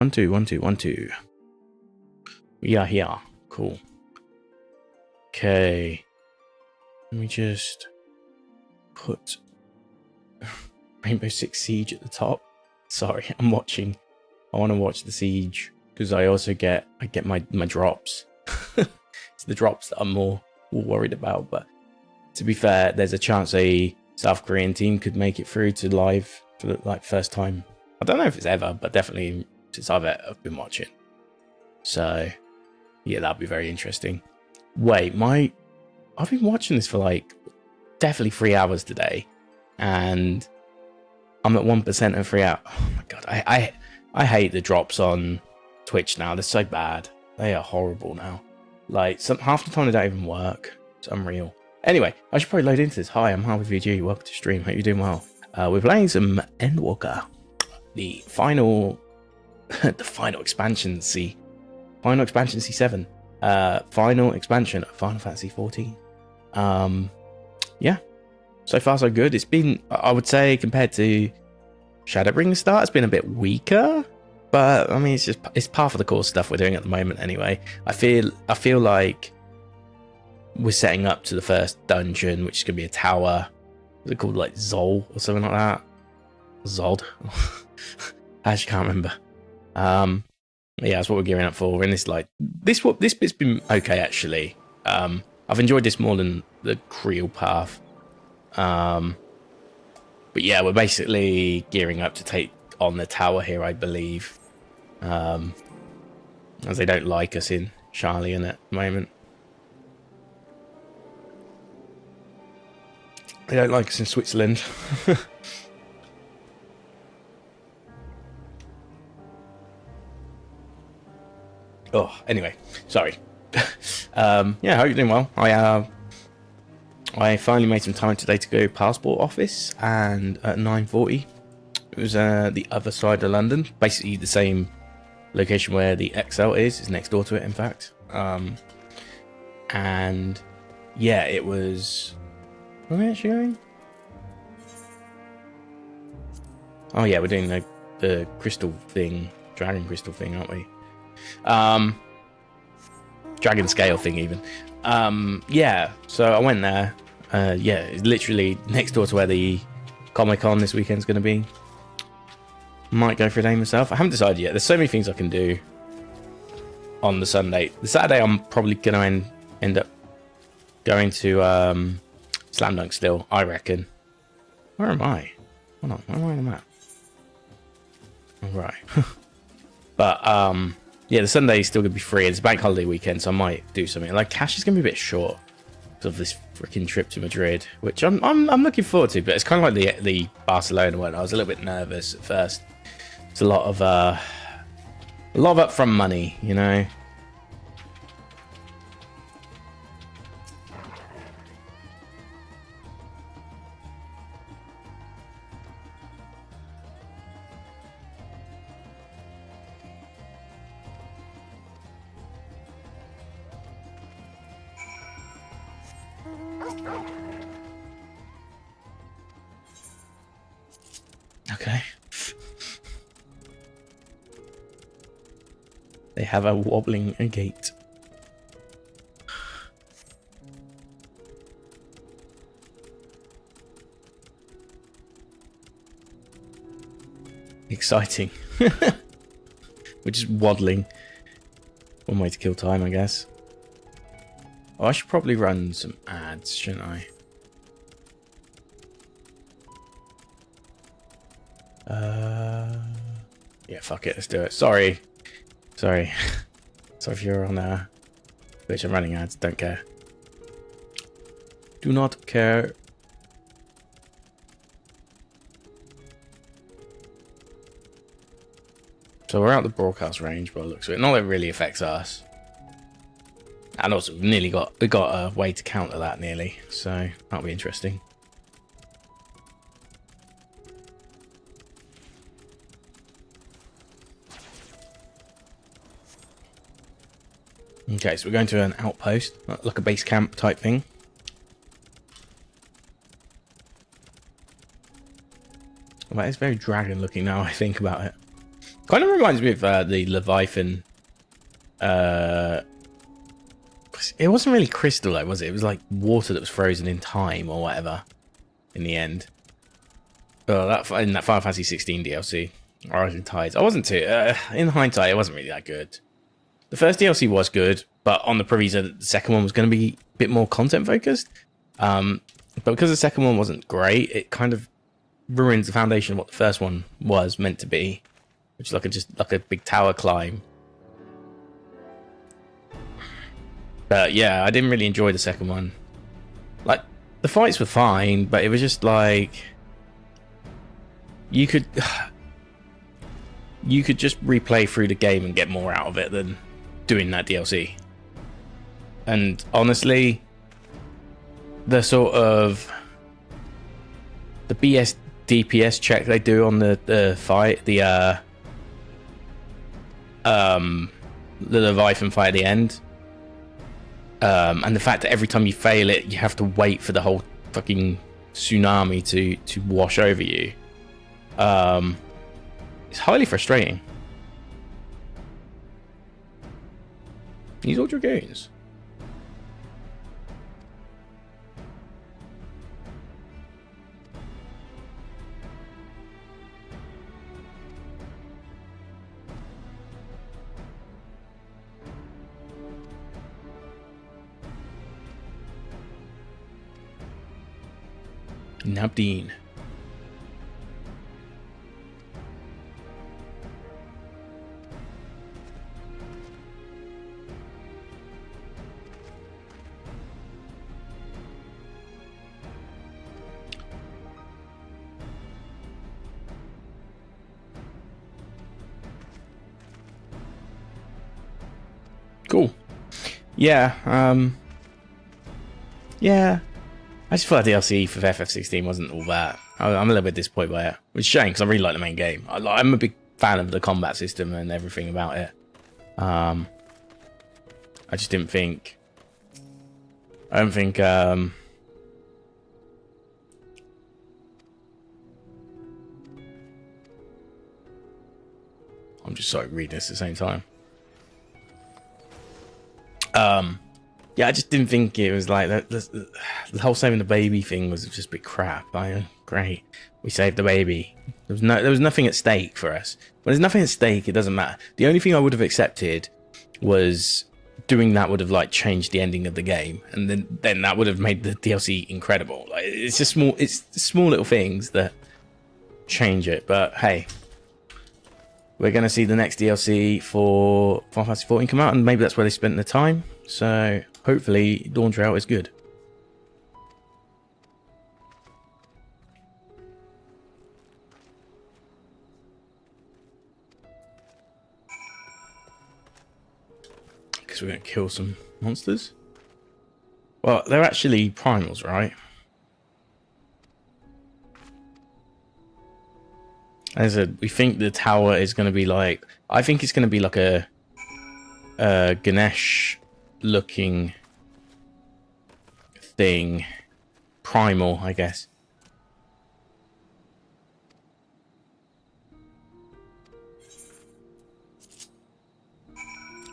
1 2 1 2 1 2. We are here. Cool. Okay. Let me just put Rainbow Six Siege at the top. Sorry, I'm watching. I want to watch the Siege because I also get my drops. It's the drops that I'm more worried about. But to be fair, there's a chance a South Korean team could make it through to live for the first time. I don't know if it's ever, but definitely since I've been watching. So yeah, that'd be very interesting. Wait, I've been watching this for like definitely 3 hours today, and I'm at 1% of 3 hours. Oh my god, I hate the drops on Twitch now. They're so bad. They are horrible now. Like half the time they don't even work. It's unreal. Anyway, I should probably load into this. Hi, I'm HarbyVG. Welcome to stream. Hope you're doing well. We're playing some Endwalker, the final expansion C7, final expansion of Final Fantasy 14. Yeah, so far so good. It's been, I would say, compared to Shadowbring's start, it's been a bit weaker, but I mean, it's part of the course stuff we're doing at the moment anyway. I feel like we're setting up to the first dungeon, which is gonna be a tower. Is it called like Zol or something like that? Zod. I actually can't remember. Yeah, that's what we're gearing up for. We're in this this bit's been okay actually. I've enjoyed this more than the Creel path. But yeah, we're basically gearing up to take on the tower here, I believe. As they don't like us in Charlian at the moment. They don't like us in Switzerland. Oh, anyway, sorry. Yeah, I hope you're doing well. I finally made some time today to go passport office, and at 9:40, it was the other side of London, basically the same location where the XL is next door to it, in fact. And yeah, it was. Where are we actually going? Oh yeah, we're doing the crystal thing, dragon crystal thing, aren't we? Dragon scale thing even. Yeah, so I went there. Yeah, it's literally next door to where the Comic-Con this weekend's going to be. Might go for a day myself. I haven't decided yet. There's so many things I can do on the Sunday. The Saturday I'm probably going to end up going to Slam Dunk still, I reckon. Where am I? Hold on, where am I on the map? All right. But yeah, the Sunday is still gonna be free. It's a bank holiday weekend, so I might do something. Like, cash is gonna be a bit short because of this freaking trip to Madrid, which I'm looking forward to. But it's kind of like the Barcelona one. I was a little bit nervous at first. It's a lot of upfront money, you know. Okay. They have a wobbling gate. Exciting. We're just waddling. One way to kill time, I guess. Oh, I should probably run some ads, shouldn't I? Yeah, fuck it, let's do it. Sorry. Sorry if you're on Twitch, I'm running ads, don't care. Do not care. So we're out the broadcast range by the looks of it. Not that it really affects us. And also we got a way to counter that nearly, so that'll be interesting. Okay, so we're going to an outpost, like a base camp type thing. Well, that is very dragon looking now I think about it. Kind of reminds me of the Leviathan. It wasn't really crystal, though, was it? It was like water that was frozen in time or whatever. In the end, in that Final Fantasy 16 DLC, Rising Tides, I wasn't too. In hindsight, it wasn't really that good. The first DLC was good, but on the proviso that the second one was going to be a bit more content focused. But because the second one wasn't great, it kind of ruins the foundation of what the first one was meant to be, which is just like a big tower climb. But yeah, I didn't really enjoy the second one. Like, the fights were fine, but it was just like you could just replay through the game and get more out of it than doing that DLC. And honestly, the sort of the BS DPS check they do on the fight, the Leviathan fight at the end. And the fact that every time you fail it, you have to wait for the whole fucking tsunami to wash over you. It's highly frustrating. Use all dragoons. Nabdeen. Cool. Yeah. Yeah. I just thought DLC for FF16 wasn't all that. I'm a little bit disappointed by it, which is a shame because I really like the main game. I'm a big fan of the combat system and everything about it. I just didn't think. I don't think. I'm just sorry reading this at the same time. Yeah, I just didn't think it was like that. The whole saving the baby thing was just a bit crap. Great, we saved the baby. There was nothing at stake for us. When there's nothing at stake, it doesn't matter. The only thing I would have accepted was doing that would have like changed the ending of the game, and then that would have made the DLC incredible. Like it's just small little things that change it. But hey, we're gonna see the next DLC for Final Fantasy 14 come out, and maybe that's where they spent the time. So hopefully Dawn Trail is good. Because we're going to kill some monsters. Well, they're actually primals, right? As I said, we think the tower is going to be like... I think it's going to be like a Ganesh-looking thing. Primal, I guess.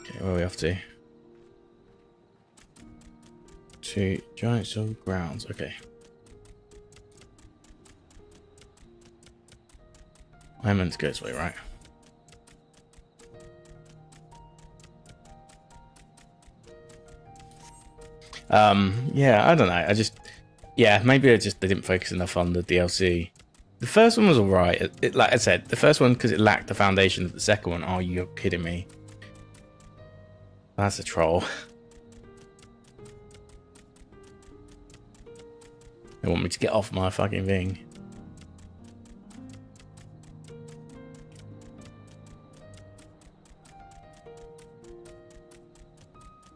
Okay, where are we off to? To Giant Soul Grounds, okay. I meant to go this way, right? Yeah, I don't know. Yeah, maybe they didn't focus enough on the DLC. The first one was alright. Like I said, the first one, because it lacked the foundation of the second one. Oh, you're kidding me. That's a troll. They want me to get off my fucking thing.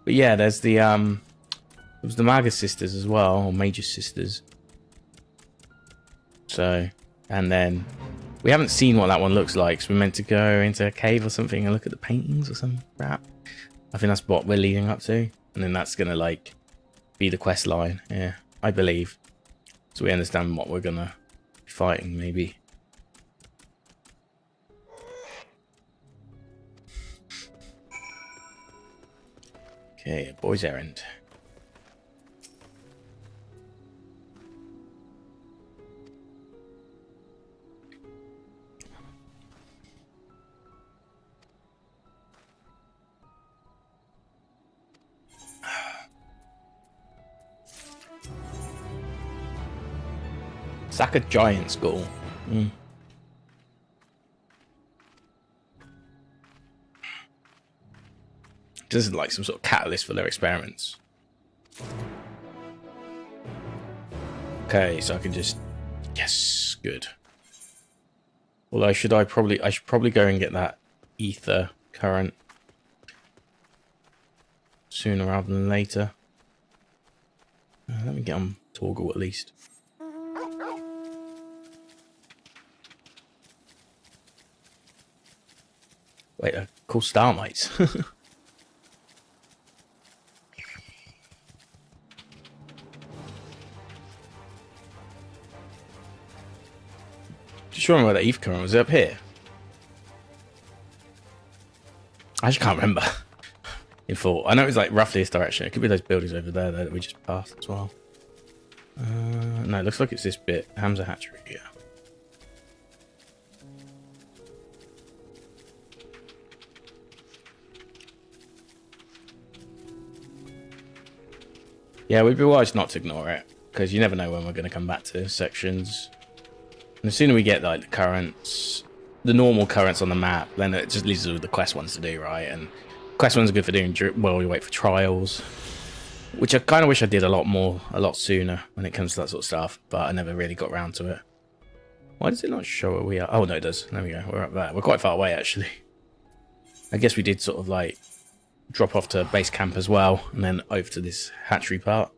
But yeah, there's the there was the Magus sisters as well, or Major sisters. So, and then we haven't seen what that one looks like, so we're meant to go into a cave or something and look at the paintings or some crap. I think that's what we're leading up to, and then that's gonna like be the quest line. Yeah, I believe. So we understand what we're gonna be fighting, maybe. Okay, a boy's errand. Sack a giant skull. This is like some sort of catalyst for their experiments. Okay, so I can just... Yes, good. Although I should probably go and get that ether current sooner rather than later. Let me get on Torgal at least. Wait, they're called star mites. Just remember where that ether current was. It up here? I just can't remember. In full. I know it was like roughly this direction. It could be those buildings over there that we just passed as well. No, it looks like it's this bit. Hamza hatchery, yeah. Yeah, we'd be wise not to ignore it, because you never know when we're going to come back to sections. And the sooner we get like the currents, the normal currents on the map, then it just leaves us with the quest ones to do, right? And quest ones are good for doing while we wait for trials, which I kind of wish I did a lot sooner when it comes to that sort of stuff, but I never really got around to it. Why does it not show where we are? Oh no, it does. There we go. We're up there. We're quite far away actually. I guess we did sort of like drop off to base camp as well, and then over to this hatchery part.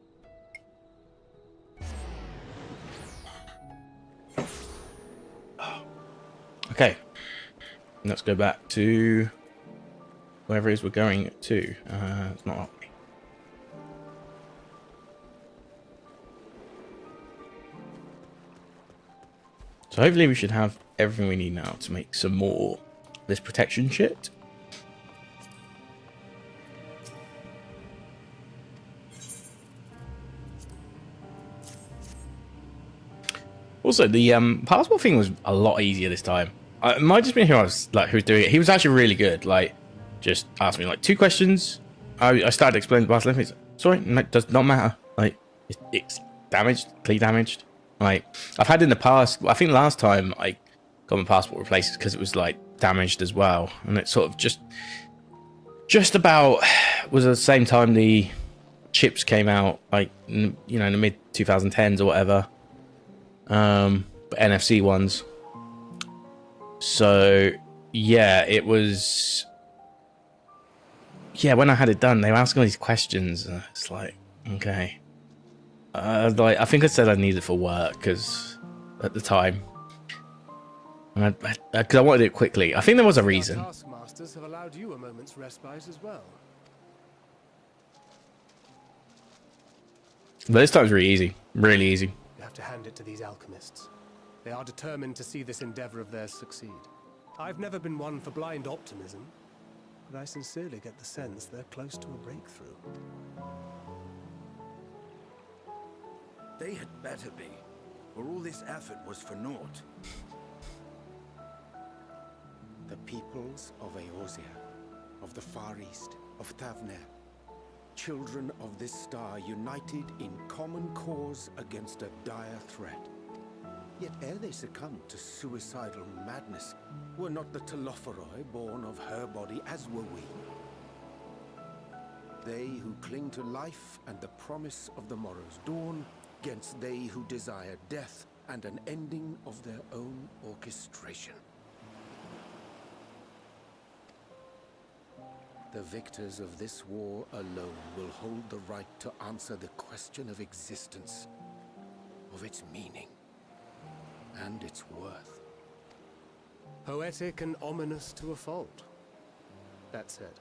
Okay, let's go back to wherever it is we're going to. It's not up me. So hopefully we should have everything we need now to make some more of this protection shit. Also, the passport thing was a lot easier this time. It might just been who was doing it. He was actually really good. Like, just asked me like 2 questions. I started explaining the passport. He's like, sorry, no, it does not matter. Like, it's damaged, clearly damaged. Like, I've had in the past. I think last time I got my passport replaced because it was like damaged as well, and it sort of just about was at the same time the chips came out, like in the mid 2010s or whatever. But NFC ones. So yeah, it was. Yeah, when I had it done, they were asking all these questions. And it's like, okay. Like I think I said I needed it for work because at the time, because I wanted it quickly. I think there was a reason. Taskmasters have allowed you a moment's respite as well. But this time's really easy. Really easy. You have to hand it to these alchemists. They are determined to see this endeavor of theirs succeed. I've never been one for blind optimism, but I sincerely get the sense they're close to a breakthrough. They had better be, or all this effort was for naught. The peoples of Eorzea, of the Far East, of Thavner, children of this star united in common cause against a dire threat. Yet ere they succumbed to suicidal madness, were not the Telophoroi born of her body as were we? They who cling to life and the promise of the morrow's dawn, against they who desire death and an ending of their own orchestration. The victors of this war alone will hold the right to answer the question of existence, of its meaning, and its worth. Poetic and ominous to a fault. That said,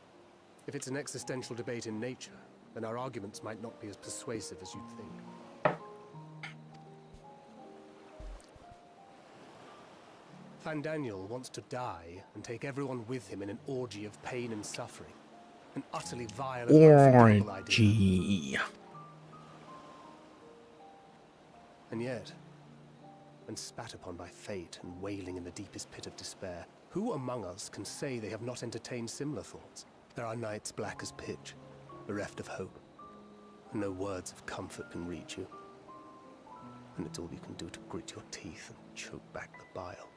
if it's an existential debate in nature, then our arguments might not be as persuasive as you'd think. Fandaniel wants to die and take everyone with him in an orgy of pain and suffering. An utterly vile and unforgivable idea. DRG. And yet, when spat upon by fate and wailing in the deepest pit of despair, who among us can say they have not entertained similar thoughts? There are nights black as pitch, bereft of hope, and no words of comfort can reach you. And it's all you can do to grit your teeth and choke back the bile.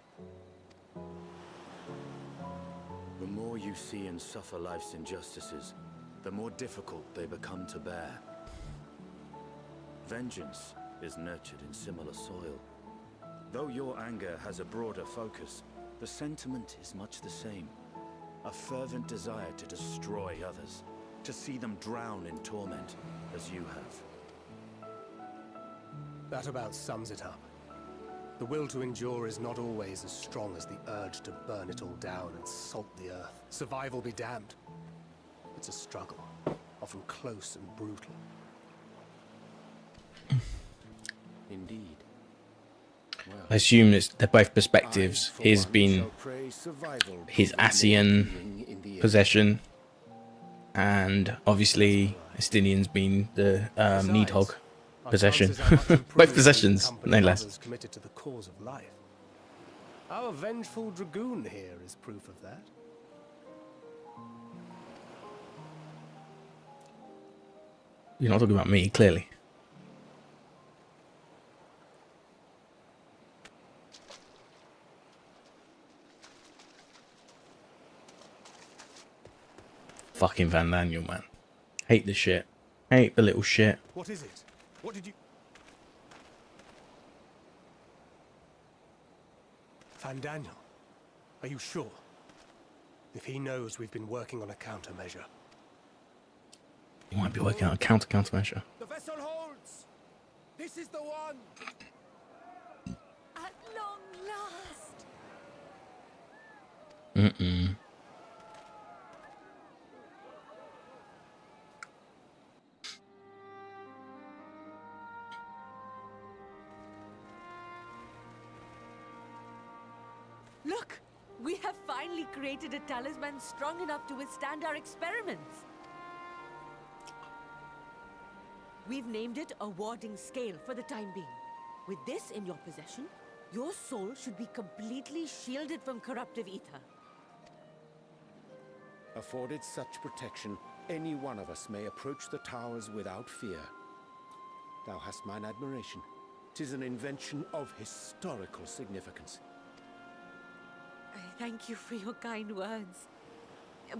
The more you see and suffer life's injustices, the more difficult they become to bear. Vengeance is nurtured in similar soil. Though your anger has a broader focus, the sentiment is much the same. A fervent desire to destroy others, to see them drown in torment, as you have. That about sums it up. The will to endure is not always as strong as the urge to burn it all down and salt the earth. Survival be damned. It's a struggle, often close and brutal. Indeed. Well, I assume they're both perspectives. His being his Asian possession, and obviously Estinian's being the Needhog possession. Both possessions, no less. Committed to the cause of life. Our vengeful dragoon here is proof of that. You're not talking about me, clearly. Fucking Van Daniel, man. Hate the shit. Hate the little shit. What is it? What did you... Van Daniel, are you sure? If he knows we've been working on a countermeasure. You might be working on a countermeasure. the vessel holds. This is the one. At long last. Mm-mm. Look, we have finally created a talisman strong enough to withstand our experiments. We've named it a warding scale for the time being. With this in your possession, your soul should be completely shielded from corruptive ether. Afforded such protection, any one of us may approach the towers without fear. Thou hast mine admiration. 'Tis an invention of historical significance. I thank you for your kind words.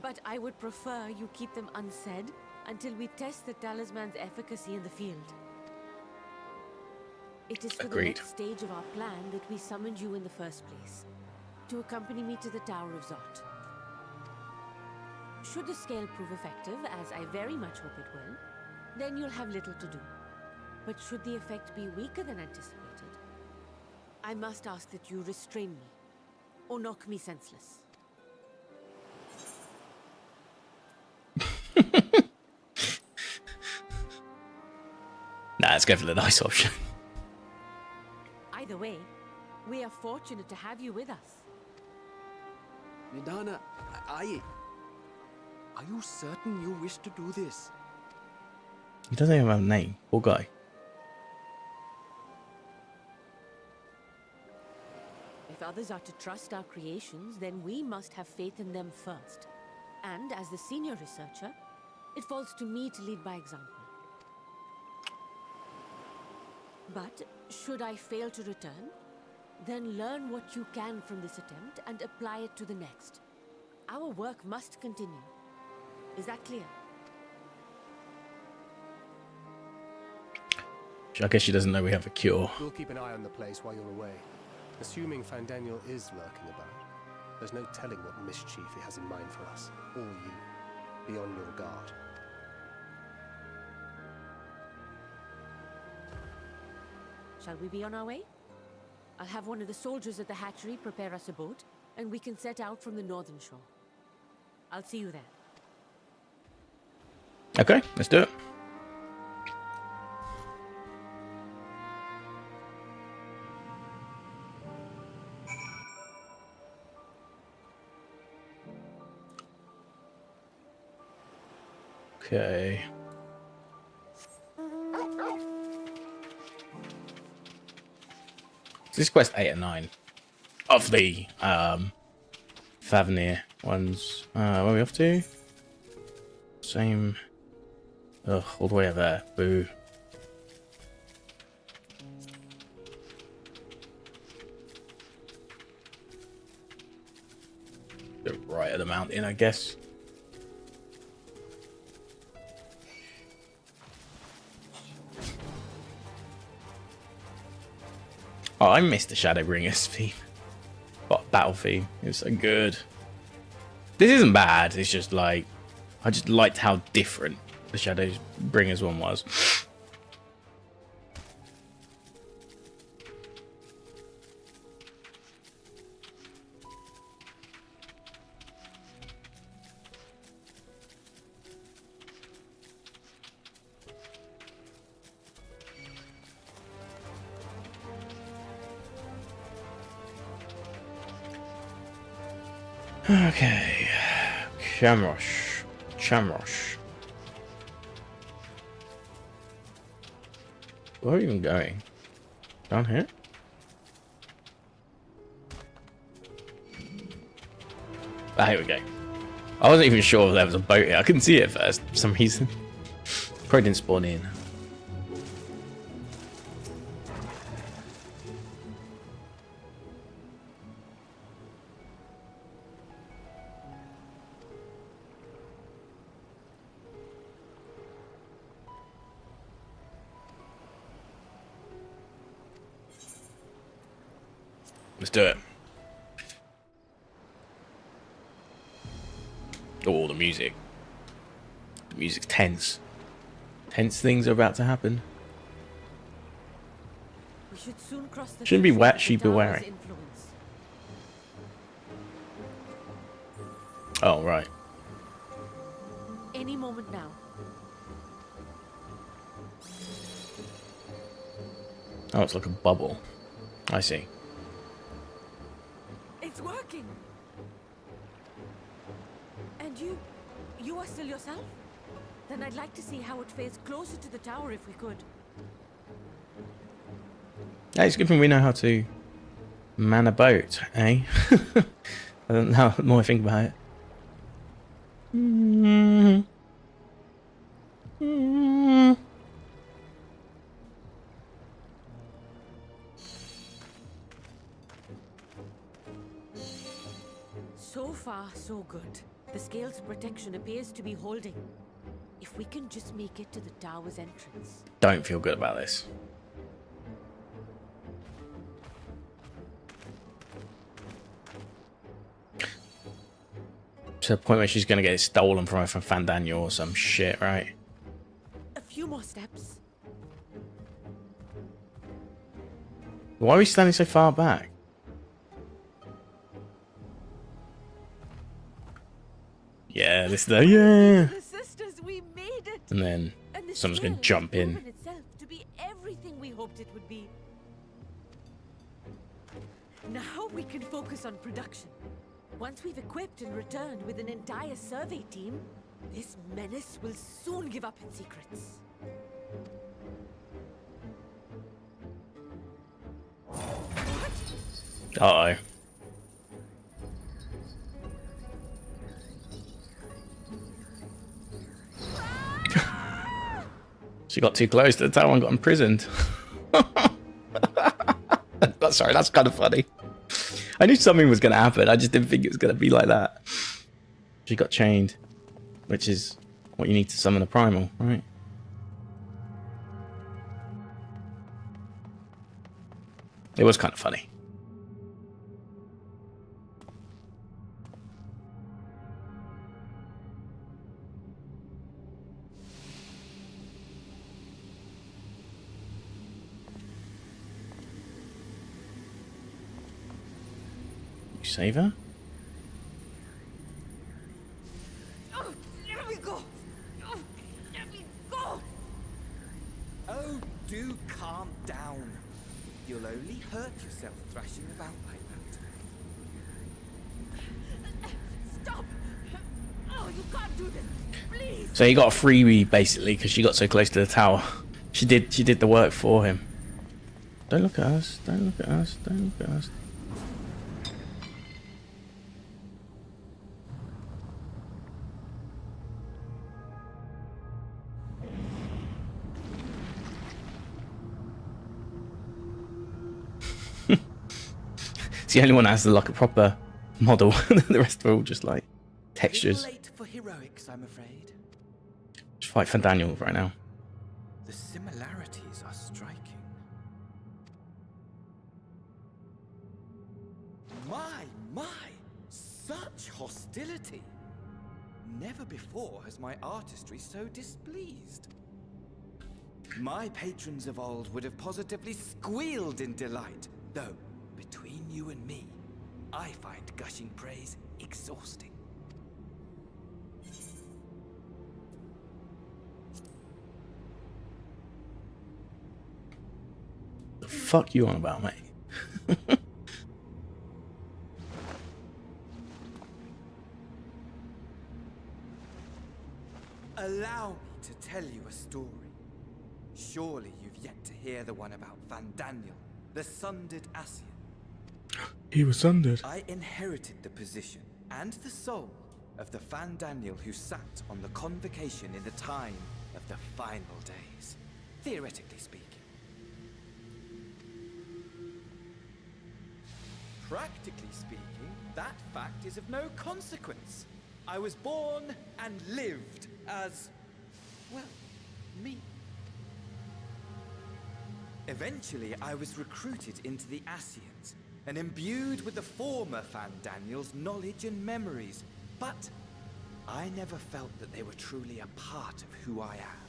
But I would prefer you keep them unsaid until we test the talisman's efficacy in the field. It is for Agreed. the next stage of our plan that we summoned you in the first place, to accompany me to the Tower of Zot. Should the scale prove effective, as I very much hope it will, then you'll have little to do. But should the effect be weaker than anticipated, I must ask that you restrain me, or knock me senseless. Nah, let's go for the nice option. Either way, we are fortunate to have you with us. Nidana, are you certain you wish to do this? He doesn't even have a name. Poor guy. If others are to trust our creations, then we must have faith in them first. And as the senior researcher, it falls to me to lead by example. But should I fail to return, then learn what you can from this attempt and apply it to the next. Our work must continue. Is that clear? I guess she doesn't know we have a cure. We'll keep an eye on the place while you're away. Assuming Fandaniel is lurking about, there's no telling what mischief he has in mind for us, or you. Be on your guard. Shall we be on our way? I'll have one of the soldiers at the hatchery prepare us a boat, and we can set out from the northern shore. I'll see you there. Okay, let's do it. Okay. This is quest 8 and 9 of the Thavnir ones. Where are we off to? Same. Ugh, all the way over there. Boo. Go right at the mountain, I guess. Oh, I missed the Shadowbringers theme. Battle theme. It was so good. This isn't bad. It's just like, I just liked how different the Shadowbringers one was. Okay, Chamrosh. Where are we even going? Down here? Ah, here we go. I wasn't even sure if there was a boat here. I couldn't see it at first for some reason. Probably didn't spawn in. Let's do it. Oh, the music. The music's tense. Tense things are about to happen. We should soon cross the Shouldn't be threshold wet, of she'd the be Tower's wearing. influence. Oh, right. Any moment now. Oh, it's like a bubble. I see. It's working. And you are still yourself? Then I'd like to see how it fares closer to the tower if we could. Yeah, it's a good thing we know how to man a boat, eh? I don't know the more I think about it. So far, so good. The scale's protection appears to be holding. If we can just make it to the tower's entrance. Don't feel good about this. To the point where she's going to get it stolen from her from Fandaniel or some shit, right? A few more steps. Why are we standing so far back? Yeah, this is the yeah. The sisters, we made it. And then And the someone's going to scale jump has in. proven itself to be everything we hoped it would be. Now we can focus on production. Once we've equipped and returned with an entire survey team, this menace will soon give up its secrets. Uh-oh. She got too close to the tower and got imprisoned. Sorry, that's kind of funny. I knew something was going to happen. I just didn't think it was going to be like that. She got chained, which is what you need to summon a primal, right? It was kind of funny. Save her? Oh, let me go! Oh, let me go! Oh, do calm down. You'll only hurt yourself thrashing about like that. Stop! Oh, you can't So he got a freebie basically because she got so close to the tower. She did the work for him. Don't look at us. Don't look at us. Don't look at us. It's the only one that has like a proper model. The rest are all just like textures. Late for heroics, I'm afraid. Just fight for Daniel right now. The similarities are striking. My, such hostility! Never before has my artistry so displeased. My patrons of old would have positively squealed in delight, though, between you and me, I find gushing praise exhausting. The fuck you on about, mate? Allow me to tell you a story. Surely you've yet to hear the one about Van Daniel, the sundered Asian. He was sundered. I inherited the position and the soul of the Van Daniel who sat on the convocation in the time of the final days, theoretically speaking. Practically speaking, that fact is of no consequence. I was born and lived as, well, me. Eventually, I was recruited into the Asians and imbued with the former Van Daniel's knowledge and memories, but I never felt that they were truly a part of who I am.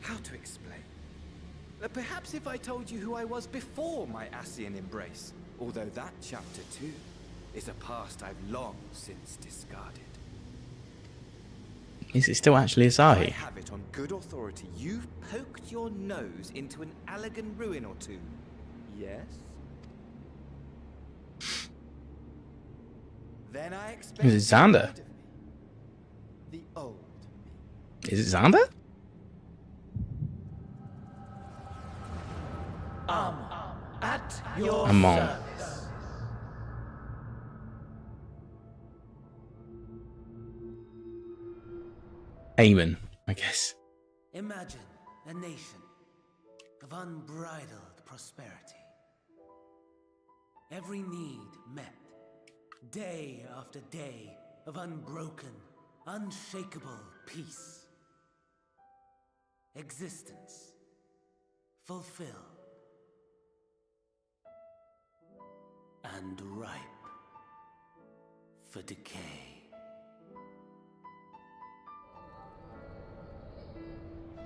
How to explain? Perhaps if I told you who I was before my Asian embrace, although that chapter too is a past I've long since discarded. Is it still actually a I site? have it on good authority. You've poked your nose into an Allegan ruin or two. Yes? Then I expect Is it Xander? you've heard of me. The old me. Is it Xander? At your I'm on. service. Eamon, I guess. Imagine a nation of unbridled prosperity. Every need met, day after day of unbroken, unshakable peace. Existence fulfilled and ripe for decay.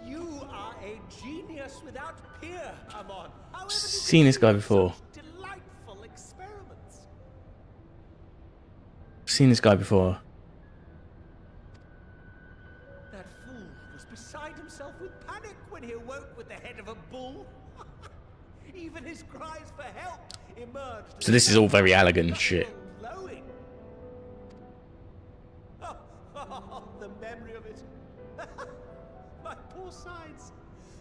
You are a genius without peer, Amon. However, Seen this guy before. delightful experiments. Seen this guy before. That fool was beside himself with panic when he awoke with the head of a bull. Even his cries for help emerged. So this is all very elegant shit. Lowing. Oh, the memory of it. My poor sides.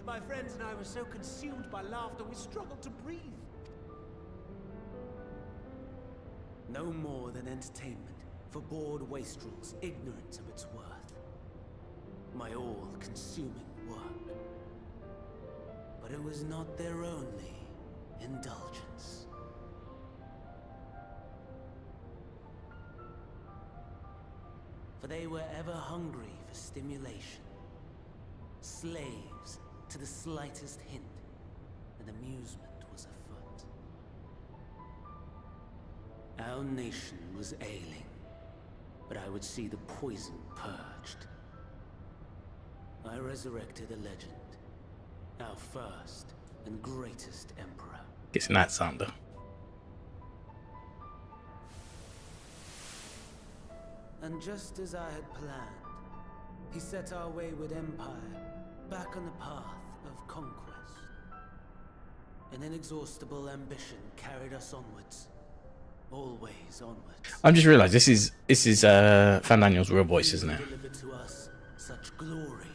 My friends and I were so consumed by laughter we struggled to breathe. No more than entertainment for bored wastrels ignorant of its worth. My all-consuming work. But it was not their only indulgence. For they were ever hungry for stimulation. Slaves to the slightest hint, and amusement was afoot. Our nation was ailing, but I would see the poison purged. I resurrected a legend, our first and greatest emperor. Guessing that's Xander. And just as I had planned, he set our wayward empire back on the path of conquest. An inexhaustible ambition carried us onwards. Always onwards. I've just realised this is Van Daniel's real voice, isn't it? Delivered to us such glory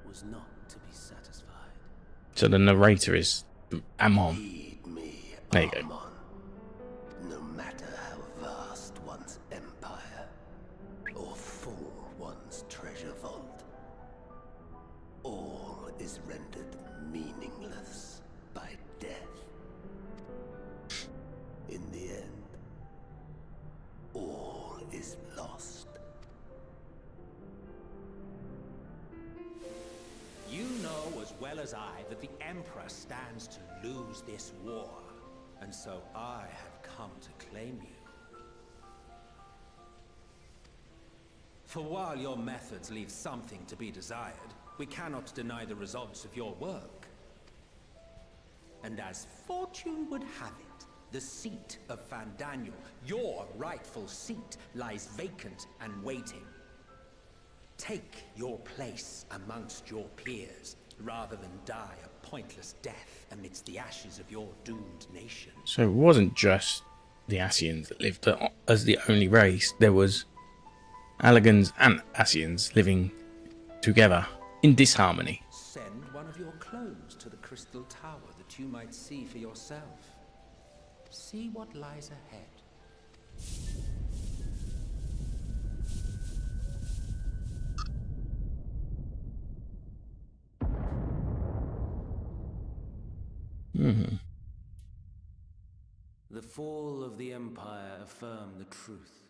was not to be satisfied. So the narrator is Amon. Heed me, There you go. Amon. No matter how vast one's empire, or full one's treasure vault, all is rendered meaningless by death. In the end, all is lost. You know as well as I that the Emperor stands to lose this war, and so I have come to claim you. For while your methods leave something to be desired, we cannot deny the results of your work. And as fortune would have it, the seat of Van Daniel, your rightful seat, lies vacant and waiting. Take your place amongst your peers, rather than die a pointless death amidst the ashes of your doomed nation. So it wasn't just the Asians that lived as the only race. There was Allegans and Asians living together in disharmony. Send one of your clones to the Crystal Tower that you might see for yourself. See what lies ahead. The fall of the Empire affirmed the truth.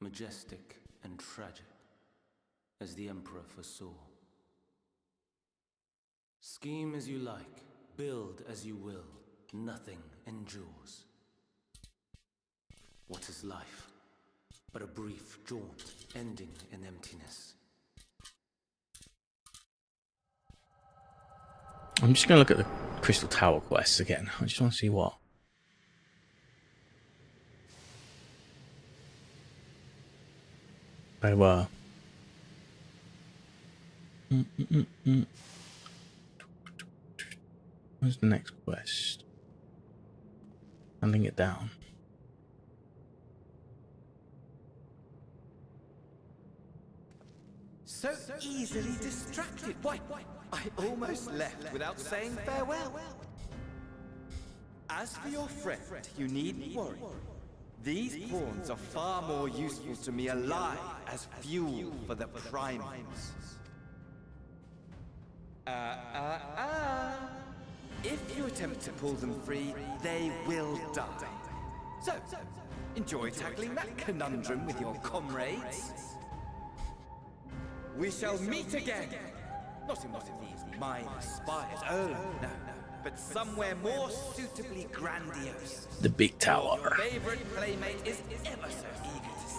Majestic and tragic, as the Emperor foresaw. Scheme as you like, build as you will, nothing endures. What is life but a brief jaunt ending in emptiness? I'm just going to look at the Crystal Tower quests again. I just want to see what. They were. Where's the next quest? Handing it down. So easily distracted. Why, I almost left without saying farewell. As for your friend, you needn't worry. These pawns are far more useful to me alive as fuel for the primates. If you attempt to pull them free, they will die. So, enjoy tackling that conundrum with your comrades. We shall meet again! Not in one of these minor spires, oh no, but somewhere more suitably grandiose. The big tower. Your favorite playmate is ever so eager to see.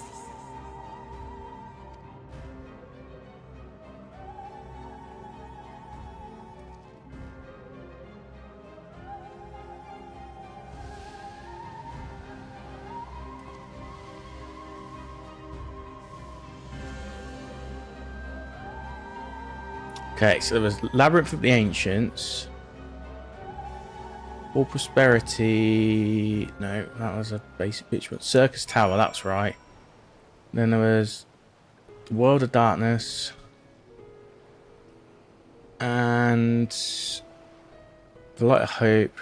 Okay, so there was Labyrinth of the Ancients. All Prosperity. No, that was a basic bitch. But Circus Tower, that's right. Then there was the World of Darkness. And the Light of Hope.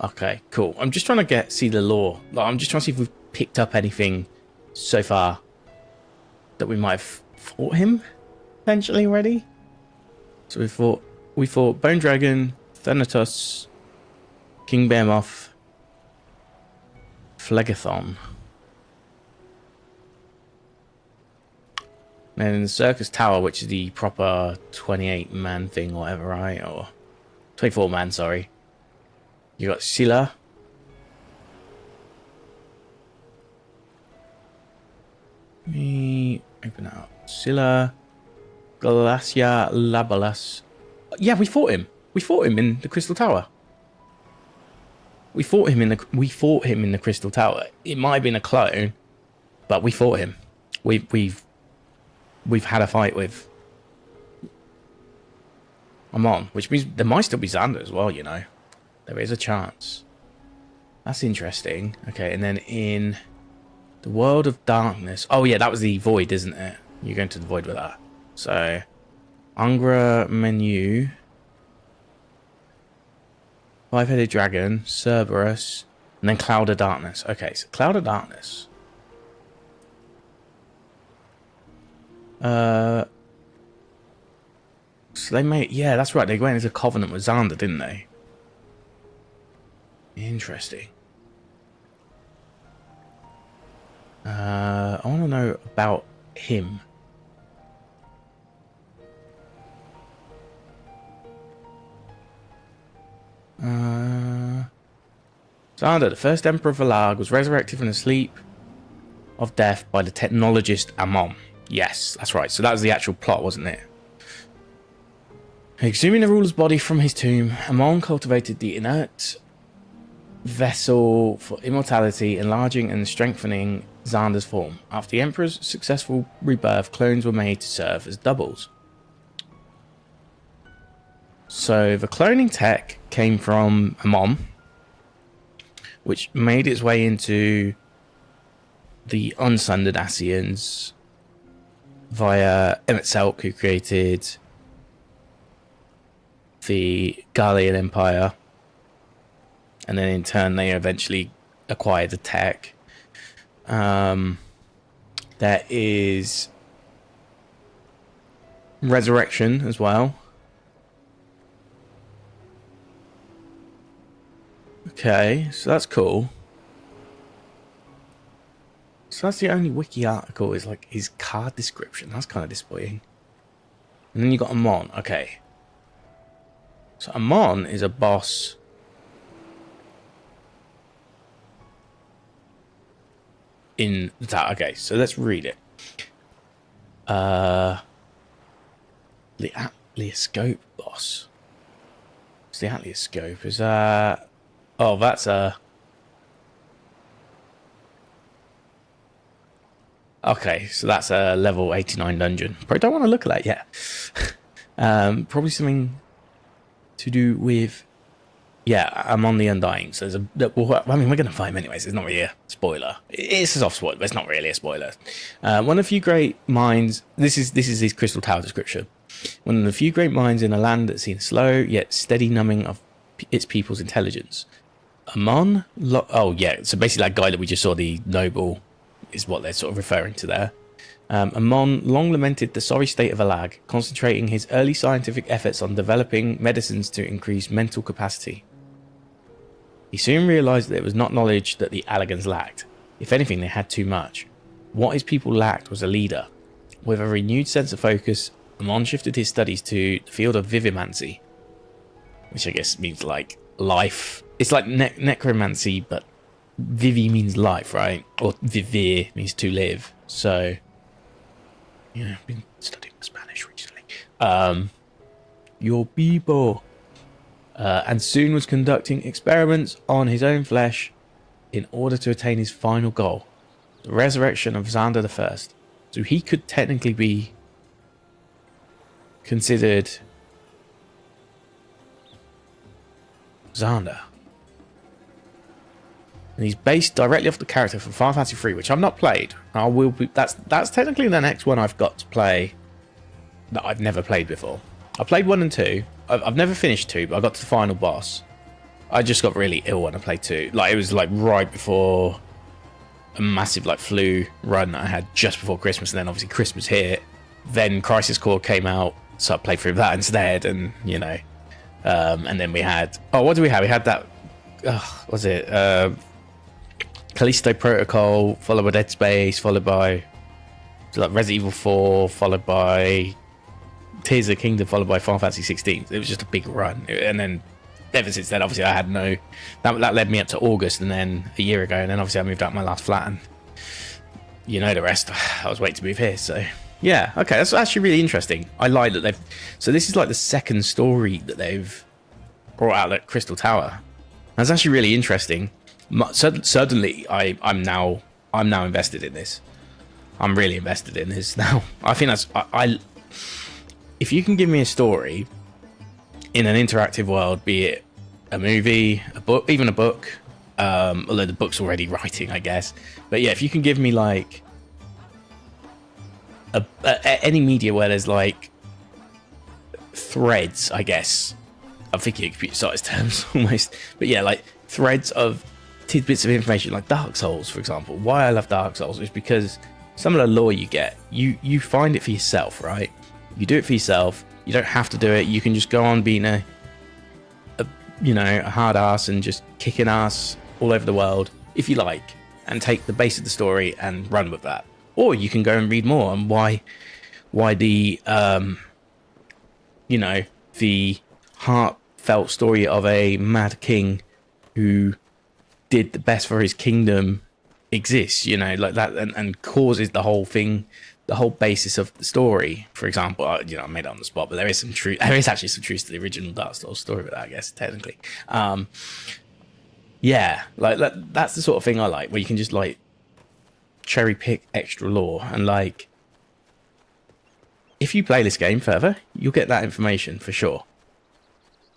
Okay, cool. I'm just trying to see the lore. Like, I'm just trying to see if we've picked up anything so far that we might have fought him potentially already. So we fought Bone Dragon, Thanatos, King Behemoth, Phlegethon. And then the Circus Tower, which is the proper 28-man thing or whatever, right? Or 24-man, sorry. You got Scylla. Let me open it up. Scylla, Glacia Labalas. Yeah, we fought him. We fought him in the Crystal Tower. We fought him in the Crystal Tower. It might have been a clone, but we fought him. We've had a fight with I'm on, which means there might still be Xander as well, you know. There is a chance. That's interesting. Okay, and then in the World of Darkness. Oh, yeah, that was the Void, isn't it? You're going to the Void with that. So, Angra menu. Five-headed dragon, Cerberus, and then Cloud of Darkness. Okay, so Cloud of Darkness. So they made, yeah, that's right. They went into covenant with Xander, didn't they? Interesting. I want to know about him. Xander, the first Emperor of Valag, was resurrected from the sleep of death by the technologist Amon. Yes, that's right. So that was the actual plot, wasn't it? Exhuming the ruler's body from his tomb, Amon cultivated the inert vessel for immortality, enlarging and strengthening Xander's form. After the Emperor's successful rebirth, clones were made to serve as doubles. So the cloning tech came from Amon, which made its way into the unsundered Ascians via Emmett Selk, who created the Gallian Empire, and then in turn they eventually acquired the tech. There is Resurrection as well. Okay, so that's cool. So that's the only wiki article is like his card description. That's kind of disappointing. And then you got Amon. Okay. So Amon is a boss. In the tower. Okay, so let's read it. The Atlioscope boss. What's the Atlioscope? Is that... Oh, that's a... Okay, so that's a level 89 dungeon. Probably don't want to look at that yet. Probably something to do with... Yeah, I'm on the Undying. So there's a... Well, I mean, we're going to fight him anyways. It's not really a spoiler. It's a soft spoiler, but it's not really a spoiler. One of the few great minds... This is his Crystal Tower description. One of the few great minds in a land that's seen slow, yet steady numbing of its people's intelligence. Amon... Oh, yeah. So basically that guy that we just saw, the noble... is what they're sort of referring to there. Amon long lamented the sorry state of Alag, concentrating his early scientific efforts on developing medicines to increase mental capacity. He soon realised that it was not knowledge that the Alagans lacked. If anything, they had too much. What his people lacked was a leader. With a renewed sense of focus, Amon shifted his studies to the field of vivimancy, which I guess means like life. It's like necromancy, but Vivi means life, right? Or vivir means to live. So, yeah, I've been studying Spanish recently. Your people. And soon was conducting experiments on his own flesh in order to attain his final goal, the resurrection of Xander I. So he could technically be considered Xander. And he's based directly off the character from Final Fantasy 3, which I've not played. I will be. That's technically the next one I've got to play that I've never played before. I played 1 and 2. I've never finished 2, but I got to the final boss. I just got really ill when I played 2. Like, it was like right before a massive like flu run that I had just before Christmas, and then obviously Christmas hit. Then Crisis Core came out, so I played through that instead, and you know, and then we had. Oh, what do we have? We had that. What was it? Callisto Protocol, followed by Dead Space, followed by like Resident Evil 4, followed by Tears of the Kingdom, followed by Final Fantasy 16. It was just a big run, and then ever since then, obviously, I had no. That led me up to August, and then a year ago, and then obviously I moved out my last flat, and you know the rest. I was waiting to move here, so yeah, okay, that's actually really interesting. I like that they've. So this is like the second story that they've brought out at Crystal Tower. That's actually really interesting. Certainly, I'm now invested in this. I'm really invested in this now. I think that's I if you can give me a story in an interactive world, be it a movie, a book, even a book, although the book's already writing, I guess. But yeah, if you can give me like any media where there's like threads, I guess. I'm thinking in computer science terms almost, but yeah, like threads of tidbits of information, like Dark Souls, for example. Why I love Dark Souls is because some of the lore you get, you find it for yourself, right? You do it for yourself. You don't have to do it. You can just go on being a hard ass and just kicking ass all over the world if you like, and take the base of the story and run with that. Or you can go and read more on why the the heartfelt story of a mad king who did the best for his kingdom exists, like that, and causes the whole thing, the whole basis of the story. For example, I made it on the spot, but there is some truth. There is actually some truth to the original Dark Souls story with that, I guess, technically. Yeah, like that's the sort of thing I like, where you can just like cherry pick extra lore, and like if you play this game further, you'll get that information for sure.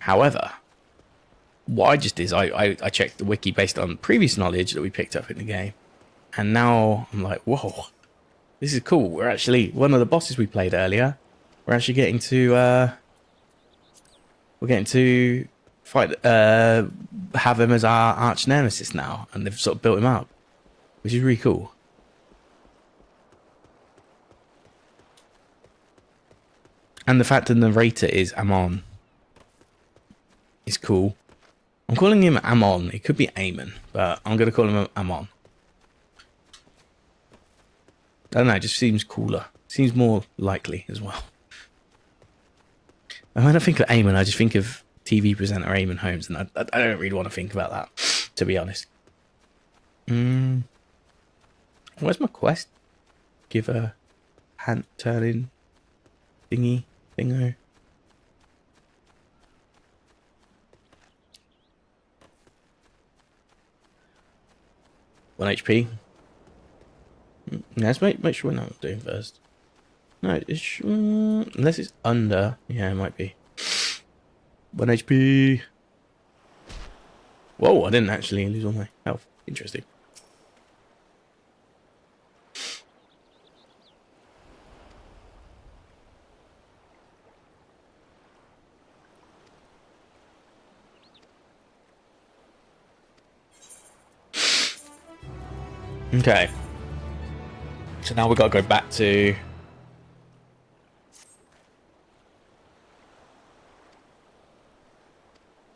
However, what I just did is I checked the wiki based on previous knowledge that we picked up in the game, and now I'm like, whoa, this is cool. We're actually, one of the bosses we played earlier, we're actually getting to fight, have him as our arch nemesis now, and they've sort of built him up, which is really cool. And the fact that the narrator is Amon is cool. I'm calling him Amon. It could be Amon, but I'm going to call him Amon. I don't know, it just seems cooler. Seems more likely as well. And when I think of Amon, I just think of TV presenter Eamon Holmes, and I don't really want to think about that, to be honest. Where's my quest? Give a hand turning thingy. Bingo. One HP. Let's make sure we know what we're doing first. No, it's unless it's under. Yeah, it might be. 1 HP. Whoa, I didn't actually lose all my health. Interesting. Okay. So now we've got to go back to...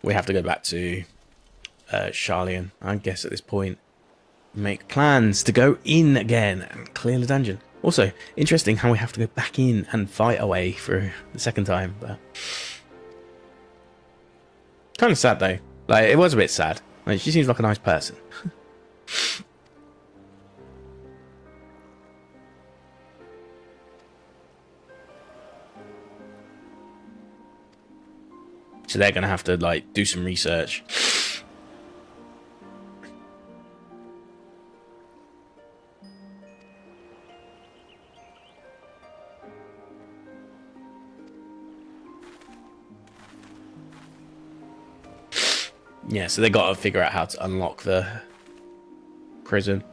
We have to go back to Charlian, I guess, at this point. Make plans to go in again and clear the dungeon. Also, interesting how we have to go back in and fight our way through the second time. But kind of sad, though. Like, it was a bit sad. Like, she seems like a nice person. So they're going to have to, like, do some research. Yeah, so they got to figure out how to unlock the prison.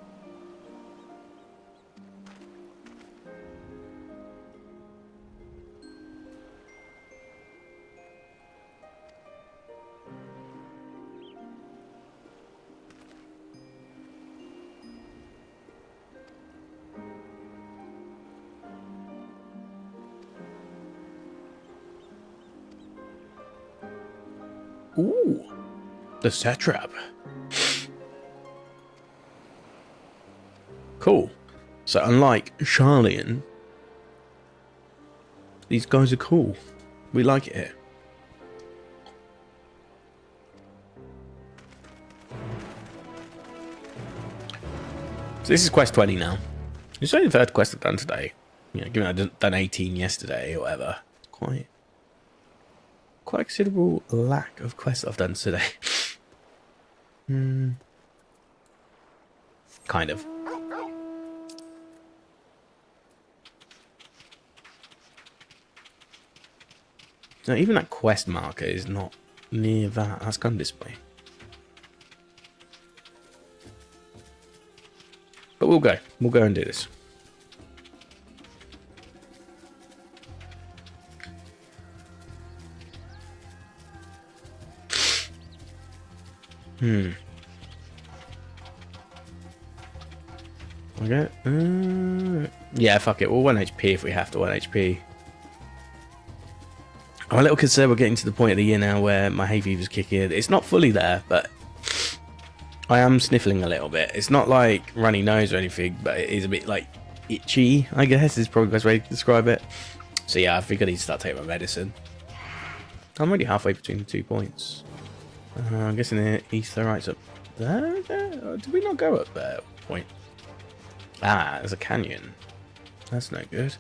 Ooh, the satrap. Cool. So unlike Charlian, these guys are cool. We like it here. So this is quest 20 now. It's only the third quest I've done today. Given I've done 18 yesterday or whatever. Quite considerable lack of quests I've done today. Kind of. So even that quest marker is not near that. That's kind of disappointing. But we'll go. We'll go and do this. Okay. Yeah, fuck it. We'll 1 HP if we have to 1 HP. I'm a little concerned we're getting to the point of the year now where my hay fever's kicking in. It's not fully there, but I am sniffling a little bit. It's not like runny nose or anything, but it is a bit like itchy, I guess is probably the best way to describe it. So yeah, I think I need to start taking my medicine. I'm already halfway between the 2 points. I'm guessing the Etherite's up there? Or did we not go up there? Point. Ah, there's a canyon. That's no good.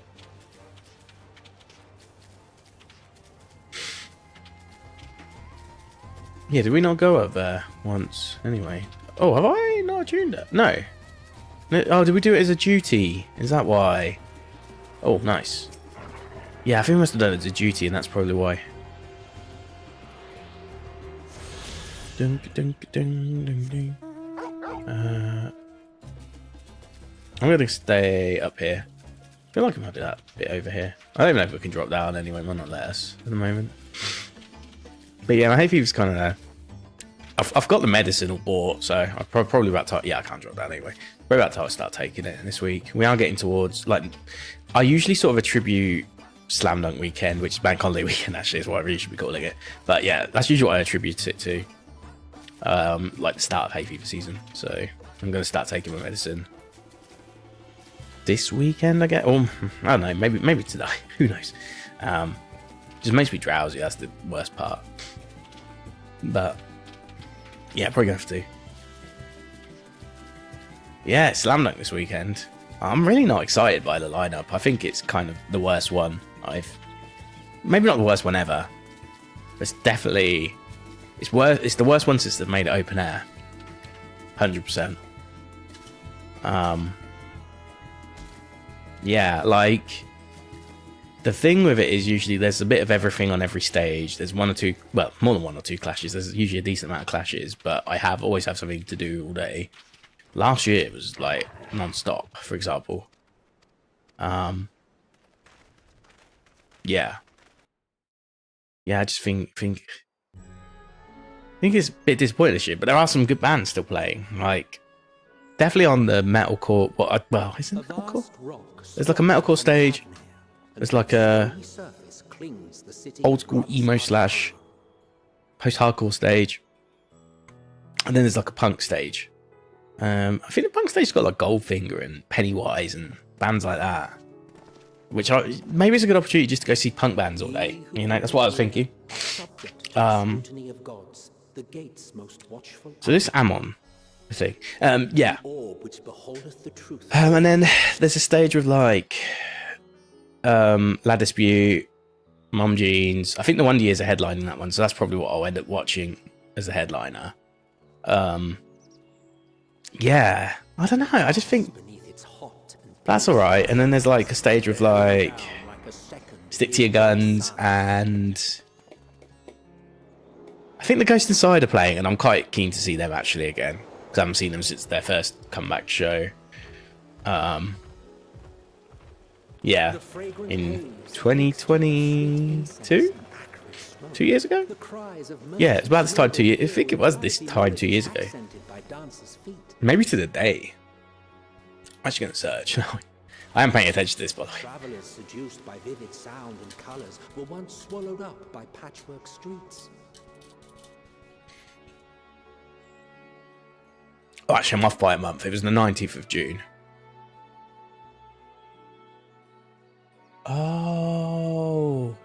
Yeah, did we not go up there once? Anyway. Oh, have I not tuned it? No. Oh, did we do it as a duty? Is that why? Oh, nice. Yeah, I think we must have done it as a duty, and that's probably why. Dunk, dunk, dunk, dunk, dunk. I'm going to stay up here. I feel like I might do that bit over here. I don't even know if we can drop down anyway. Might not let us at the moment. But yeah, my hay fever's kind of there. I've got the medicine all bought, so I'm probably about to... Yeah, I can't drop down anyway. We're about to start taking it this week. We are getting towards... like, I usually sort of attribute Slam Dunk Weekend, which is Bank Holiday Weekend, actually, is what I really should be calling it. But yeah, that's usually what I attribute it to. Like the start of hay fever season. So I'm going to start taking my medicine this weekend, I guess. Or I don't know, maybe today. Who knows? Just makes me drowsy. That's the worst part. But yeah, probably gonna have to. Yeah, Slam Dunk this weekend. I'm really not excited by the lineup. I think it's kind of the worst one maybe not the worst one ever. But it's definitely it's the worst one since they've made it open air. 100%. Yeah, like the thing with it is usually there's a bit of everything on every stage. There's one or two, well, more than 1 or 2 clashes. There's usually a decent amount of clashes, but I always have something to do all day. Last year it was like non-stop, for example. Yeah. Yeah, I just think it's a bit disappointing this year, but there are some good bands still playing. Like, definitely on the metalcore. Well, isn't it metalcore? There's like a metalcore stage. There's like a old school emo / post-hardcore stage, and then there's like a punk stage. I think the punk stage's got like Goldfinger and Pennywise and bands like that, which maybe it's a good opportunity just to go see punk bands all day. You know, that's what I was thinking. So this Ammon, I think. Yeah. And then there's a stage with like La Dispute, Mum Jeans. I think the Wonder Years are headlining that one, so that's probably what I'll end up watching as a headliner. Yeah, I don't know. I just think that's all right. And then there's like a stage with like Stick to Your Guns, and I think the Ghost Inside are playing, and I'm quite keen to see them actually again because I haven't seen them since their first comeback show. Yeah, in 2022, 2 years ago. Yeah, it's about this time 2 years. I think it was this time 2 years ago. Maybe to the day. I'm actually going to search. I am paying attention to this, by the way. Travelers seduced by vivid sound and colors were once swallowed up by patchwork streets. Oh, actually, I'm off by a month. It was the 19th of June. Oh,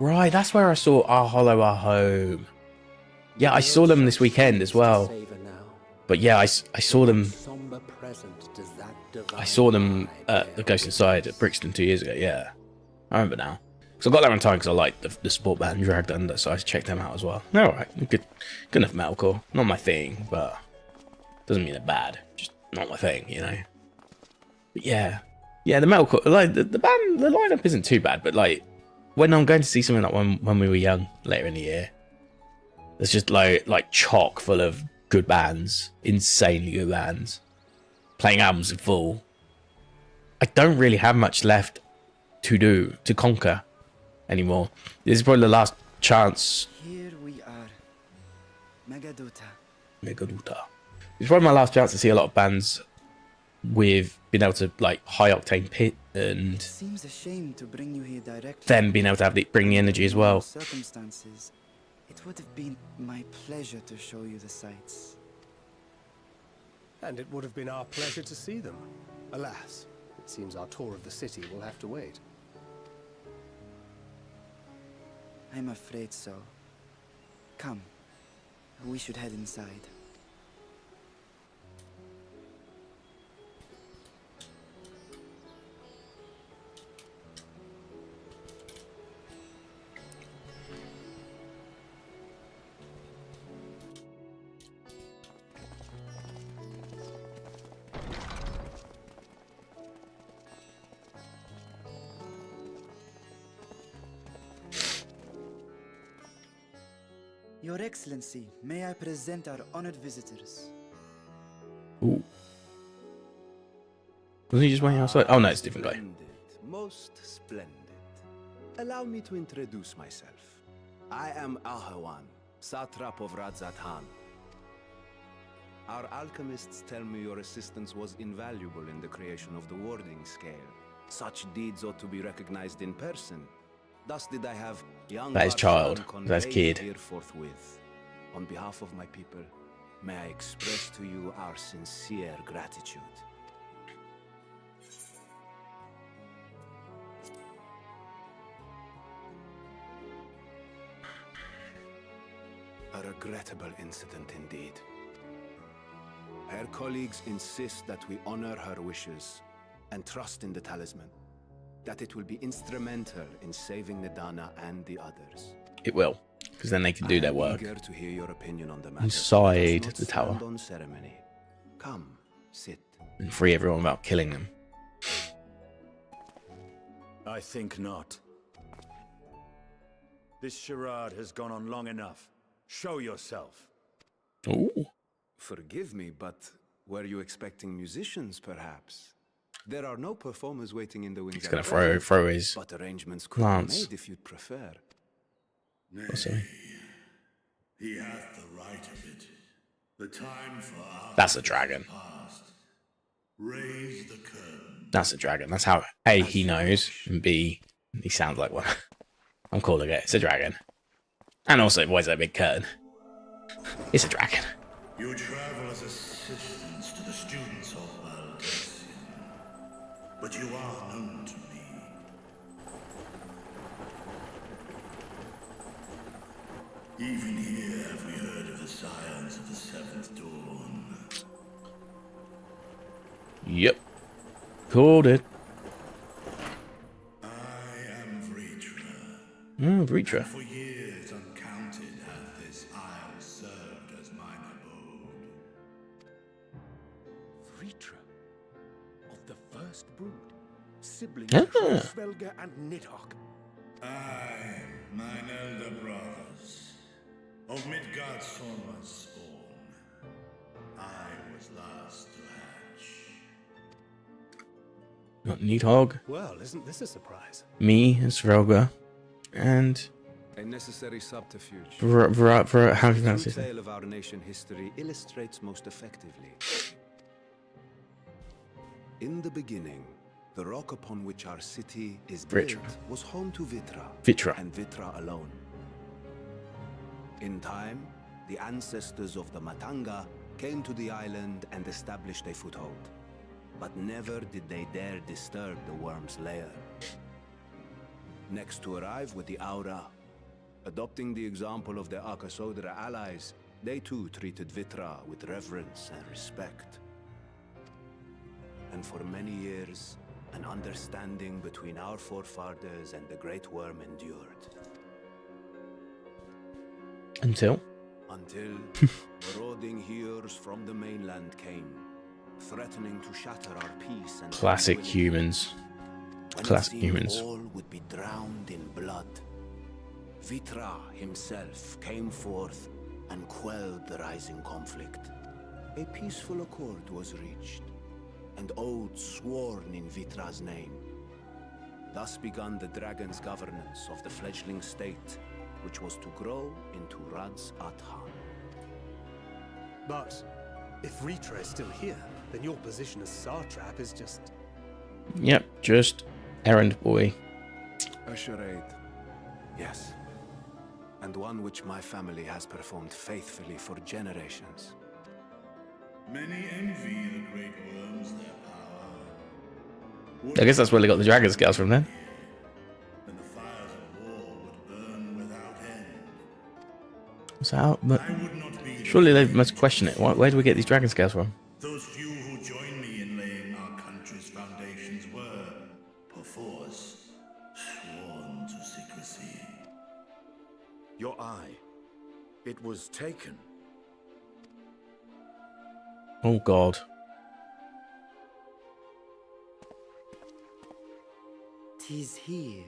right. That's where I saw Our Hollow, Our Home. Yeah, I saw them this weekend as well. But yeah, I saw them. I saw them at the Ghost Inside at Brixton 2 years ago. Yeah, I remember now. So I got there on time because I liked the support band Dragged Under, so I checked them out as well. They're alright. Good enough metalcore. Not my thing, but doesn't mean they're bad. Just not my thing, you know. But yeah, the metalcore, like the band, the lineup isn't too bad, but like when I'm going to see something like when we were young later in the year, there's just like chock full of good bands, insanely good bands, playing albums in full. I don't really have much left to conquer anymore. This is probably the last chance. Here we are. Megaduta. It's probably my last chance to see a lot of bands with being able to like high octane pit and Seems a shame to bring you here directly. them being able to have bring the energy as well. Circumstances, it would have been my pleasure to show you the sights. And it would have been our pleasure to see them. Alas, it seems our tour of the city will have to wait. I'm afraid so. Come, we should head inside. Your Excellency, may I present our honored visitors? Ooh. Wasn't he just waiting outside? Oh no, it's a different guy. Splendid, most splendid. Allow me to introduce myself. I am Ahawan, satrap of Radzatan. Our alchemists tell me your assistance was invaluable in the creation of the warding scale. Such deeds ought to be recognized in person. Thus did I have young That is child. Arslan That's conveyed kid. here forthwith. On behalf of my people, may I express to you our sincere gratitude. A regrettable incident indeed. Her colleagues insist that we honor her wishes and trust in the talisman, that it will be instrumental in saving Nidana and the others. It will, because then they can do their work. Eager to hear your opinion on the matter. Inside Let's the not tower. stand on ceremony. Come, sit. And free everyone without killing them. I think not. This charade has gone on long enough. Show yourself. Ooh. Forgive me, but were you expecting musicians, perhaps? There are no performers waiting in the wings. He's gonna throw his but arrangements could lance. be made if you'd prefer. What's that? He hath the right of it. The time for our That's a dragon. past. Raise the curtain. That's a dragon. That's how A, he knows, and B, he sounds like one. I'm calling it. It's a dragon. And also, why is that big curtain? It's a dragon. You travel as assistants to the students of Valdesian, but you are known to me. Even here have we heard of the scions of the Seventh Dawn. Yep. Called it. I am Vritra. Vritra. For years uncounted hath this isle served as mine abode. Vritra, of the first brood, sibling Ah. of Svelga and Nidhogg. I, mine elder brothers, of Midgard's Sorma's spawn, I was last to hatch. Got Nidhogg, Well, isn't this a surprise? me, Svelga, and A necessary subterfuge. how do you The pronounce true it? tale of our nation history illustrates most effectively. In the beginning, the rock upon which our city is built Vritra. was home to Vitra. Vritra. And Vitra alone. In time, the ancestors of the Matanga came to the island and established a foothold. But never did they dare disturb the worm's lair. Next to arrive were the Aura. Adopting the example of their Akasodra allies, they too treated Vitra with reverence and respect. And for many years, an understanding between our forefathers and the Great Worm endured. Until Until marauding heroes from the mainland came, threatening to shatter our peace and classic tranquility. humans. when it classic seemed humans. all would be drowned in blood. Vitra himself came forth and quelled the rising conflict. A peaceful accord was reached, and oaths sworn in Vitra's name. Thus began the dragon's governance of the fledgling state, which was to grow into Radz-at-Han. But if Ritra is still here, then your position as Satrap is just... Yep, just errand boy. A charade, yes. And one which my family has performed faithfully for generations. Many envy the great worms their power. I guess that's where they got the dragon scales from then. And the fires of war would burn without end. So how, but I would not be surely they must question it. Where do we get these dragon scales from? Those few who joined me in laying our country's foundations were, perforce, sworn to secrecy. Your eye. It was taken. Oh God. "'Tis here,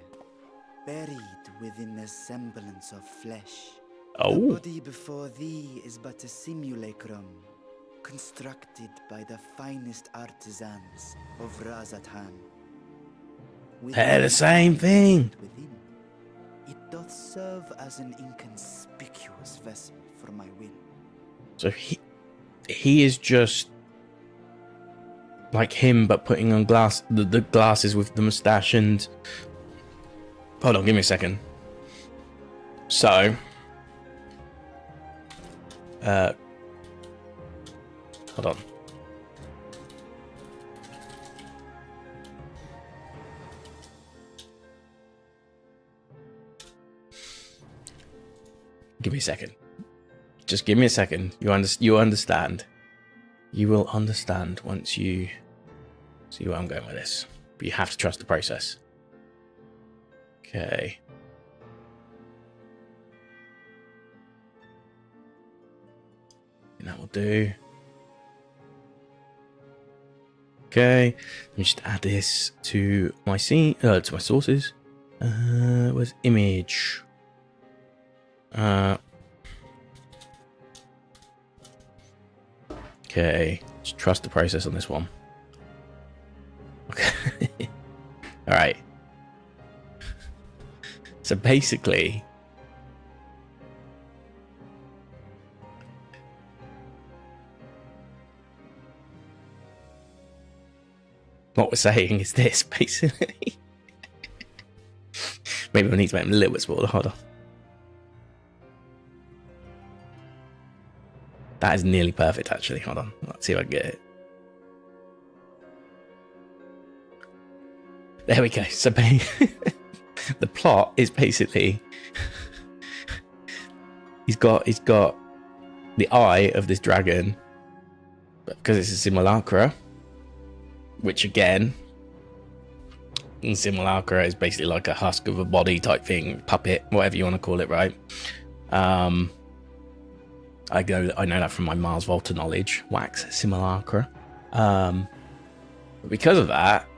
buried within the semblance of flesh. The Oh. body before thee is but a simulacrum, constructed by the finest artisans of Radz-at-Han. They're the same thing. Within, it doth serve as an inconspicuous vessel for my will. So he is just like him, but putting on the glasses with the mustache and... Hold on, give me a second. So... hold on. Give me a second. Just give me a second. You understand. You will understand once you see where I'm going with this. But you have to trust the process. Okay. And that will do. Okay. Let me just add this to my scene, to my sources. Where's image? Okay, just trust the process on this one. Okay. All right. So basically, what we're saying is this, basically. Maybe I need to make them a little bit smaller. Hold on. That is nearly perfect, actually. Hold on. Let's see if I can get it. There we go. So the plot is basically he's got the eye of this dragon, but because it's a simulacra, which again, in simulacra is basically like a husk of a body type thing, puppet, whatever you want to call it, right? I know that from my Mars Volta knowledge. Wax simulacra. But because of that,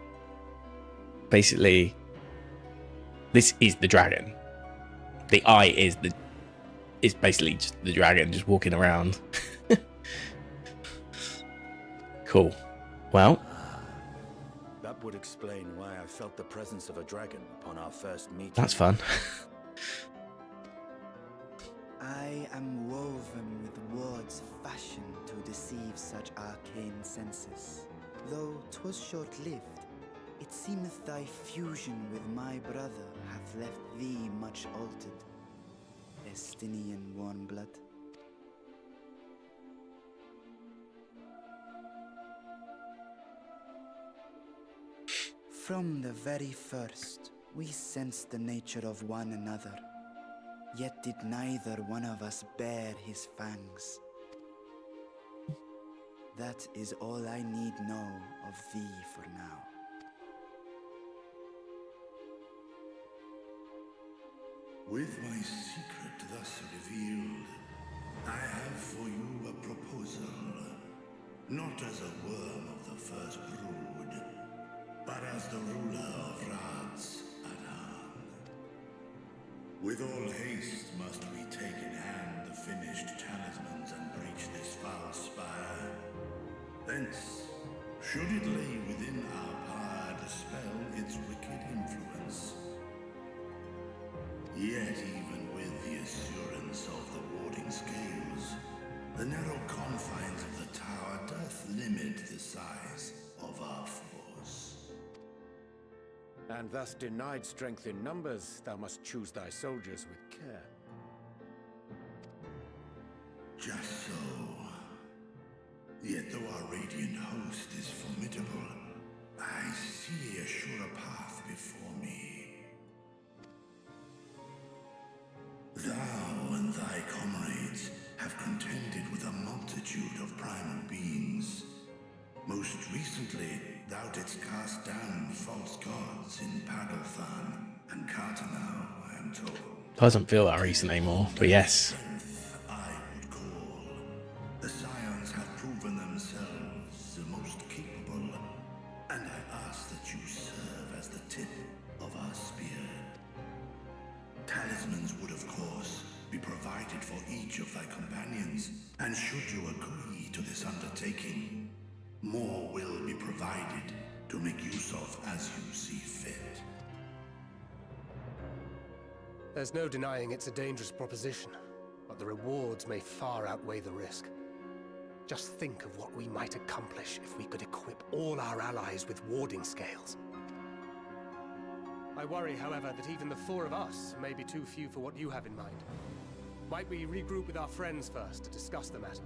basically, this is the dragon. The eye is basically just the dragon just walking around. Cool. Well, That would explain why I felt the presence of a dragon upon our first meeting. that's fun. I am woven with words fashioned to deceive such arcane senses. Though 'twas short-lived, it seemeth thy fusion with my brother hath left thee much altered. Estinian warm blood. From the very first, we sensed the nature of one another. Yet did neither one of us bear his fangs. That is all I need know of thee for now. With my secret thus revealed, I have for you a proposal. Not as a worm of the first brood, but as the ruler of Radz Adan. With all haste must we take in hand the finished talismans and breach this foul spire. Thence, should it lay within our power, dispel its wicked influence. Yet even with the assurance of the warding scales, the narrow confines of the tower doth limit the size of our force. And thus denied strength in numbers, thou must choose thy soldiers with care. Just so. Yet though our radiant host is formidable, I see a surer path before me. Thou and thy comrades have contended with a multitude of primal beings. Most recently, thou didst cast down false gods in Padalthan and Cartanau, I am told. Doesn't feel that recent anymore, but yes. I would call. The Scions have proven themselves the most capable, and I ask that you serve as the tip of our spear. Talismans would, of course, be provided for each of thy companions, and should you agree to this undertaking, more will be provided to make use of as you see fit. There's no denying it's a dangerous proposition, but the rewards may far outweigh the risk. Just think of what we might accomplish if we could equip all our allies with warding scales. I worry, however, that even the four of us may be too few for what you have in mind. Might we regroup with our friends first to discuss the matter?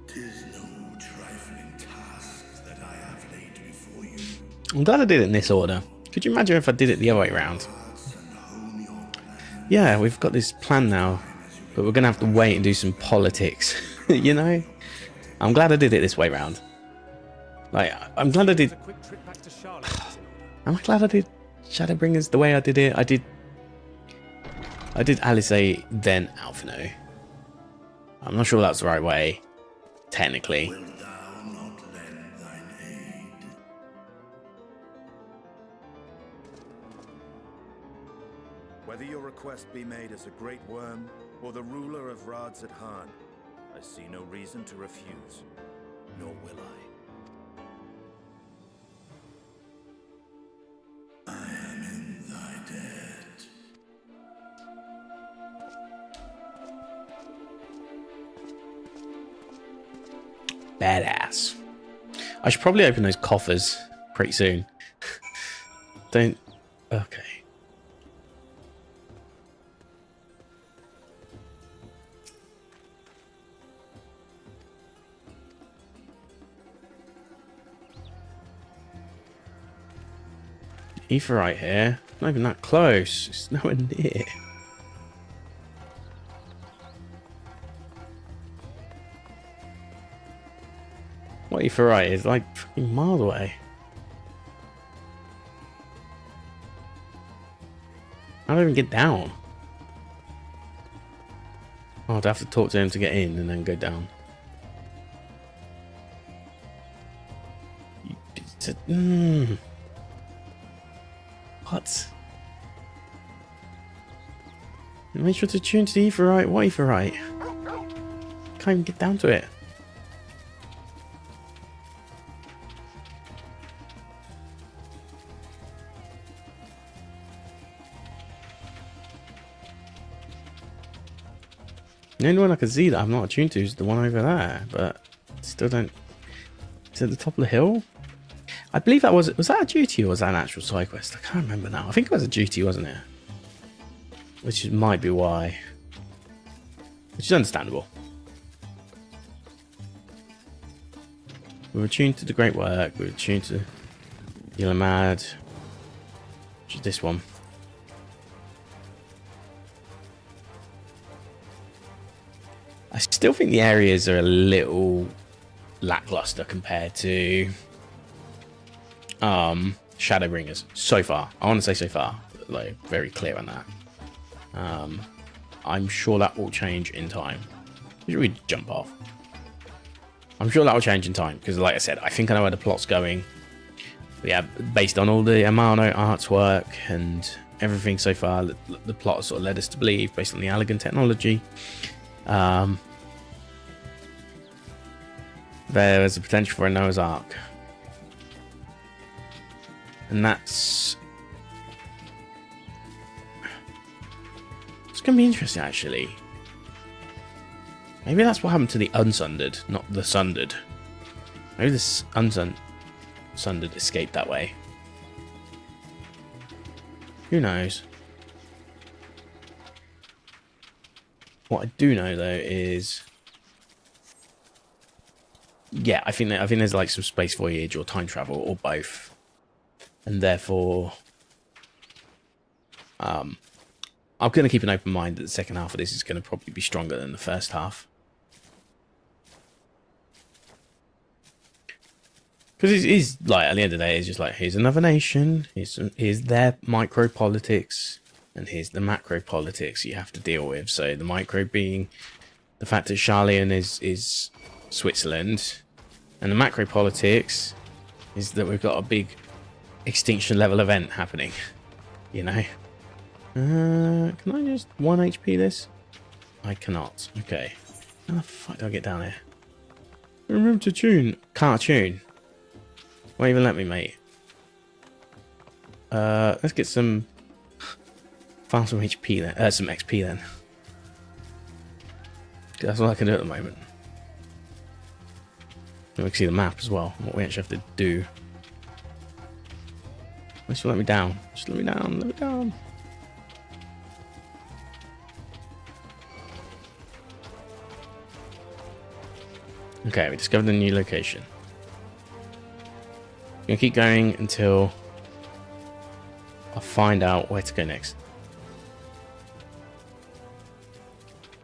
'Tis no trifling task that I have laid before you. I'm glad I did it in this order. Could you imagine if I did it the other way around? Yeah, we've got this plan now, but we're gonna have to wait and do some politics. You know? I'm glad I did it this way round. Like, I'm glad I did. A quick trip back to Charlotte is in order. I'm glad I did Shadowbringers the way I did it. I did Alizé, then Alphino. I'm not sure that's the right way, technically. Wilt thou not lend thine aid? Whether your request be made as a great worm or the ruler of Radz Adan, I see no reason to refuse, nor will I. I am in thy debt. Badass. I should probably open those coffers pretty soon. Don't. Okay. Ether right here. Not even that close. It's nowhere near. What Ether right is like fucking miles away. I don't even get down. Oh, I'd have to talk to him to get in and then go down. What? Make sure to tune to the Ether right. What Ether right? Can't even get down to it. The only one I can see that I'm not attuned to is the one over there, but still don't. Is it at the top of the hill? I believe that was that a duty or was that an actual side quest? I can't remember now. I think it was a duty, wasn't it? Which might be why. Which is understandable. We were tuned to the great work. We were tuned to Yilamad, which is this one. I still think the areas are a little lackluster compared to Shadowbringers so far. I want to say so far, like very clear on that. I'm sure that will change in time. Should we jump off? I'm sure that will change in time because, like I said, I think I know where the plot's going. But yeah, based on all the Amano artwork and everything so far, the plot has sort of led us to believe, based on the Allegan technology, there is a potential for a Noah's Ark. And it's going to be interesting, actually. Maybe that's what happened to the Unsundered, not the Sundered. Maybe this Sundered escaped that way. Who knows? What I do know, though, is... yeah, I think there's like some space voyage or time travel or both. And therefore... I'm going to keep an open mind that the second half of this is going to probably be stronger than the first half. Because it is, like, at the end of the day, it's just like, here's another nation, here's their micro politics, and here's the macro politics you have to deal with. So the micro being the fact that Charlian is Switzerland, and the macro politics is that we've got a big extinction level event happening, you know? Can I just 1 HP this? I cannot. Okay. How the fuck do I get down here? Remember to tune. Can't tune. Won't even let me, mate. Let's get some... find some HP then. Some XP then. That's all I can do at the moment. And we can see the map as well. What we actually have to do. Just let me down. Just let me down. Let me down. Okay, we discovered a new location. I'm gonna keep going until I find out where to go next.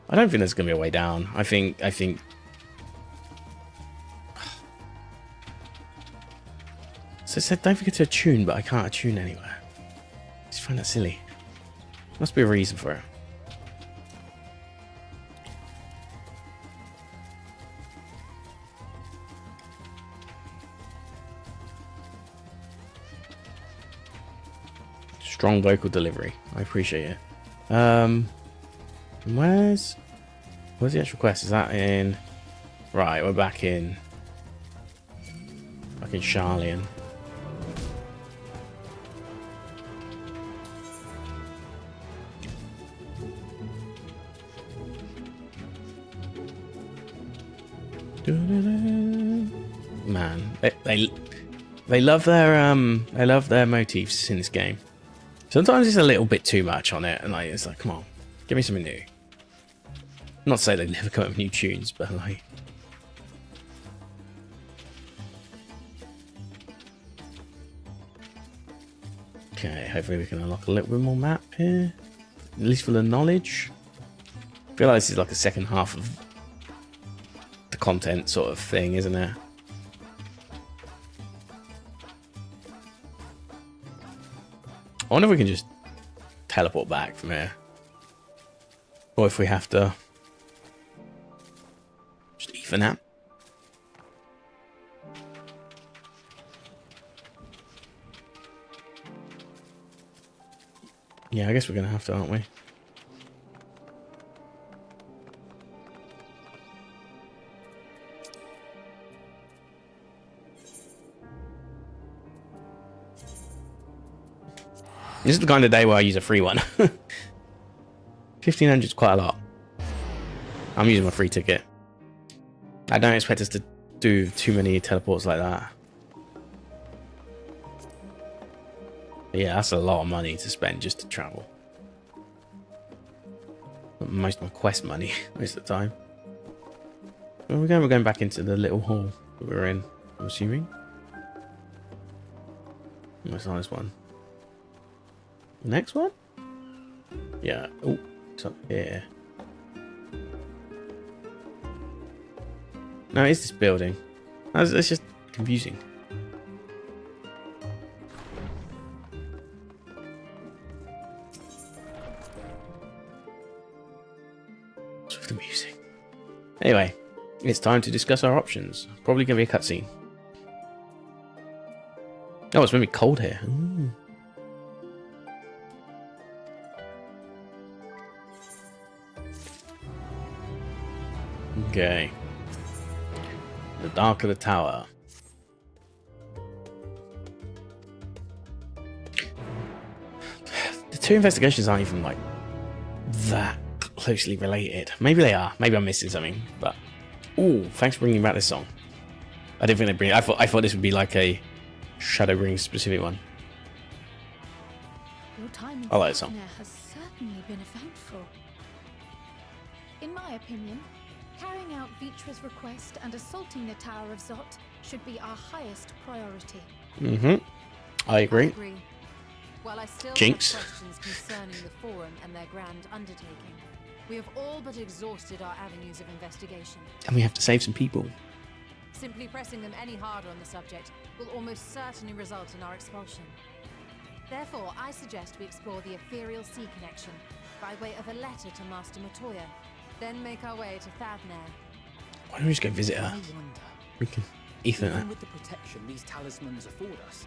I don't think there's gonna be a way down. I think so it said don't forget to attune, but I can't attune anywhere. I just find that silly. Must be a reason for it. Strong vocal delivery. I appreciate it. Where's the actual quest? Is that in... right, we're back in Charlian. Man, they love their motifs in this game. Sometimes it's a little bit too much on it, and like it's like, come on, give me something new. Not to say they never come up with new tunes, but like, okay, hopefully we can unlock a little bit more map here, at least for the knowledge. I feel like this is like a second half of the content sort of thing, isn't it? I wonder if we can just teleport back from here. Or if we have to just even out. Yeah, I guess we're going to have to, aren't we? This is the kind of day where I use a free one. 1500 is quite a lot. I'm using my free ticket. I don't expect us to do too many teleports like that. But yeah, that's a lot of money to spend just to travel. Most of my quest money, most of the time. Where are we going? We're going back into the little hall that we were in, I'm assuming. What's on this one? The next one? Yeah. Oh, it's up here. No, it's this building. That's just confusing. What's with the music? Anyway, it's time to discuss our options. Probably going to be a cutscene. Oh, it's really cold here. Ooh. Okay. The dark of the tower. The two investigations aren't even like that closely related. Maybe they are. Maybe I'm missing something. But ooh, thanks for bringing back this song. I didn't think they'd bring it. I thought this would be like a Shadowbring specific one. Your time in I like that song. Thavner has certainly been eventful. In my opinion, carrying out Vitra's request and assaulting the Tower of Zot should be our highest priority. I agree. While I still Jinx. have questions concerning the Forum and their grand undertaking, we have all but exhausted our avenues of investigation. And we have to save some people. Simply pressing them any harder on the subject will almost certainly result in our expulsion. Therefore, I suggest we explore the ethereal sea connection by way of a letter to Master Matoya, then make our way to Thavner. Why don't we just go visit her? I wonder, We can Ethan even with the protection these talismans afford us,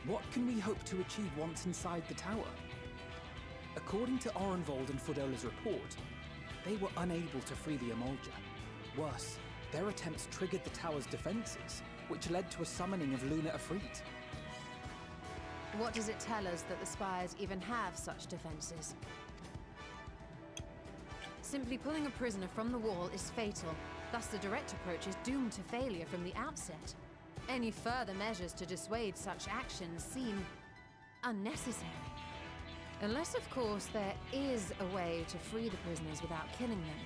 what can we hope to achieve once inside the tower? According to Orenvold and Fodola's report, they were unable to free the Emolja. Worse, their attempts triggered the tower's defenses, which led to a summoning of Luna Afrit. What does it tell us that the Spires even have such defenses? Simply pulling a prisoner from the wall is fatal, thus the direct approach is doomed to failure from the outset. Any further measures to dissuade such actions seem unnecessary. Unless, of course, there is a way to free the prisoners without killing them.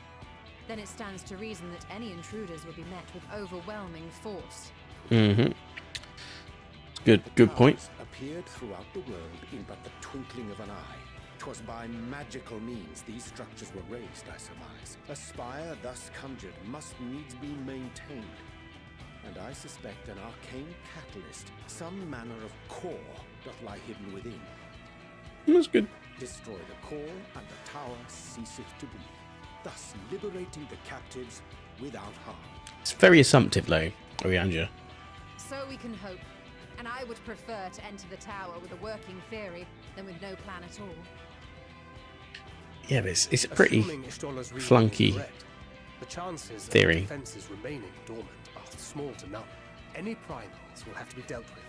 Then it stands to reason that any intruders will be met with overwhelming force. Good point. Appeared throughout the world in but the twinkling of an eye. 'Twas by magical means these structures were raised, I surmise. A spire thus conjured must needs be maintained. And I suspect an arcane catalyst, some manner of core, doth lie hidden within. That's good. Destroy the core, and the tower ceaseth to be, thus liberating the captives without harm. It's very assumptive, though, Orianja. So we can hope. And I would prefer to enter the tower with a working theory than with no plan at all. Yeah, but it's a pretty Assuming Ishtola's reasoning is flunky correct, the chances theory. of defenses remaining dormant are small to none. Any primals will have to be dealt with,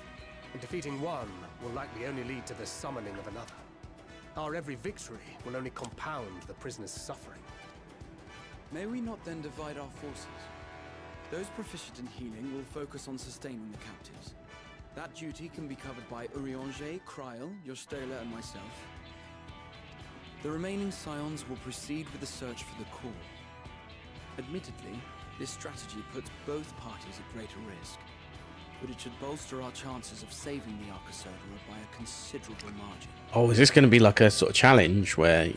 and defeating one will likely only lead to the summoning of another. Our every victory will only compound the prisoner's suffering. May we not then divide our forces? Those proficient in healing will focus on sustaining the captives. That duty can be covered by Urianger, Kryl, Yostela, and myself. The remaining scions will proceed with the search for the core. Admittedly, this strategy puts both parties at greater risk, but it should bolster our chances of saving the Arcosodora by a considerable margin. Oh, is this going to be like a sort of challenge where...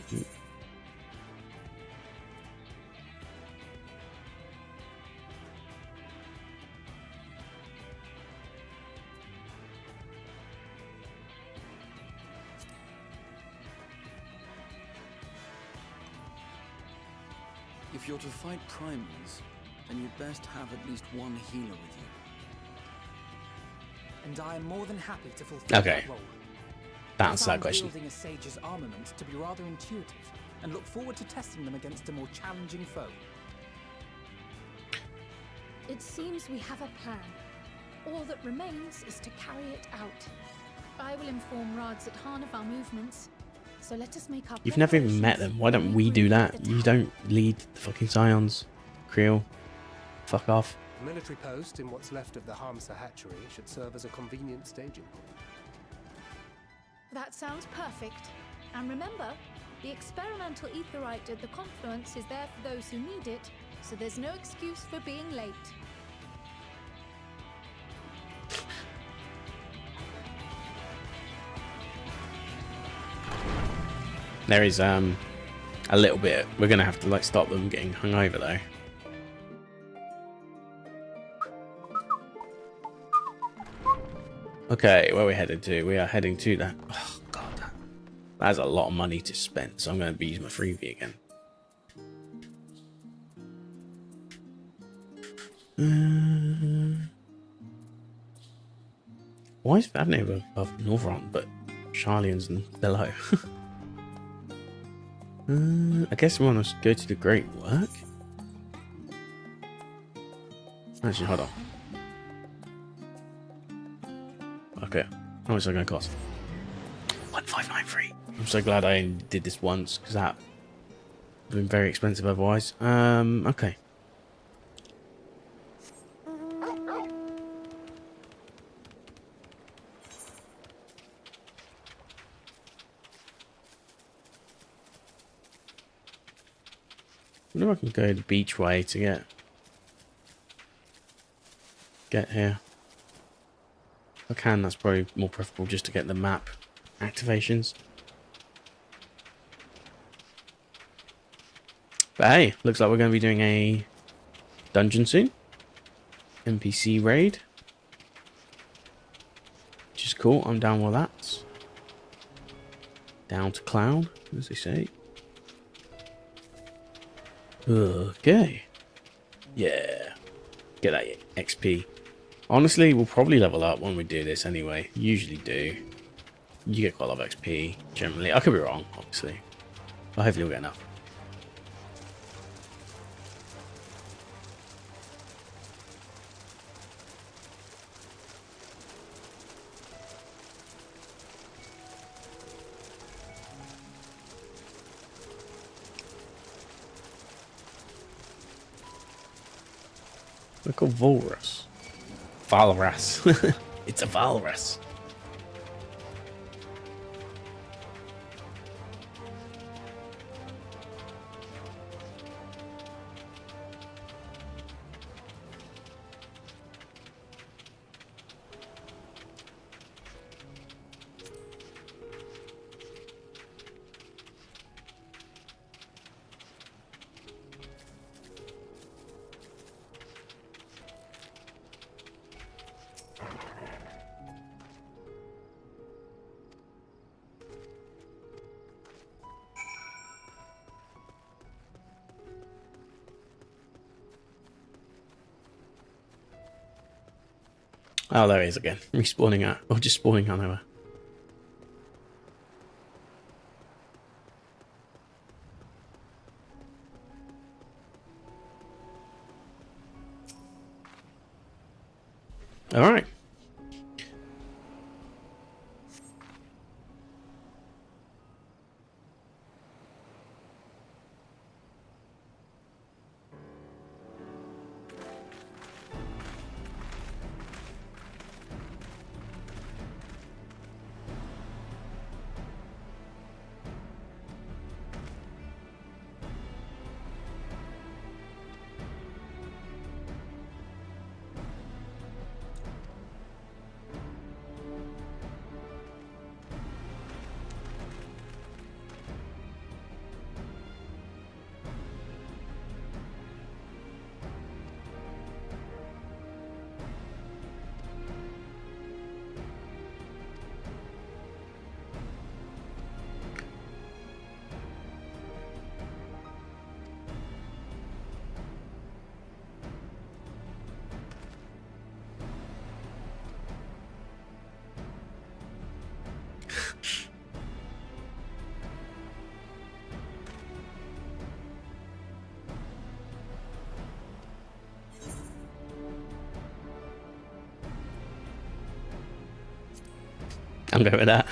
If you're to fight primals, then you'd best have at least one healer with you. And I am more than happy to fulfill Okay. that role. That's I that found question. wielding a sage's armament to be rather intuitive, and look forward to testing them against a more challenging foe. It seems we have a plan. All that remains is to carry it out. I will inform Radzat Khan of our movements, so let us make our You've never even met preparations them. Why don't we do that? You don't lead the fucking scions. Creel. Fuck off. A military post in what's left of the Hamsa hatchery should serve as a convenient staging point. That sounds perfect. And remember, the experimental aetherite at the confluence is there for those who need it, so there's no excuse for being late. There is a little bit. We're gonna have to like stop them getting hungover though. Okay, where are we headed to? We are heading to that. Oh god, that's a lot of money to spend. So I'm gonna be using my freebie again. Why is Vadnir above Norvront, but Sharlayan's below? I guess we want to go to the Great Work. Actually, hold on. Okay, how much is that going to cost? 1593. I'm so glad I did this once, because that would have been very expensive otherwise. Okay. I wonder if I can go the beach way to get here. If I can, that's probably more preferable just to get the map activations. But hey, looks like we're going to be doing a dungeon soon. NPC raid. Which is cool. I'm down with that. Down to clown, as they say. Okay. Yeah. Get that XP. Honestly, we'll probably level up when we do this anyway. Usually do. You get quite a lot of XP, generally. I could be wrong, obviously. But hopefully we'll get enough. They're called Valrus. Valrus. It's a Valrus. Oh, there he is again. Respawning out. Or just spawning on over. Alright. I'm going with that.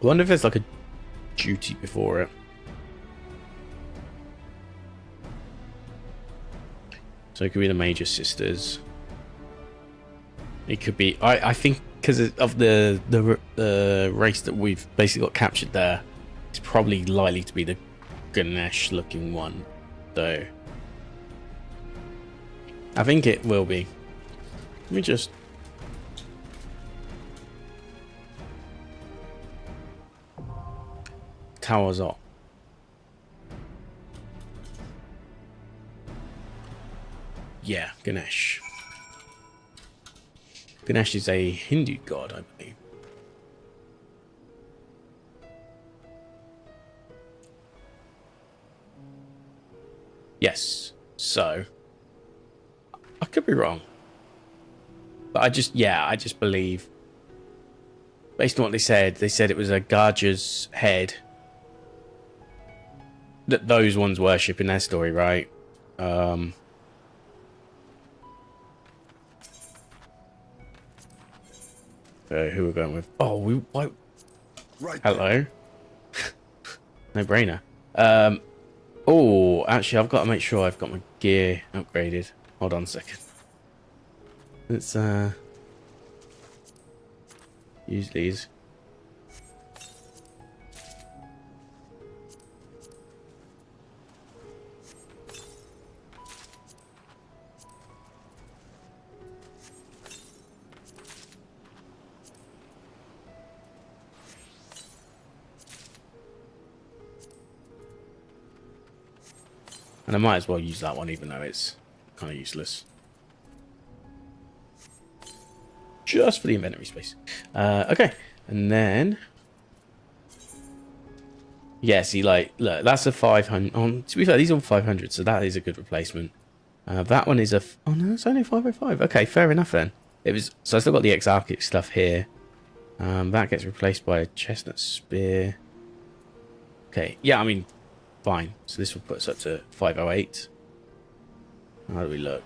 I wonder if there's like a duty before it. So it could be the Major Sisters. It could be... I think because of the race that we've basically got captured there, it's probably likely to be the Ganesh looking one, though. I think it will be. Let me just... Tower Zot. Yeah, Ganesh. Ganesh is a Hindu god, I believe. Yes. So, I could be wrong. But I just believe, based on what they said it was a Gaja's head that those ones worship in their story, right? Who we're going with? Oh, what? Right. Hello. No brainer. Oh, actually, I've got to make sure I've got my gear upgraded. Hold on a second. Let's use these. And I might as well use that one, even though it's kind of useless. Just for the inventory space. Okay, and then... yeah, see, like, look, that's a 500... to be fair, these are all 500, so that is a good replacement. That one is a... oh, no, it's only 505. Okay, fair enough, then. It was... so I still got the Exarchic stuff here. That gets replaced by a Chestnut Spear. Okay, yeah, I mean... fine. So this will put us up to 508. How do we look?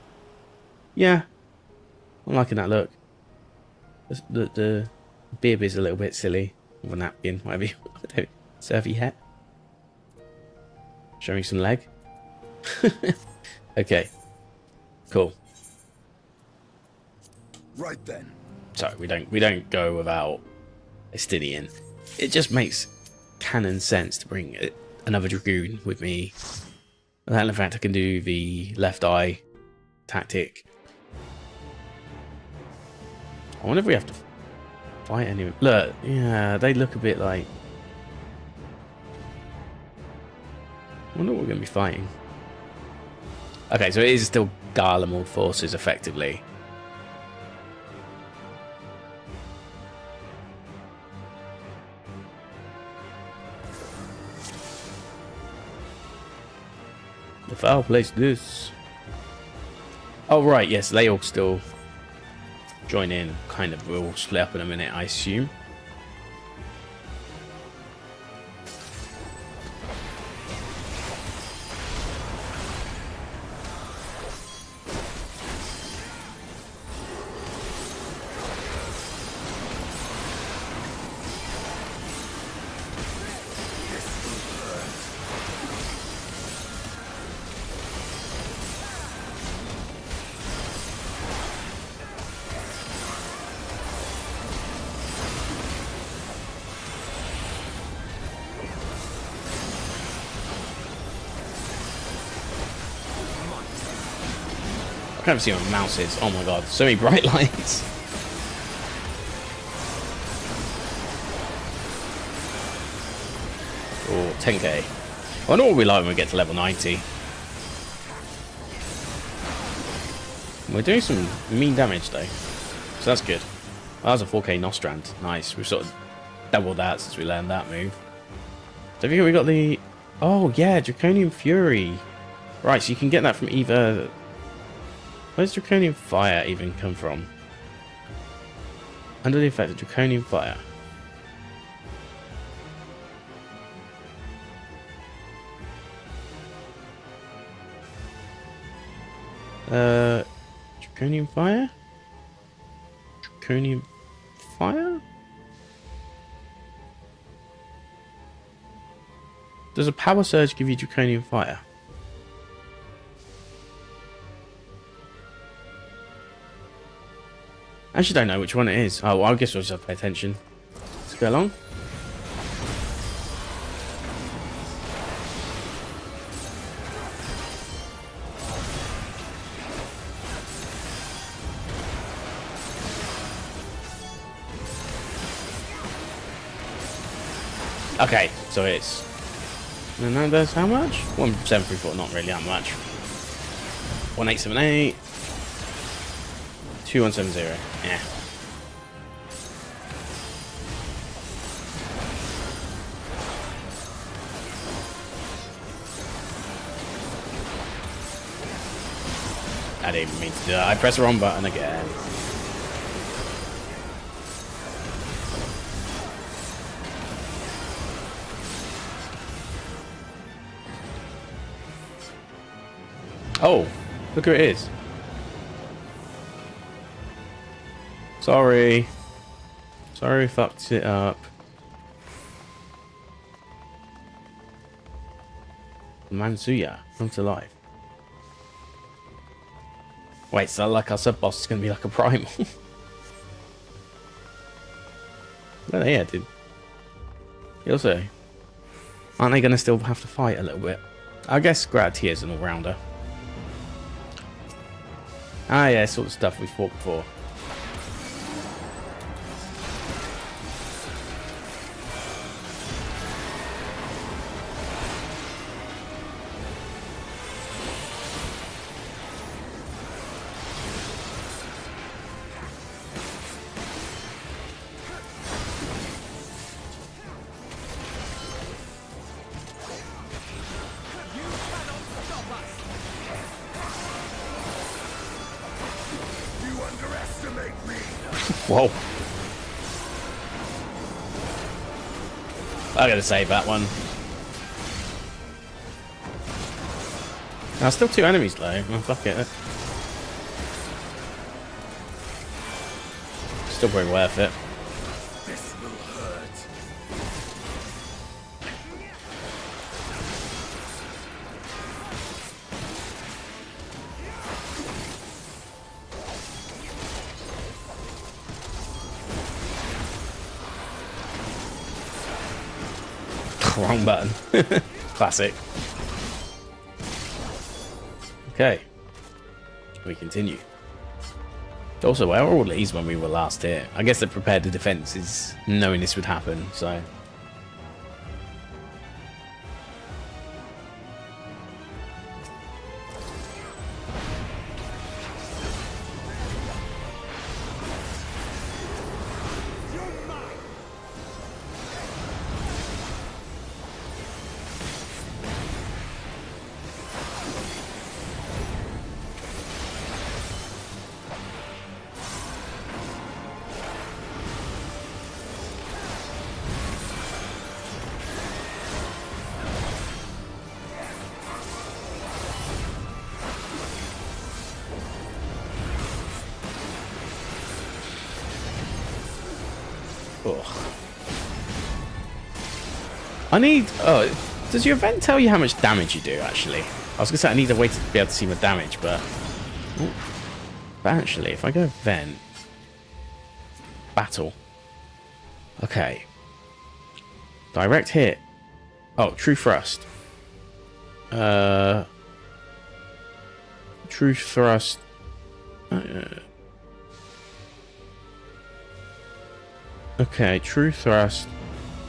Yeah. I'm liking that look. The bib is a little bit silly. With a napkin, whatever you want. Surfy hat. Showing some leg. Okay. Cool. Right then. So we don't go without Estinian. It just makes canon sense to bring it. Another Dragoon with me. And in fact, I can do the left eye tactic. I wonder if we have to fight anyone. Look, yeah, they look a bit like... I wonder what we're going to be fighting. Okay, so it is still Garlemald forces, effectively. The foul place this. Oh right, yes, they all still join in. Kind of will split up in a minute, I assume. I can't even see where my mouse is. Oh my god, so many bright lights. Oh, 10k. I wonder what we like when we get to level 90. We're doing some mean damage though, so that's good. Well, that was a 4k Nostrand. Nice. We've sort of doubled that since we learned that move. So we got the... oh yeah, Draconian Fury. Right, so you can get that from either... where's Draconian Fire even come from? Under the effect of Draconian Fire. Draconian Fire? Draconian Fire? Does a Power Surge give you Draconian Fire? I actually don't know which one it is. Oh, well, I guess we'll just have to pay attention. Let's go along. Okay, so it's And that does how much? 1734, not really that much. 1878. 2170. Yeah. I didn't even mean to do that. I pressed the wrong button again. Oh, look who it is. Sorry. Sorry, fucked it up. Mansuya, come to life. Wait, so like our sub boss is gonna be like a primal? Well, yeah, dude. Also, aren't they gonna still have to fight a little bit? I guess Gravity is an all-rounder. Ah, yeah, sort of stuff we fought before. Whoa. I gotta save that one. Still 2 enemies though. Oh, fuck it. Still pretty worth it. This will hurt. Wrong button. Classic. Okay. We continue. Also, where were all these when we were last here? I guess they prepared the defenses knowing this would happen, so... I need... Oh, does your event tell you how much damage you do, actually? I was going to say I need a way to be able to see my damage, but... Ooh. But actually, if I go event... Battle. Okay. Direct hit. Oh, true thrust. True thrust. Okay, true thrust.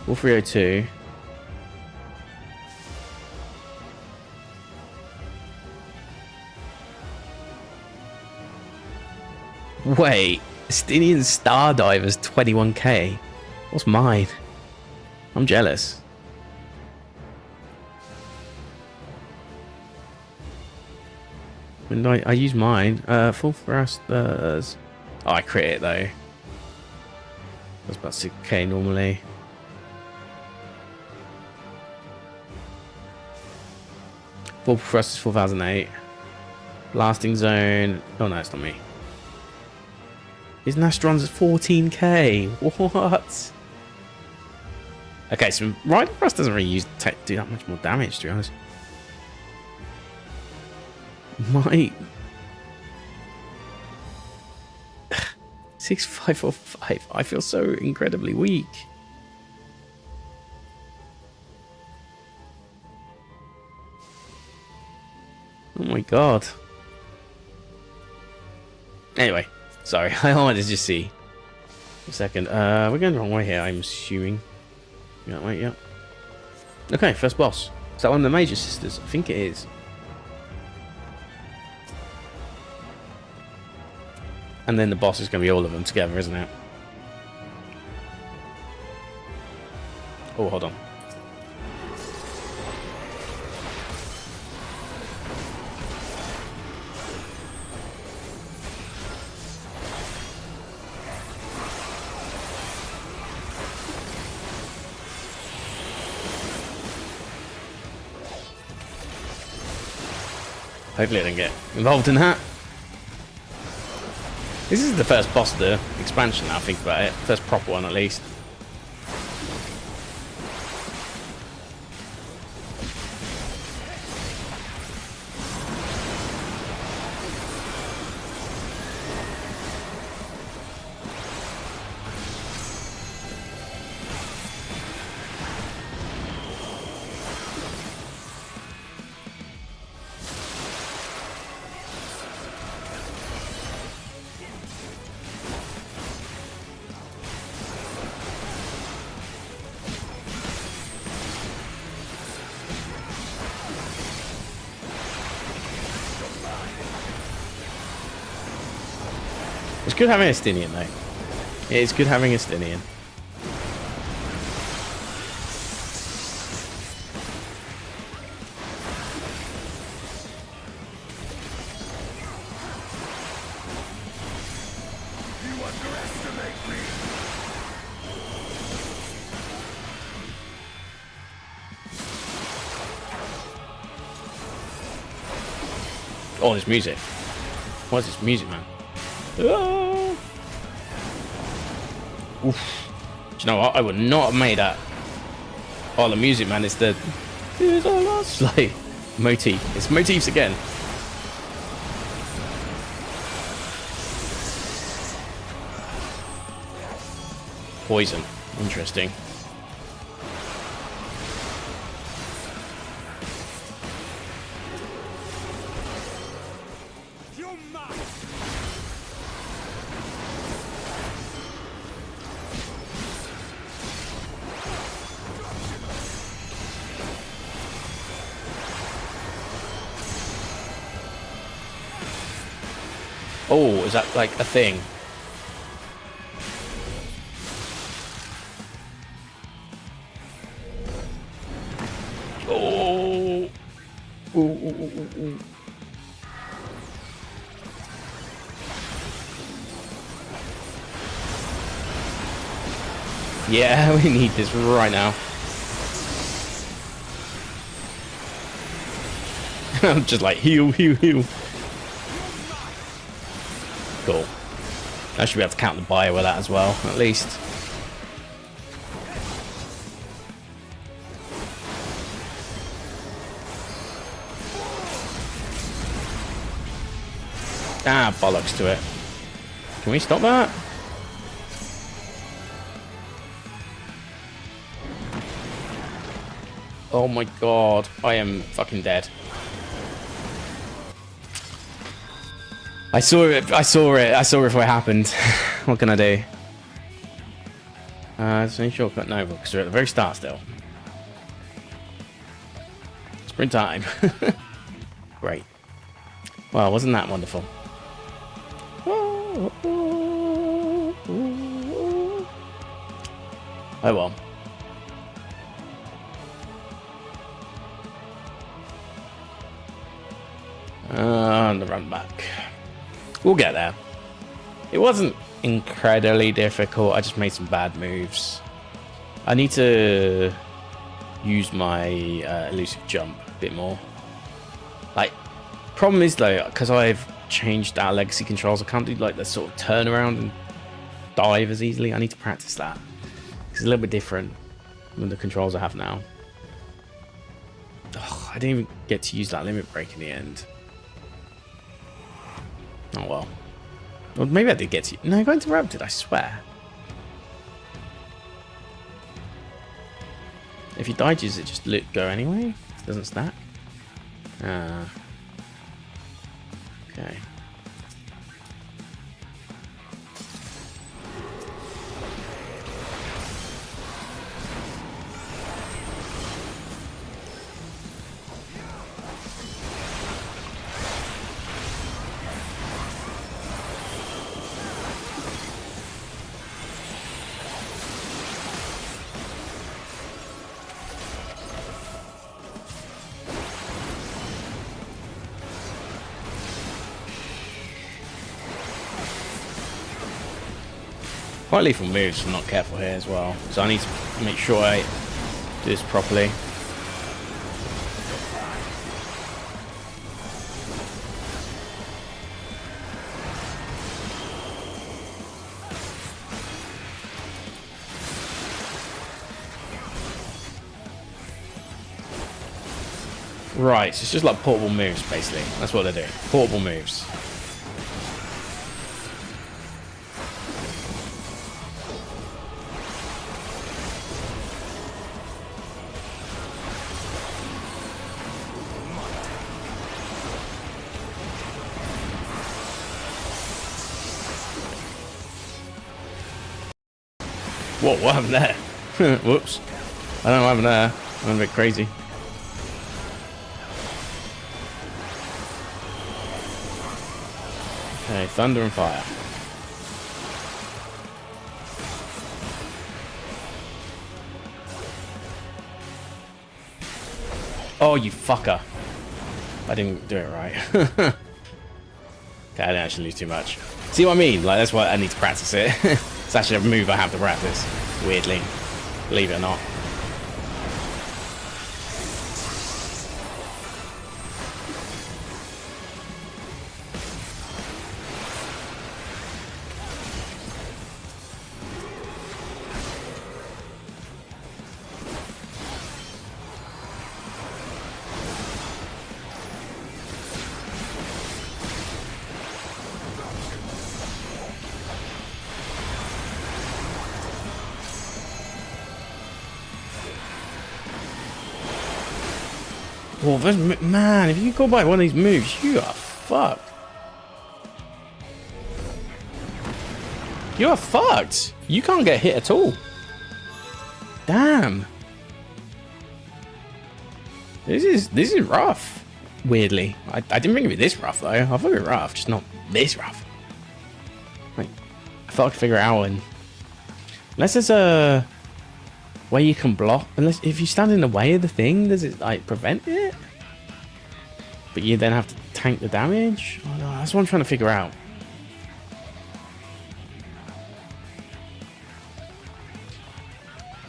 4302. Wait, Estinian Stardiver's 21k. What's mine? I'm jealous. When I use mine, full thrusters. Oh, I crit it though. That's about 6k normally. Full thrusters 4008. Blasting zone. Oh no, it's not me. His Nastron's at 14k. What? Okay, so Rider Thrust doesn't really do that much more damage, to be honest. My 6545. I feel so incredibly weak. Oh my god. Anyway. Sorry, I wanted to just see. A second. We're going the wrong way here, I'm assuming. Yeah, wait, yeah. Okay, first boss. Is that one of the Major Sisters? I think it is. And then the boss is going to be all of them together, isn't it? Oh, hold on. Hopefully I didn't get involved in that. This is the first boss of the expansion now I think about it. First proper one at least. It's good having a Stinian though. It is good having a Stinian. You underestimate me. Oh, this music. What is this music, man? Ah. Oof. Do you know what? I would not have made that. Oh, the music, man. It's the like motif. It's motifs again. Poison. Interesting. Oh, is that like a thing? Oh. Ooh, ooh, ooh, ooh. Yeah, we need this right now. I'm just like heal, heal, heal. Cool. I should be able to count the bio with that as well, at least. Ah, bollocks to it. Can we stop that? Oh my god, I am fucking dead. I saw it before it happened. What can I do? There's any shortcut? No, because we're at the very start still. Sprint time. Great. Well, wasn't that wonderful? Oh well. And the run back. We'll get there. It wasn't incredibly difficult. I just made some bad moves. I need to use my elusive jump a bit more. Like, problem is though, because I've changed our legacy controls, I can't do like the sort of turn around and dive as easily. I need to practice that. It's a little bit different than the controls I have now. Oh, I didn't even get to use that limit break in the end. Oh well. Well, maybe I did get to. No, I got interrupted, I swear. If you die, does it just go anyway? Doesn't stack? Okay. Quite lethal moves if I'm not careful here as well. So I need to make sure I do this properly. Right, so it's just like portable moves, basically. That's what they're doing. Portable moves. Whoa, what happened there? Whoops. I don't know what happened there. I went a bit crazy. Okay, thunder and fire. Oh, you fucker. I didn't do it right. Okay, I didn't actually lose too much. See what I mean? Like, that's why I need to practice it. It's actually a move I have to practice. Weirdly. Believe it or not. Oh, man, if you go by one of these moves, you are fucked. You are fucked. You can't get hit at all. Damn. This is rough. Weirdly, I didn't think of it this rough though. I thought it was rough, just not this rough. Like, I thought I could figure it out, and unless there's a way you can block, unless if you stand in the way of the thing, does it like prevent it? But you then have to tank the damage? Oh no, that's what I'm trying to figure out.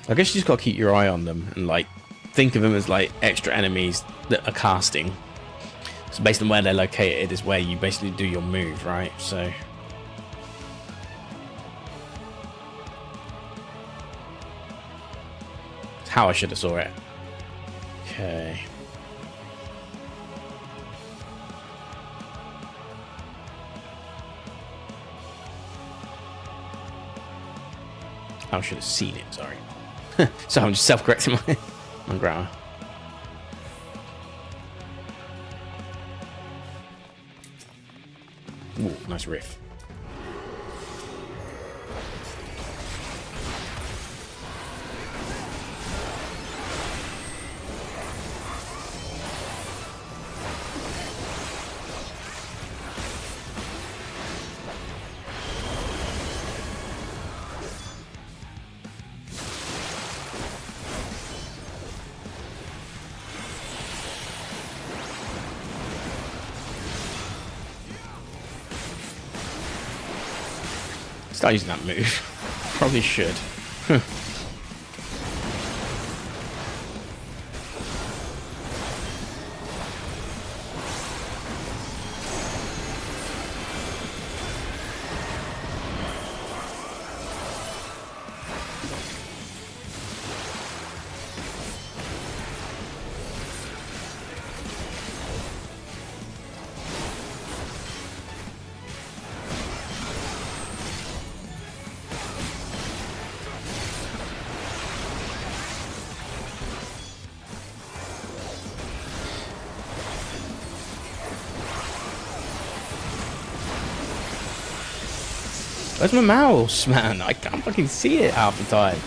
I guess you just gotta keep your eye on them and like think of them as like extra enemies that are casting. So based on where they're located is where you basically do your move, right? So it's how I should have saw it. Okay. I should have seen it, sorry. So I'm just self-correcting my grammar. Ooh, nice riff. Start using that move. Probably should. Where's my mouse, man? I can't fucking see it half the time.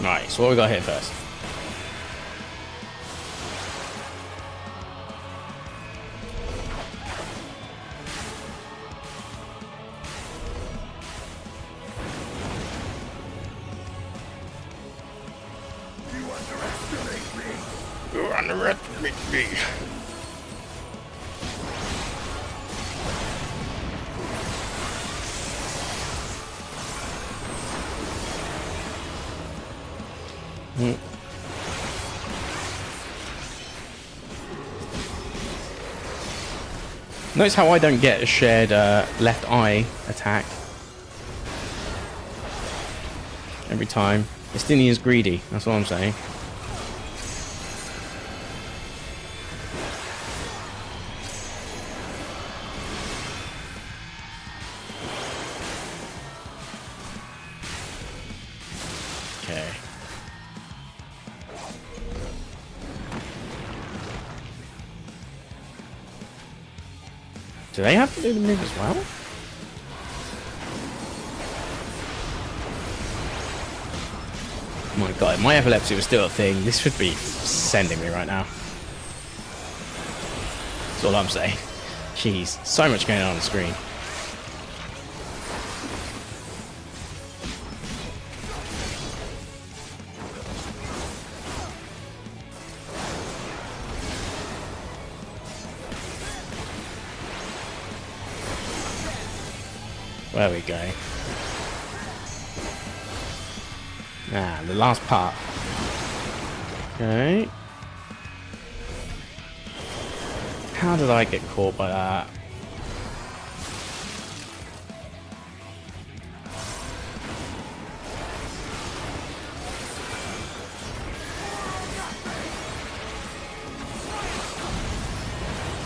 Right, so what we got here first? Underestimate me. Notice how I don't get a shared left eye attack every time. Estinian's greedy, that's what I'm saying. Okay. Do they have to do the move as well? Oh my god, if my epilepsy was still a thing, this would be sending me right now. That's all I'm saying. Jeez, so much going on the screen. There we go. Ah, the last part. Okay. How did I get caught by that?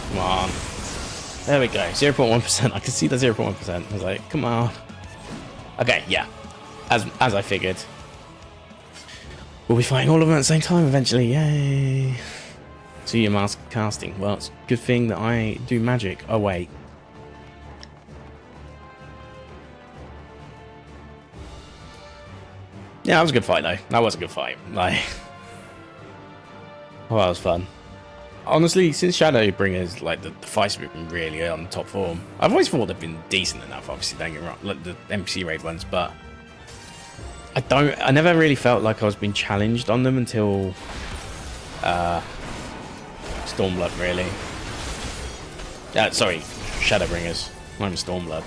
Come on. There we go. 0.1%. I can see the 0.1%. I was like, come on. Okay, yeah. As I figured. We'll be fighting all of them at the same time eventually. Yay. So your mask casting. Well, it's a good thing that I do magic. Oh, wait. Yeah, that was a good fight, though. That was a good fight. Like, oh, that was fun. Honestly, since Shadowbringers, like, the fights have been really on top form. I've always thought they've been decent enough, obviously, don't get me wrong, like the NPC raid ones, but I never really felt like I was being challenged on them until Stormblood, really. Sorry, Shadowbringers, not even Stormblood.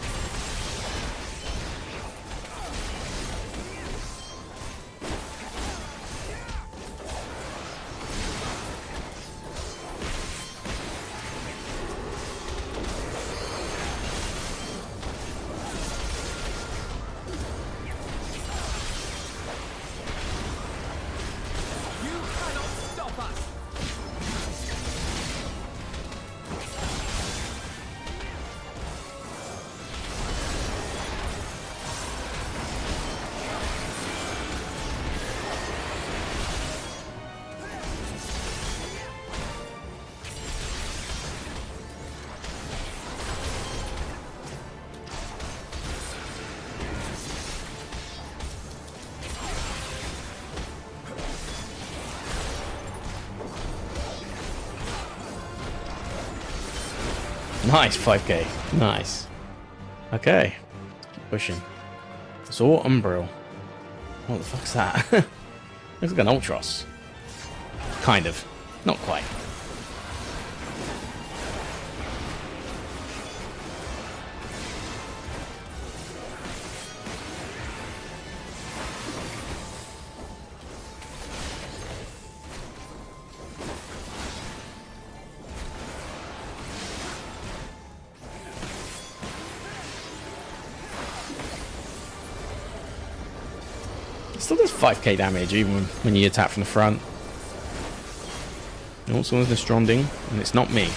Nice, 5k. Nice. Okay. Keep pushing. Zor Umbril. What the fuck's that? Looks like an Ultros. Kind of. Not quite. Still does 5k damage even when you attack from the front. Also with the Stronding, and it's not me.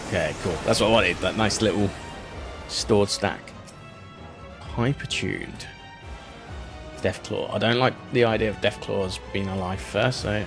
Okay, cool. That's what I wanted, that nice little stored stack. Hypertuned. Deathclaw. I don't like the idea of Deathclaws being alive first, so...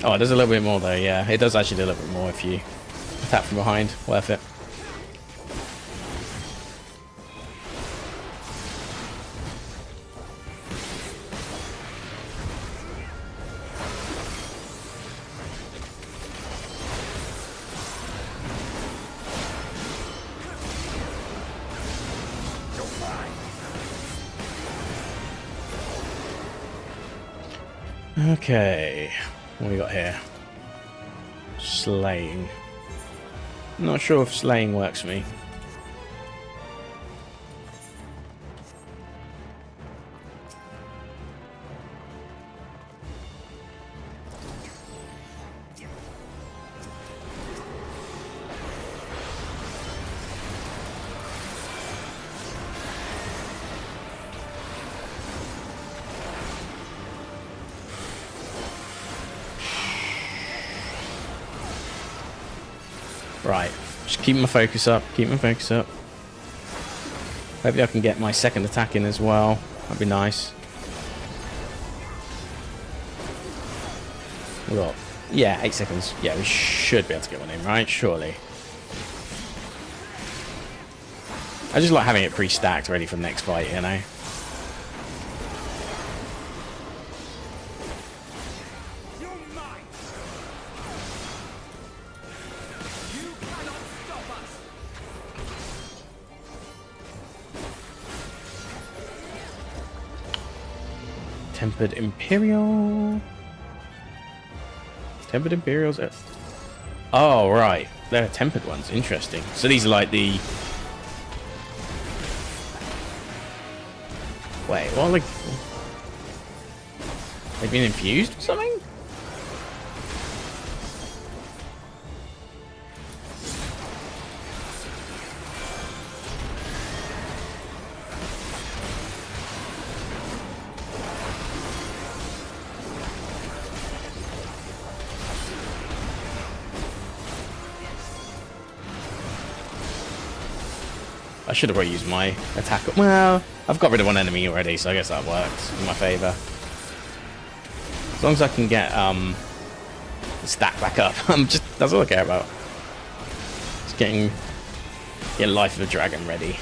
Oh, it does a little bit more though, yeah. It does actually do a little bit more if you attack from behind. Worth it. Okay, what we got here? Slaying. Not sure if slaying works for me. Right, just keep my focus up, keep my focus up. Maybe I can get my second attack in as well. That'd be nice. We got, yeah, 8 seconds. Yeah, we should be able to get one in, right? Surely. I just like having it pre-stacked, ready for the next fight, you know? Tempered Imperial. Tempered Imperials. Oh, right. They're tempered ones. Interesting. So these are like the... Wait, what? Like... They've been infused or something? I should have probably used my attack. Well, I've got rid of one enemy already, so I guess that works in my favour. As long as I can get the stack back up, that's all I care about. Just getting Life of a Dragon ready.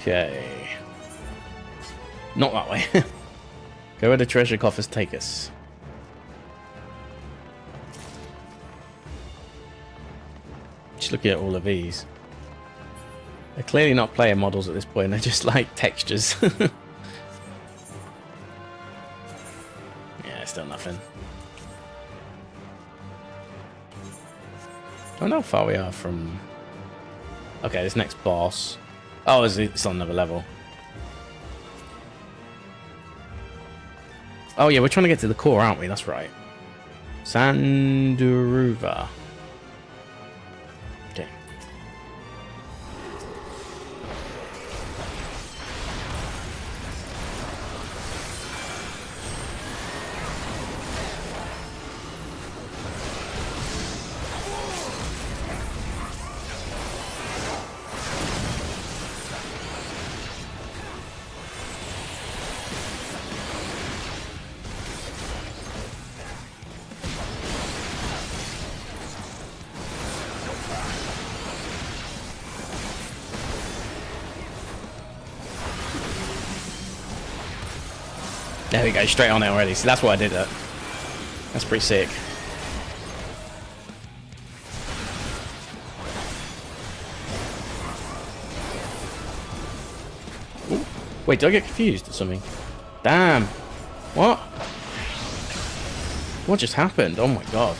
Okay. Not that way. Go where the treasure coffers take us. Just looking at all of these. They're clearly not player models at this point, they're just like textures. Yeah, still nothing. I don't know how far we are from... Okay, this next boss... Oh, it's on another level. Oh yeah, we're trying to get to the core, aren't we? That's right. Sandaruva. Okay. There we go, straight on it already. So that's why I did that. That's pretty sick. Ooh. Wait, did I get confused or something? Damn. What? What just happened? Oh my god.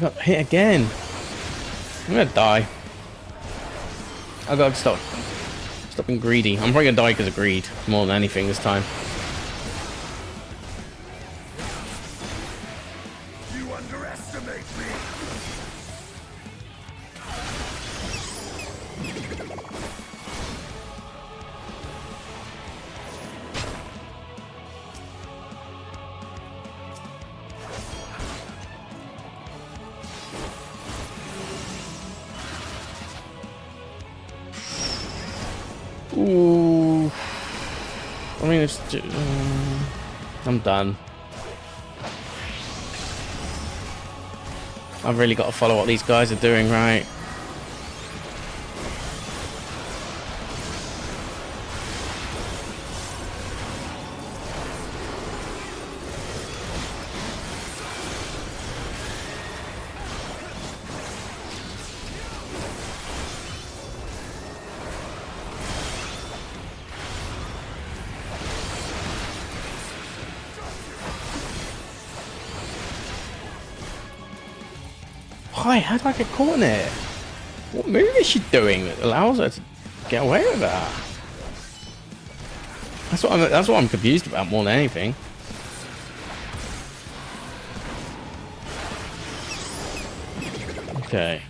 got hit again. I'm gonna die. I gotta stop being greedy. I'm probably gonna die because of greed more than anything this time. You underestimate me. Ooh. I mean, it's I'm done. I've really got to follow what these guys are doing, right? Why? How did I get caught in it? What move is she doing that allows her to get away with that? That's what I'm confused about more than anything. Okay.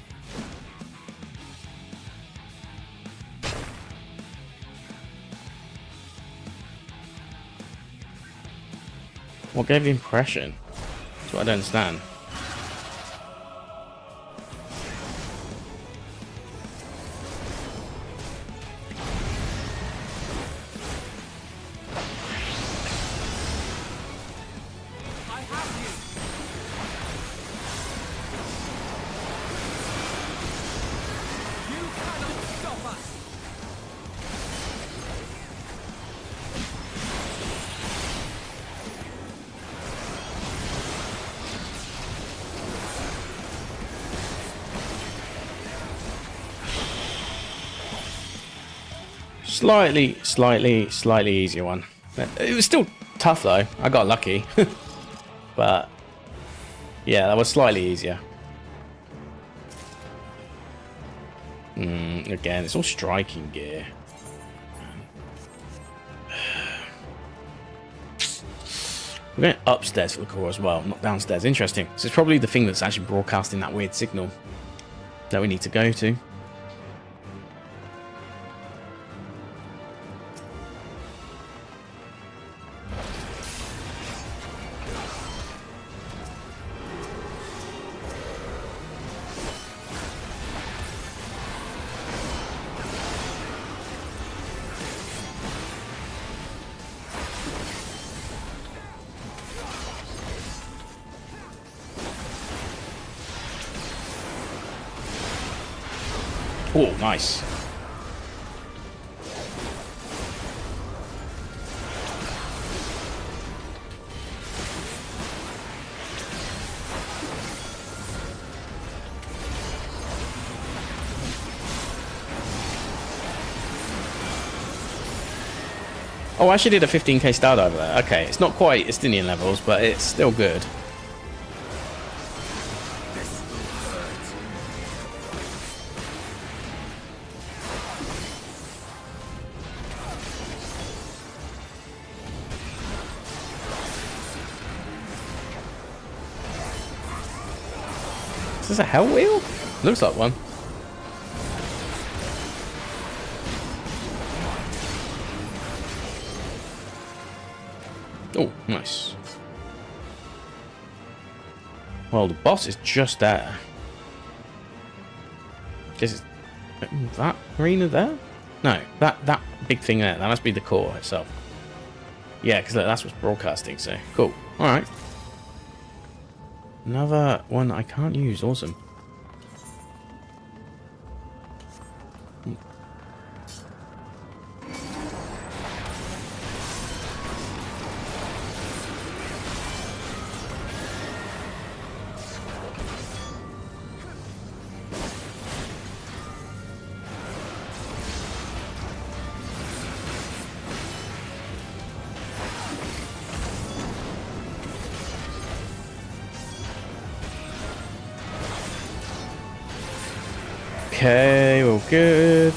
What gave the impression? That's what I don't understand. Slightly easier one. It was still tough though. I got lucky. But yeah, that was slightly easier. Again, it's all striking gear. We're going upstairs for the core as well, not downstairs. Interesting. So it's probably the thing that's actually broadcasting that weird signal that we need to go to. Oh, nice. Oh, I actually did a 15k start over there. Okay, it's not quite Estinian levels, but it's still good. Is this a hell wheel? Looks like one. Oh, nice. Well, the boss is just there. Guess it's that arena there? No, that big thing there. That must be the core itself. Yeah, because that's what's broadcasting, so cool. Alright. Another one I can't use. Awesome. Okay, well, good.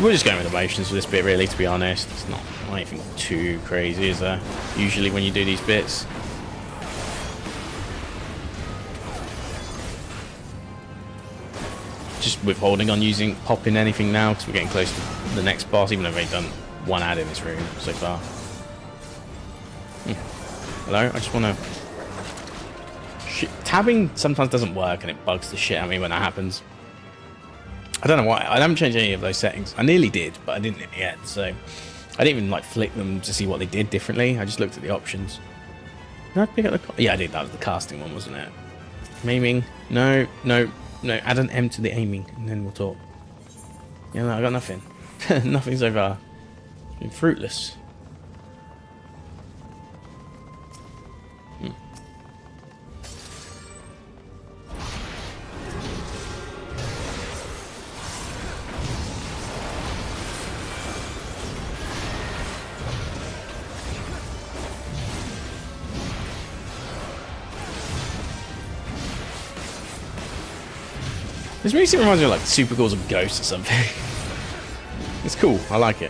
We're just going with emotions for this bit, really, to be honest. It's not anything too crazy, is there? Usually when you do these bits. Just withholding on popping anything now, because we're getting close to the next boss, even though we've done one ad in this room so far. Hello? I just want to... Tabbing sometimes doesn't work, and it bugs the shit out of me when that happens. I don't know why. I haven't changed any of those settings. I nearly did, but I didn't in the end, so... I didn't even, like, flick them to see what they did differently. I just looked at the options. Did I pick up the... Yeah, I did. That was the casting one, wasn't it? Aiming. No. Add an M to the aiming, and then we'll talk. Yeah, no, I got nothing. Nothing so far. It's been fruitless. This music reminds me of like Super Calls of Ghosts or something. It's cool, I like it.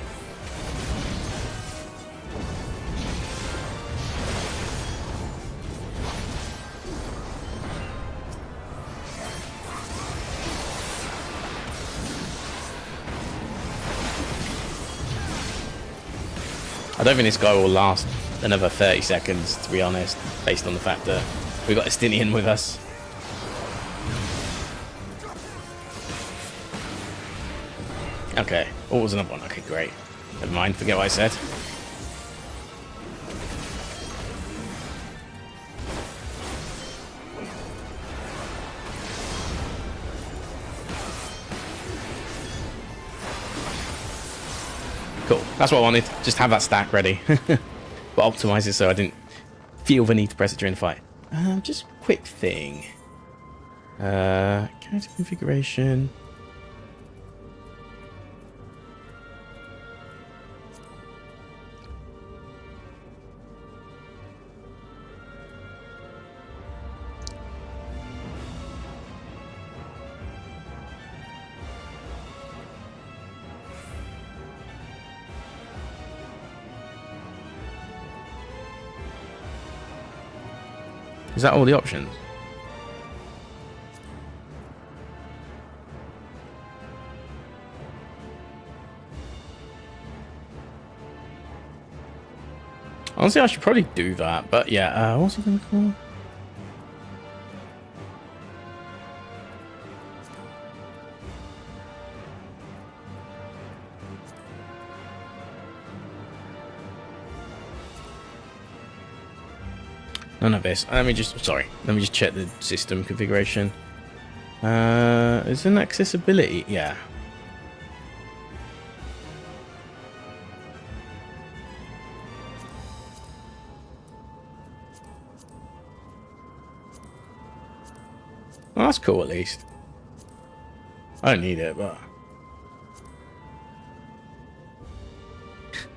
I don't think this guy will last another 30 seconds, to be honest, based on the fact that we've got Estinian with us. Okay. Oh, was another one. Okay, great. Never mind. Forget what I said. Cool. That's what I wanted. Just have that stack ready. But optimize it so I didn't feel the need to press it during the fight. Just quick thing. Character configuration. Is that all the options? Honestly, I should probably do that, but yeah, what's it gonna call? None of this. Let me just check the system configuration. Is it accessibility? Yeah. Well, that's cool at least. I don't need it, but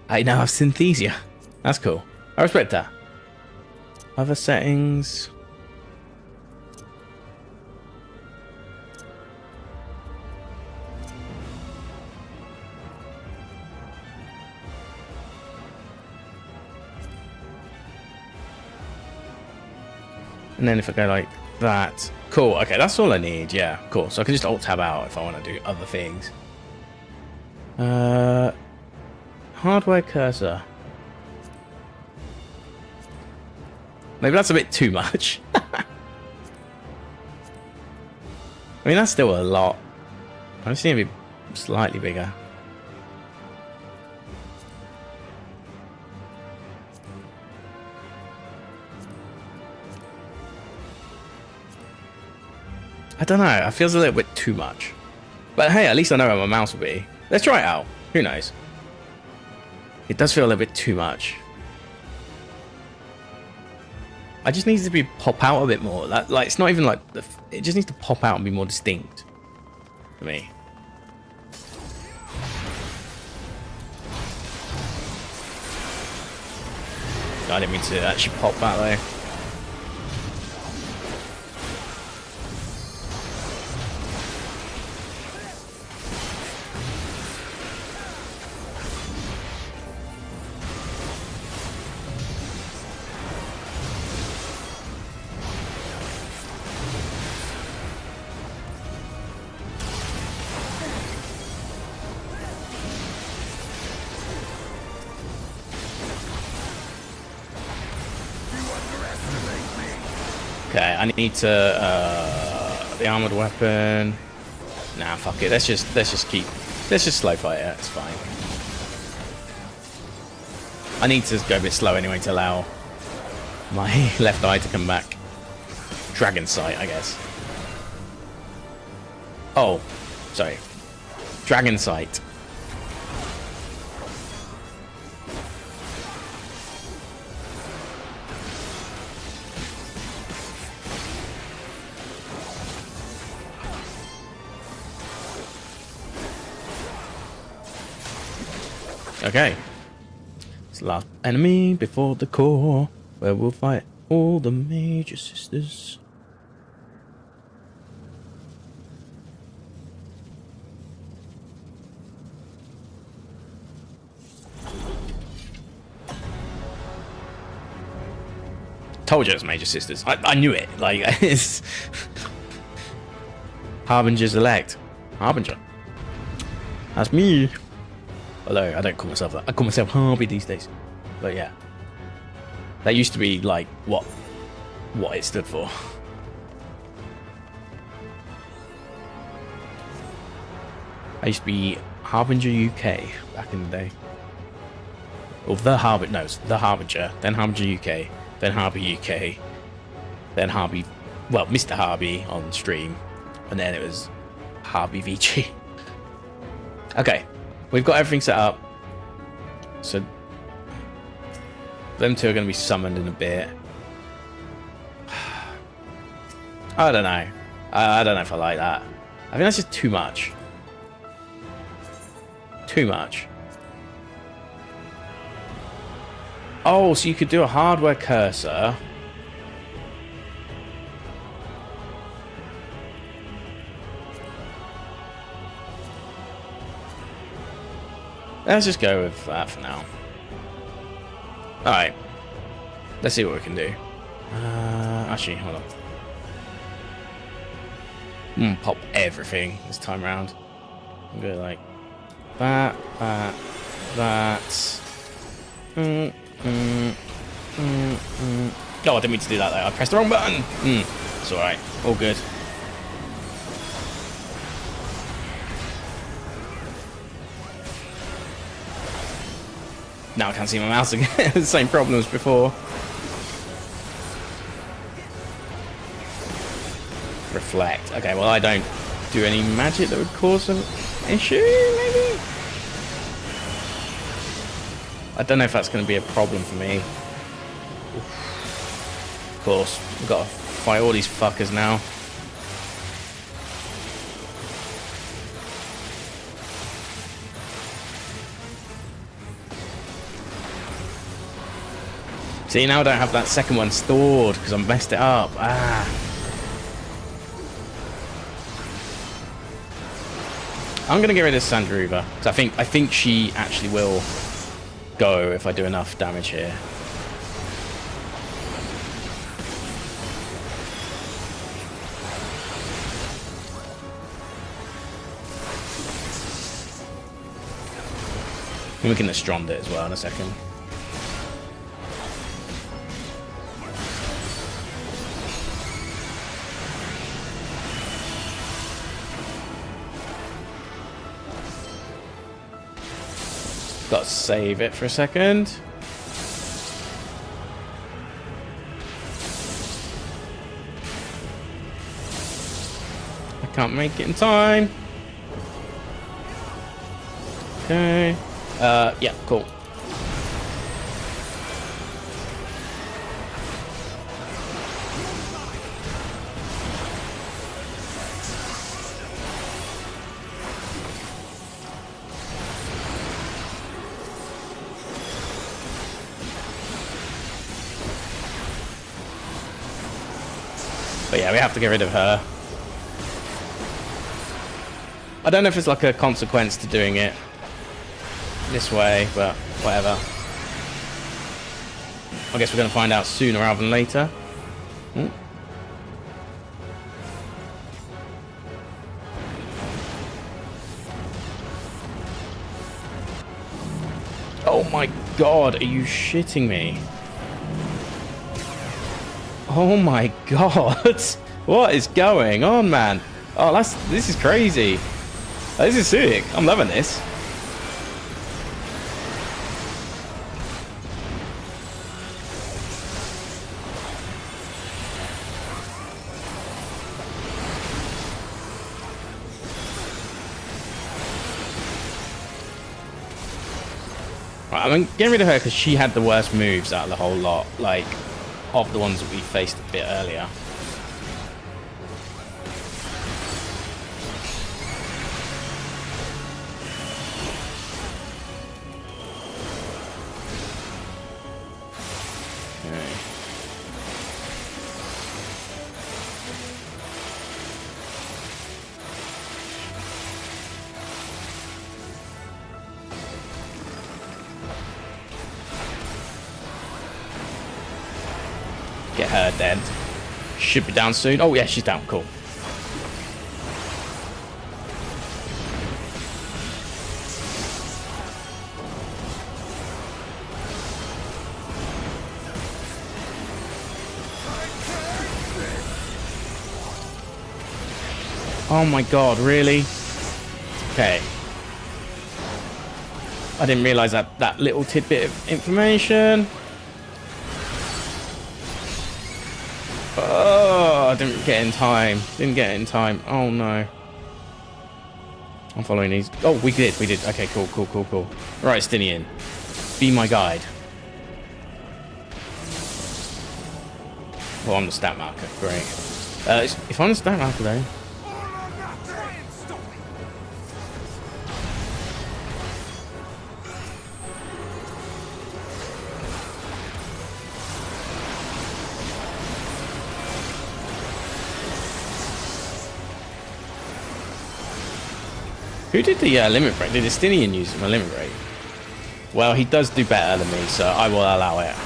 I now have synthesia. That's cool. I respect that. Other settings. And then if I go like that. Cool. Okay, that's all I need. Yeah, cool. So I can just alt tab out if I want to do other things. Hardware cursor. Maybe that's a bit too much. I mean, that's still a lot. I just need to be slightly bigger. I don't know. It feels a little bit too much. But hey, at least I know where my mouse will be. Let's try it out. Who knows? It does feel a little bit too much. I just need it to be pop out a bit more. Like it's not even like it just needs to pop out and be more distinct for me. I didn't mean to actually pop that way. Okay, I need to the armored weapon. Nah, fuck it. Let's just slow fight it. It's fine. I need to go a bit slow anyway to allow my left eye to come back. Dragon sight, I guess. Oh, sorry. Dragon sight. Okay. It's the last enemy before the core, where we'll fight all the major sisters. Told you it was major sisters. I knew it. Like, it's Harbinger's elect. Harbinger. That's me. Although I don't call myself that. I call myself Harby these days. But yeah. That used to be like what it stood for. I used to be Harbinger UK back in the day. Or the Harbinger, no, it's the Harbinger, then Harbinger UK, then Harby UK, then Harby, well, Mr. Harby on stream, and then it was HarbyVG. Okay, we've got everything set up. So them two are going to be summoned in a bit. I don't know. I don't know if I like that. I think that's just too much. Too much. Oh, so you could do a hardware cursor. Let's just go with that for now. Alright. Let's see what we can do. Actually, hold on. Pop everything this time around. I'm going like that. Oh, I didn't mean to do that though. I pressed the wrong button. It's alright. All good. Now I can't see my mouse again. The same problem as before. Reflect. Okay, well I don't do any magic that would cause an issue, maybe? I don't know if that's going to be a problem for me. Of course, we've got to fight all these fuckers now. See, now I don't have that second one stored because I messed it up. I'm gonna get rid of Sandruva because I think she actually will go if I do enough damage here. And we can Estrond it as well in a second. Got to save it for a second. I can't make it in time. Okay. Yeah, cool. But yeah, we have to get rid of her. I don't know if it's like a consequence to doing it this way, but whatever. I guess we're going to find out sooner rather than later. Oh my god, are you shitting me? Oh my god. What is going on, man? Oh, this is crazy. This is sick. I'm loving this. Right, I'm getting rid of her because she had the worst moves out of the whole lot, like, of the ones that we faced a bit earlier. Get her dead. Should be down soon. Oh yeah, she's down. Cool. Oh my god, really? Okay. I didn't realize that little tidbit of information. Oh, I didn't get in time. Didn't get in time. Oh no. I'm following these. Oh, we did. Okay, cool. Right, Stinian. Be my guide. Oh, I'm the stat marker. Great. If I'm the stat marker though. Who did the limit break? Did Estinian use my limit break? Well, he does do better than me, so I will allow it.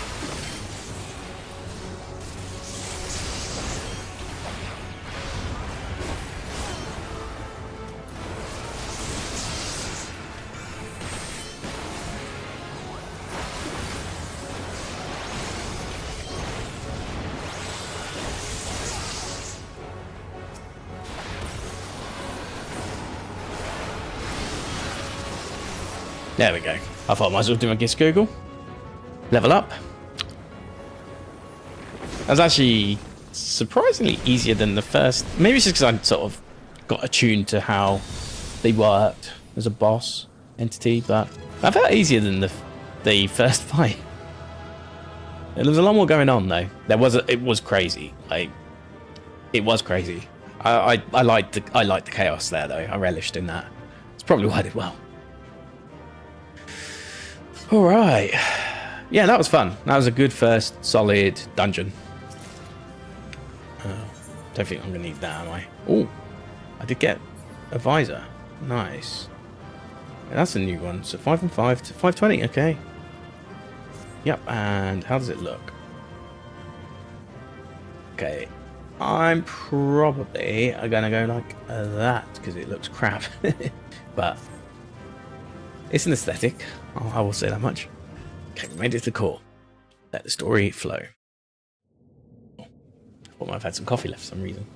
There we go. I thought I might as well do my Gis Google. Level up. That was actually surprisingly easier than the first. Maybe it's just because I sort of got attuned to how they worked as a boss entity, but I felt easier than the first fight. There was a lot more going on though. It was crazy. Like, it was crazy. I liked the chaos there though. I relished in that. It's probably why I did well. All right, yeah, that was fun. That was a good first solid dungeon. Don't think I'm gonna need that, am I? Oh, I did get a visor. Nice. Yeah, that's a new one. So 5 and 5 to 520. Okay. Yep. And how does it look? Okay. I'm probably gonna go like that because it looks crap, but it's an aesthetic. I will say that much. Okay, we made it to the core. Let the story flow. I thought I might have had some coffee left for some reason.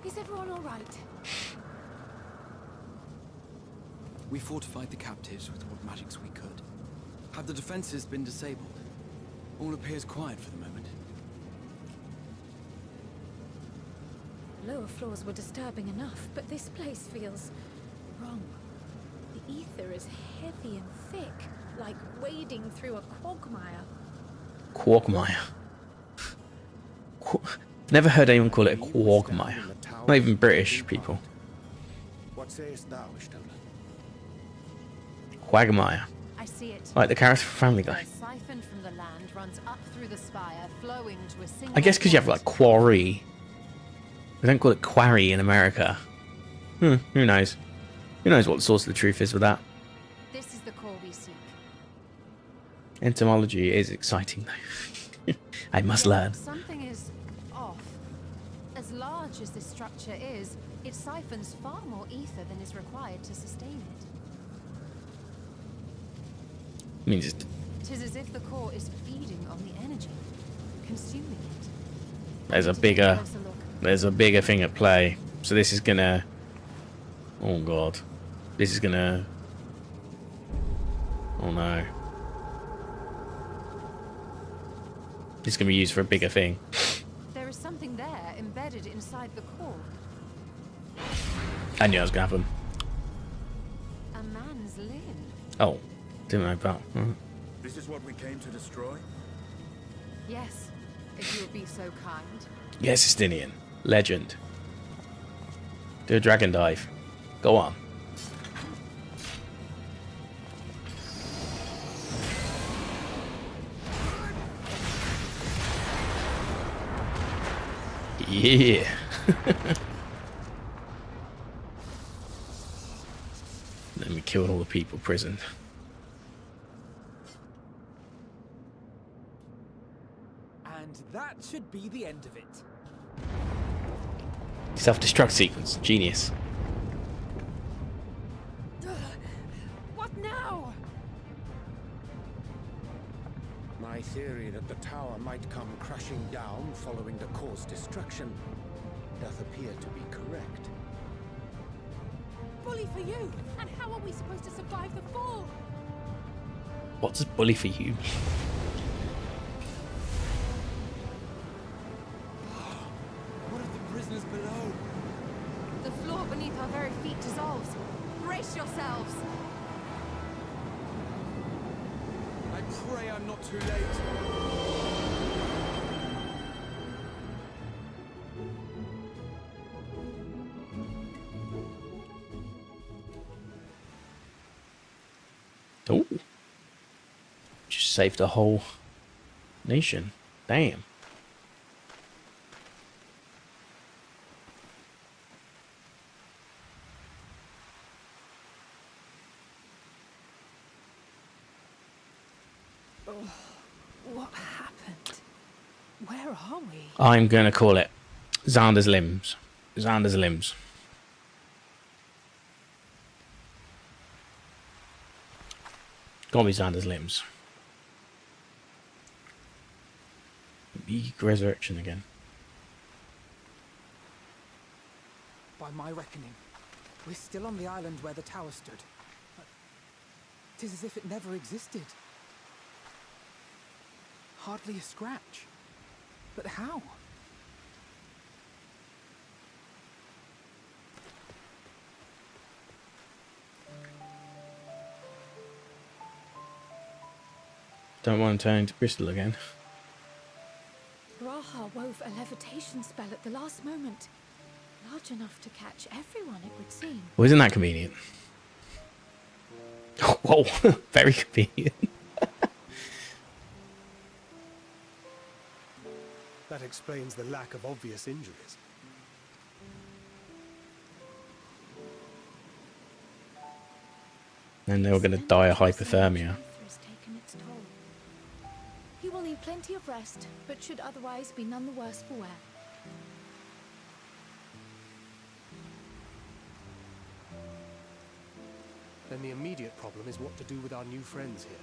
Is everyone all right? We fortified the captives with what magics we could. Have the defenses been disabled? All appears quiet for the moment. Lower floors were disturbing enough, but this place feels wrong. The ether is heavy and thick, like wading through a quagmire. Quagmire. Never heard anyone call it a quagmire. Not even British people. What sayest thou, Stola? Quagmire. I see it. Like the character from Family Guy. A siphon from the land runs up through the spire, flowing to a single. I guess because you have like quarry. We don't call it quarry in America. Who knows? Who knows what the source of the truth is with that? This is the core we seek. Entomology is exciting though. I must learn. Something is off. As large as this structure is, it siphons far more ether than is required to sustain it. Means it's, Tis as if the core is feeding on the energy, consuming it. there's a I need to take bigger, closer look. there's a bigger thing at play. So this is gonna. Oh god, this is gonna. Oh no. This is gonna be used for a bigger thing. There is something there embedded inside the core. I knew I was gonna have them. A man's limb. Oh, didn't know about. This is what we came to destroy? Yes, if you would be so kind. Yes, Estinian. Legend. Do a dragon dive. Go on. Yeah. Then we killed all the people prisoned. And that should be the end of it. Self-destruct sequence. Genius. What now? My theory that the tower might come crashing down following the core's destruction doth appear to be correct. Bully for you! And how are we supposed to survive the fall? What does bully for you mean? What of the prisoners below? The floor beneath our very feet dissolves. Brace yourselves! I pray I'm not too late. Oh. Just saved a whole nation. Damn. What happened? Where are we? I'm going to call it Xander's limbs. Xander's limbs. Gotta be Xander's limbs. Big resurrection again. By my reckoning, we're still on the island where the tower stood. Tis as if it never existed. Hardly a scratch. But how? Don't want to turn into crystal again. Raha wove a levitation spell at the last moment. Large enough to catch everyone, it would seem. Well, isn't that convenient? Whoa, very convenient. That explains the lack of obvious injuries. And they were going to die of hypothermia. Has taken its toll. He will need plenty of rest, but should otherwise be none the worse for wear. Then the immediate problem is what to do with our new friends here.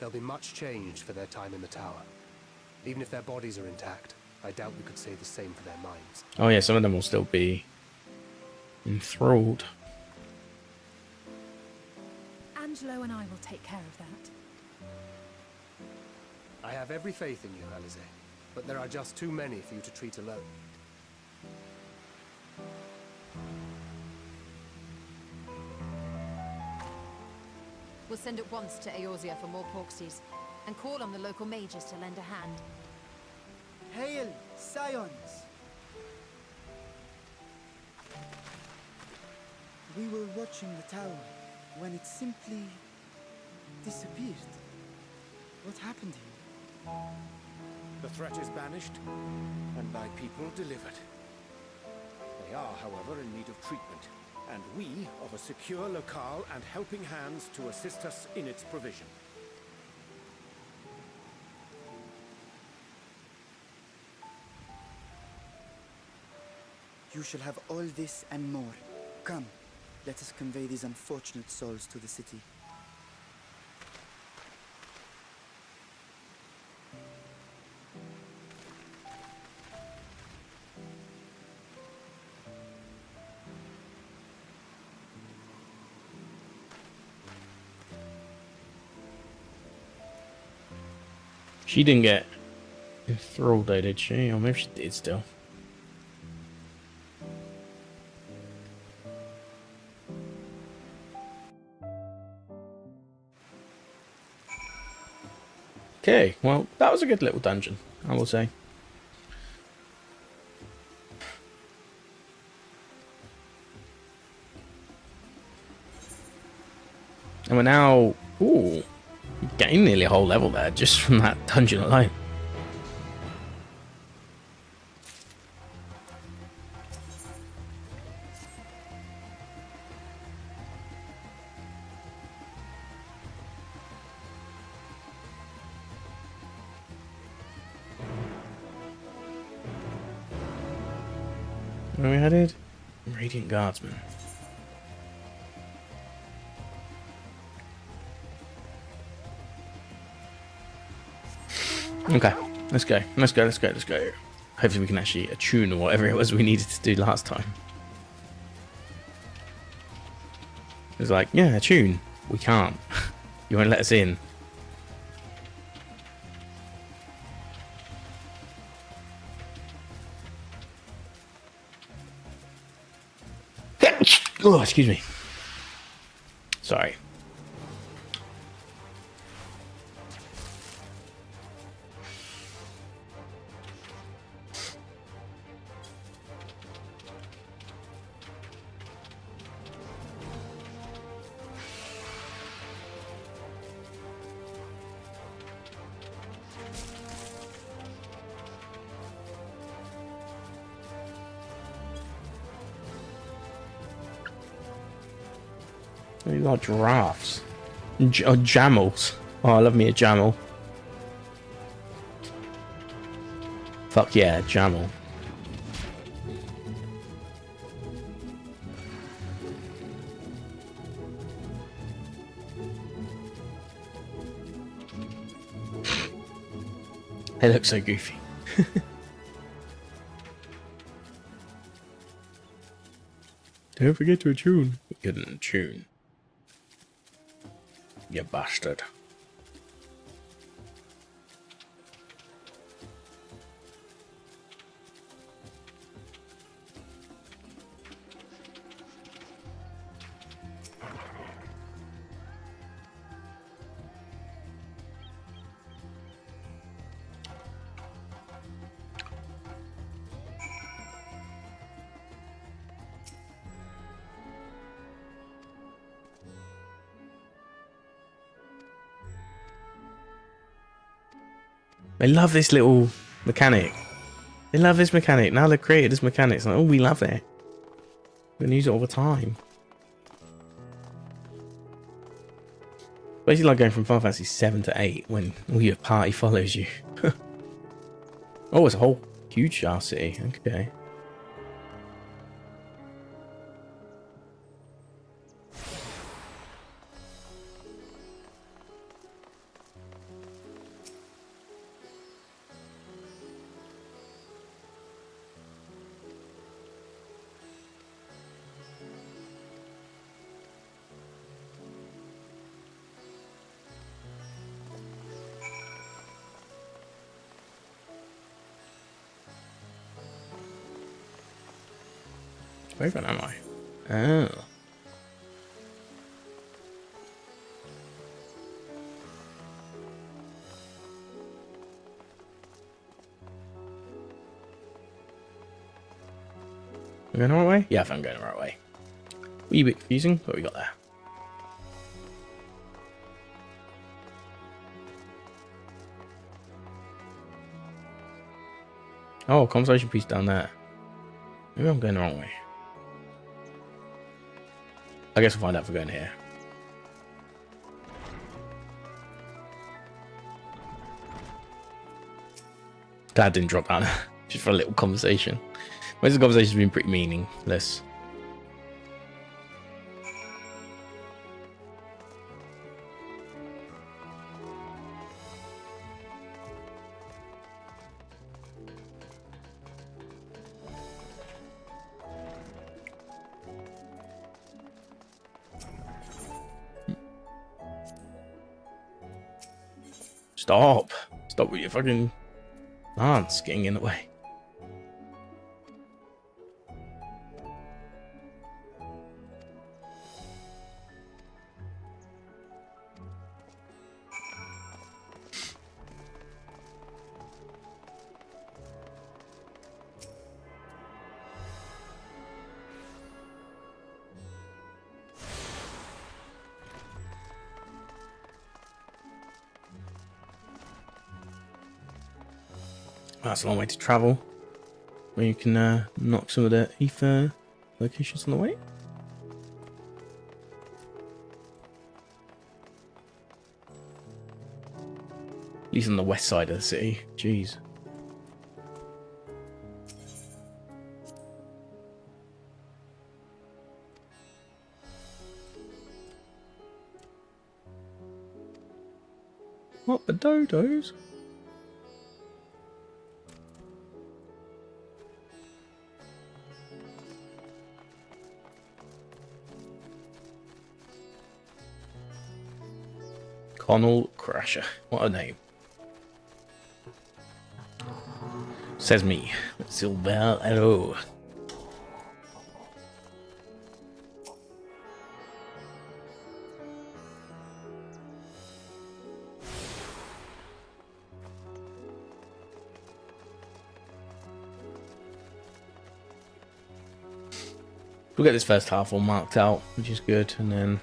They'll be much changed for their time in the tower. Even if their bodies are intact, I doubt we could say the same for their minds. Oh yeah, some of them will still be enthralled. Angelo and I will take care of that. I have every faith in you, Alize, but there are just too many for you to treat alone. We'll send at once to Eorzea for more Porksies, and call on the local mages to lend a hand. Hail, Scions! We were watching the tower when it simply disappeared. What happened here? The threat is banished, and thy people delivered. They are, however, in need of treatment, and we of a secure locale and helping hands to assist us in its provision. You shall have all this and more. Come. Let us convey these unfortunate souls to the city. She didn't get enthralled though, did she? Or maybe she did still. Okay, well, that was a good little dungeon, I will say. And we're now, ooh, getting nearly a whole level there just from that dungeon alone. Where are we headed? Radiant Guardsman. Okay, let's go. Let's go. Hopefully we can actually attune or whatever it was we needed to do last time. It was like, yeah, attune. We can't. You won't let us in. Oh, excuse me. Sorry. These are giraffes. Jamels. Oh, I love me a jamel. Fuck yeah, jamel. They look so goofy. Don't forget to attune. You couldn't attune. You bastard. They love this little mechanic. They love this mechanic. Now they've created this mechanic. It's like, oh, we love it. We're going to use it all the time. Basically like going from Final Fantasy 7 to 8 when all your party follows you. Oh, it's a whole huge Star City. Okay. Where even am I? Oh. Am I going the right way? Yeah, I think I'm going the right way. Wee bit confusing, but we got there. Oh, conversation piece down there. Maybe I'm going the wrong way. I guess we'll find out if we're going here. Glad I didn't drop down just for a little conversation. Most of the conversations have been pretty meaningless. Stop. Stop with your fucking hands getting in the way. That's a long way to travel. Where you can knock some of the ether locations on the way. At least on the west side of the city. Jeez. What the dodos? Connell Crasher. What a name. Says me. Silver hello. We'll get this first half all marked out, which is good, and then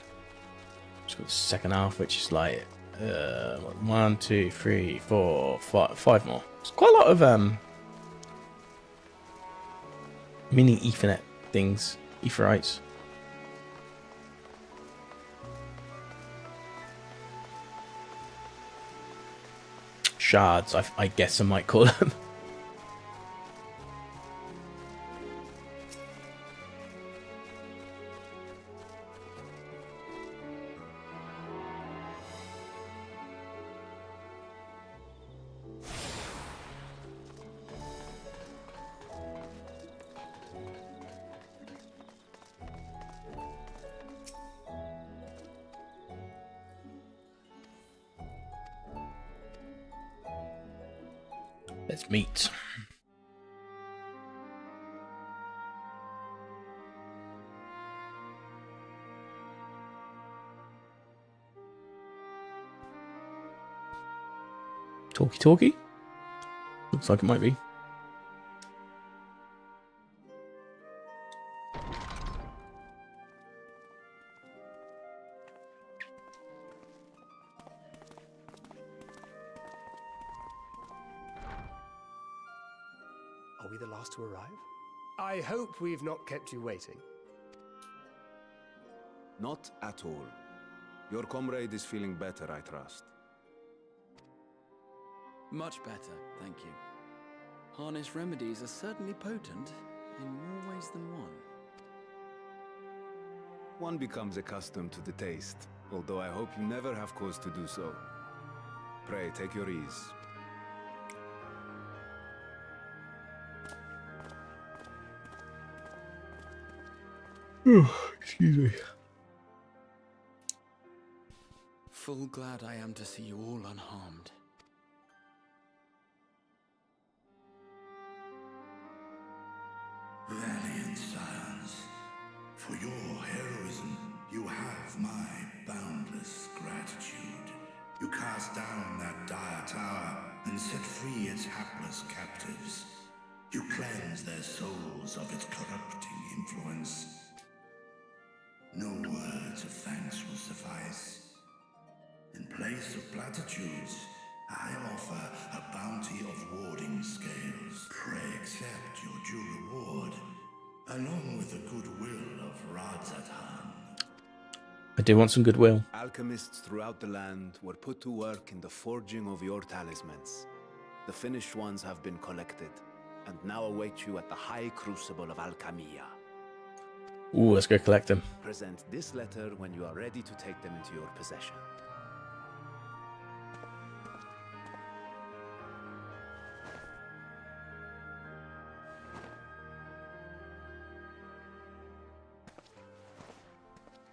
just got the second half, which is like 1, 2, 3, 4, 5 more. It's quite a lot of mini Ethernet things, Etherites. Shards, I guess I might call them. Let's meet. Talkie? Looks like it might be. Are we the last to arrive? I hope we've not kept you waiting. Not at all. Your comrade is feeling better, I trust. Much better, thank you. Harness remedies are certainly potent, in more ways than one. One becomes accustomed to the taste, although I hope you never have cause to do so. Pray, take your ease. Excuse me. Full glad I am to see you all unharmed. Valiant scions, for your heroism, you have my boundless gratitude. You cast down that dire tower and set free its hapless captives. You cleanse their souls of its corrupting influence. No words of thanks will suffice. In place of platitudes, I offer a bounty of warding scales. Pray accept your due reward, along with the goodwill of Radzatan. I do want some goodwill. Alchemists throughout the land were put to work in the forging of your talismans. The finished ones have been collected, and now await you at the High Crucible of Alchemia. Ooh, let's go collect them. Present this letter when you are ready to take them into your possession.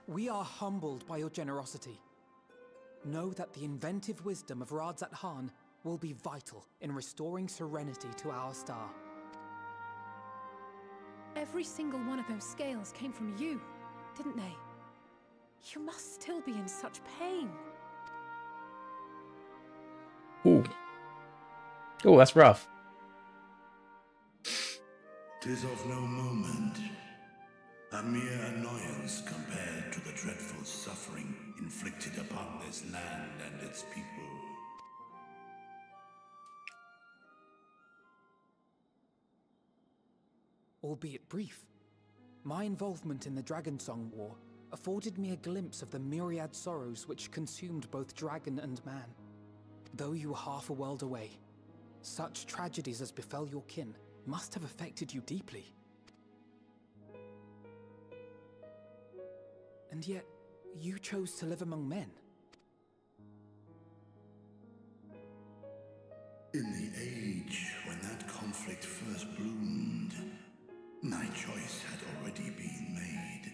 We are humbled by your generosity. know that the inventive wisdom of Radzat Han will be vital in restoring serenity to our star. Every single one of those scales came from you, didn't they? You must still be in such pain. Ooh. Oh, that's rough. 'Tis of no moment, a mere annoyance compared to the dreadful suffering inflicted upon this land and its people. Albeit brief, my involvement in the Dragonsong War afforded me a glimpse of the myriad sorrows which consumed both dragon and man. Though you were half a world away, such tragedies as befell your kin must have affected you deeply. And yet, you chose to live among men. In the age when that conflict first bloomed, my choice had already been made.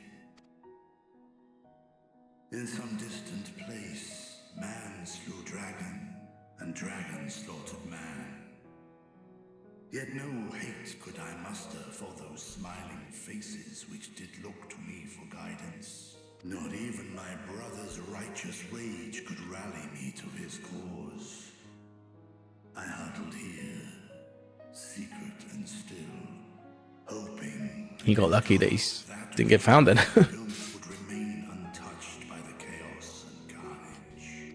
In some distant place, man slew dragon, and dragon slaughtered man. Yet no hate could I muster for those smiling faces which did look to me for guidance. Not even my brother's righteous rage could rally me to his cause. I huddled here, secret and still, hoping He got lucky that he didn't get found then. would remain untouched by the chaos and carnage.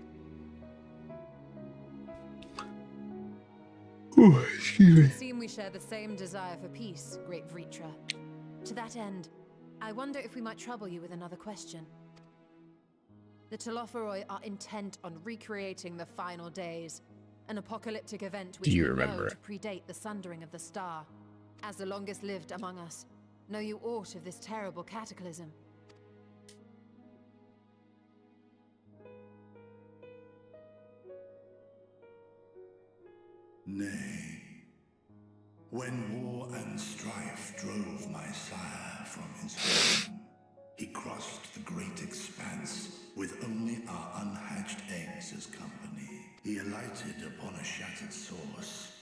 Ooh, excuse me. It seems we share the same desire for peace, great Vritra. To that end, I wonder if we might trouble you with another question. The Telophoroi are intent on recreating the final days, an apocalyptic event which Do you we remember know it? to predate the sundering of the star. As the longest lived among us, know you aught of this terrible cataclysm? Nay, when war and strife drove my sire from his home, he crossed the great expanse with only our unhatched eggs as company. He alighted upon a shattered source,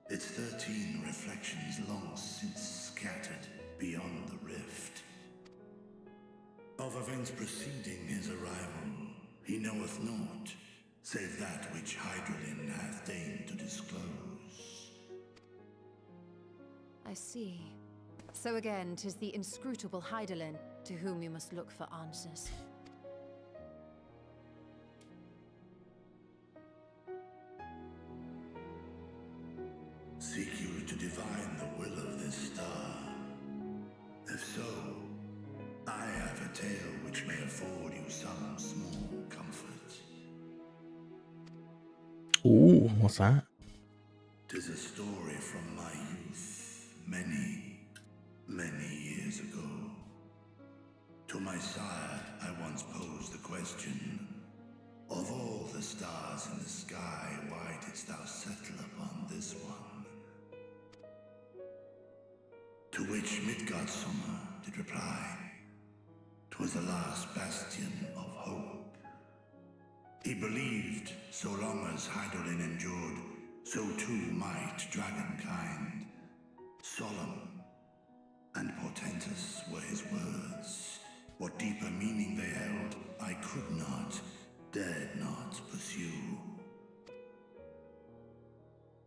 its 13 reflections long since scattered beyond the rift. Of events preceding his arrival, he knoweth naught, save that which Hydralin hath deigned to disclose. I see. So again, 'tis the inscrutable Hydaelyn to whom you must look for answers. Seek you to divine the will of this star? If so, I have a tale which may afford you some small comfort. Ooh, what's that? 'Tis a story from my youth, many, many years ago. To my sire, I once posed the question, of all the stars in the sky, why didst thou settle upon this one? To which Midgardsummer did reply, 'twas the last bastion of hope. He believed so long as Hydaelyn endured, so too might dragonkind. Solemn and portentous were his words. What deeper meaning they held, I could not, dared not pursue.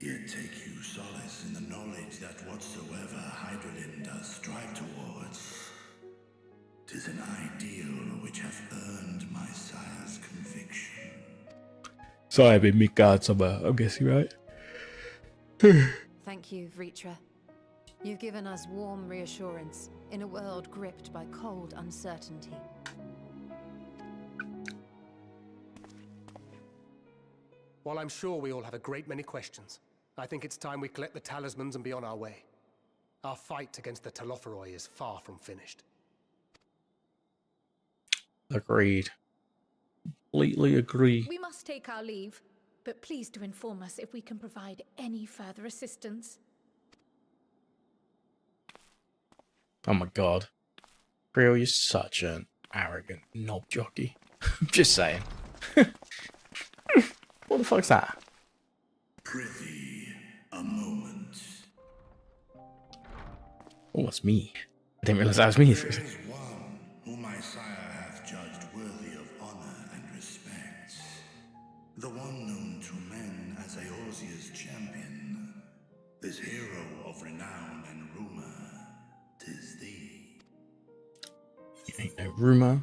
Yet take you solace in the knowledge that whatsoever Hydaelyn does strive towards, 'tis an ideal which hath earned my sire's conviction. So I've been Midgardsummer, I'm guessing, right? Thank you, Vritra. You've given us warm reassurance in a world gripped by cold uncertainty. While I'm sure we all have a great many questions, I think it's time we collect the talismans and be on our way. Our fight against the Telophoroi is far from finished. Agreed. Completely agree. We must take our leave, but please do inform us if we can provide any further assistance. Oh my god. Creel, you're such an arrogant knob jockey. Just saying. What the fuck's that? Prithee, a moment. Oh, it's me. I didn't realize that was me for a There second. is one whom my sire hath judged worthy of honor and respect. The one known to men as Eorzea's champion. This hero of renown and rumor. 'Tis thee. Ain't no rumor.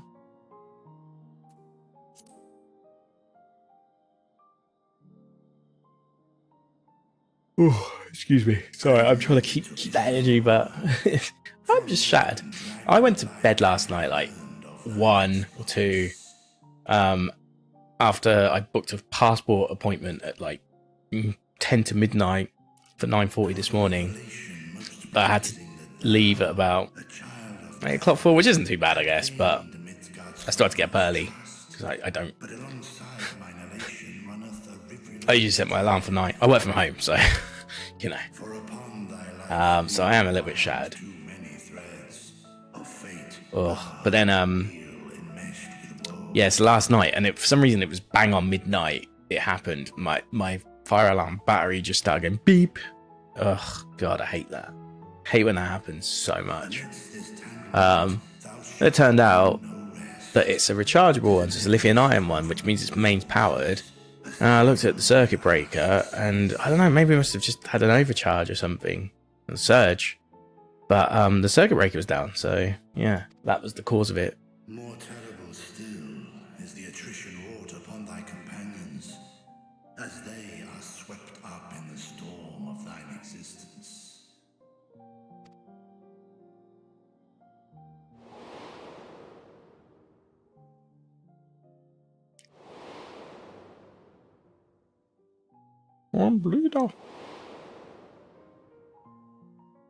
Oh, excuse me. Sorry, I'm trying to keep that energy, but I'm just shattered. I went to bed last night like 1 or 2. After I booked a passport appointment at like 10 to midnight for 9:40 this morning. But I had to leave at about 8 o'clock 4, which isn't too bad, I guess, but I still had to get up early because I don't. I usually set my alarm for 9. I work from home, so you know. So I am a little bit shattered. Oh, but then yeah, so last night, and for some reason it was bang on midnight. It happened. My fire alarm battery just started going beep. Ugh, God, I hate that. Hate when that happens so much. It turned out that it's a rechargeable one, so it's a lithium-ion one, which means it's mains powered. And I looked at the circuit breaker, and I don't know, maybe it must have just had an overcharge or something, a surge. But the circuit breaker was down, so yeah, that was the cause of it. More terrible still is the attrition wrought upon thy companions, as they are swept up in the storm of thine existence. One bleeder.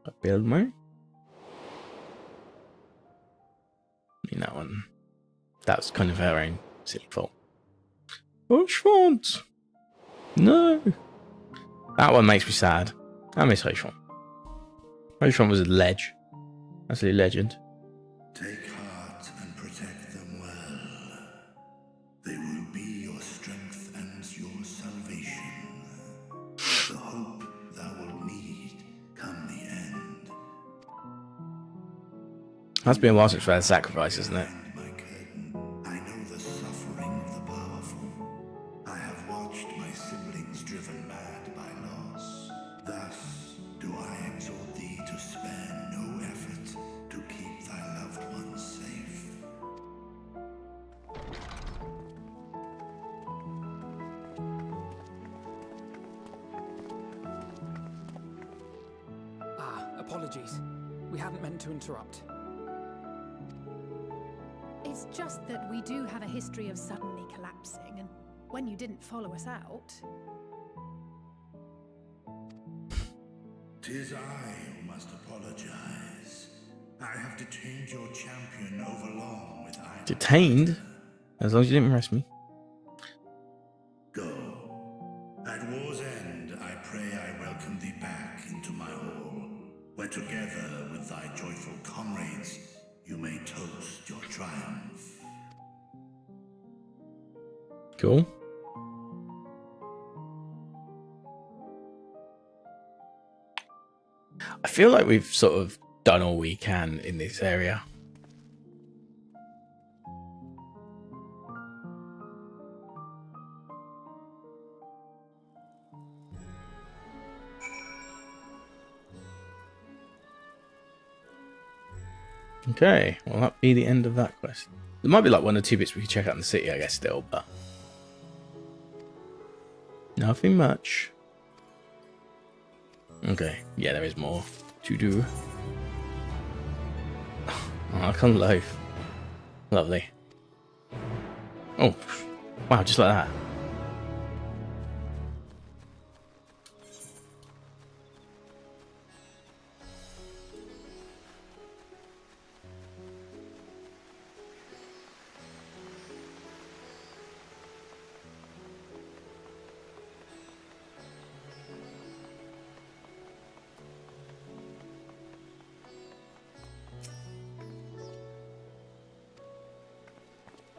A build me. I mean, that one. That was kind of her own silly fault. Oh, Schwant! No! That one makes me sad. I miss Hoshwan. Hoshwan was a ledge. Absolutely legend. Take heart and protect them well. They will be your strength and your salvation. The hope thou wilt need come the end. That's been a while since we had a sacrifice, isn't it? I know the suffering of the powerful. I have watched my siblings driven mad by loss. Thus do I exhort thee to spare no effort to keep thy loved ones safe. Apologies. We hadn't meant to interrupt. It's just that we do have a history of suddenly collapsing, and when you didn't follow us out... 'Tis I who must apologize. I have detained your champion overlong with I. Detained? As long as you didn't arrest me. Go. At war's end, I pray I welcome thee back into my hall, where together with thy joyful comrades, you may toast your triumph. Cool. I feel like we've sort of done all we can in this area. Okay, well that'll be the end of that quest. There might be like 1 or 2 bits we could check out in the city, I guess, still, but nothing much. Okay, yeah, there is more to do. Oh, I can't loaf. Lovely. Oh, wow, just like that.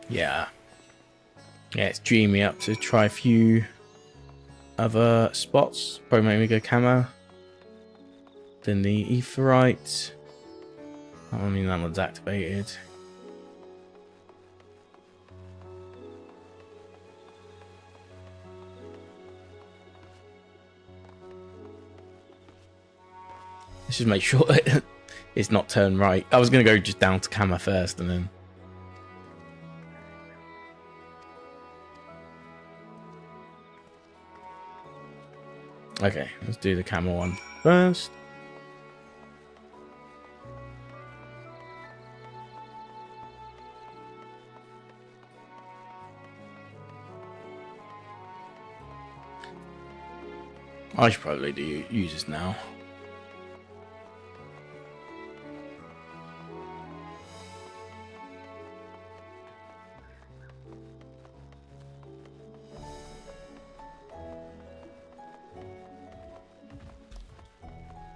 Yeah. Yeah, it's dreaming me up to try a few other spots. Probably make me go camo. Then the Aetheryte. I mean, that one's activated. Let's just make sure it's not turned right. I was going to go just down to camo first and then... Okay, let's do the camo one first. I should probably use this now.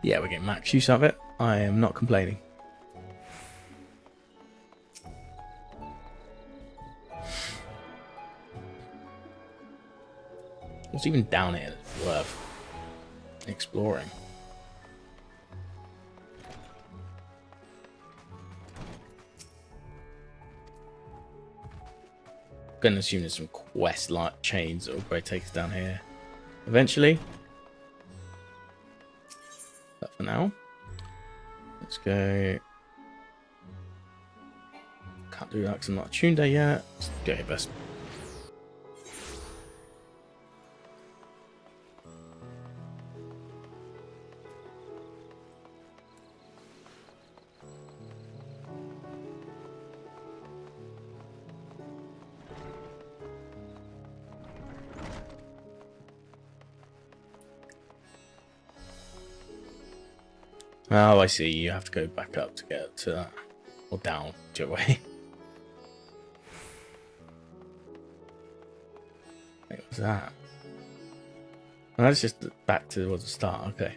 Yeah, we're getting max use of it. I am not complaining. What's even down here that's worth exploring? I'm gonna assume there's some quest like chains that will probably take us down here eventually. But for now, let's go. Can't do that because I'm not tuned there yet. Let's go here best. Oh, I see. You have to go back up to get to that. Or down, either way. Wait, what's that? Oh, that's just back towards the start. Okay.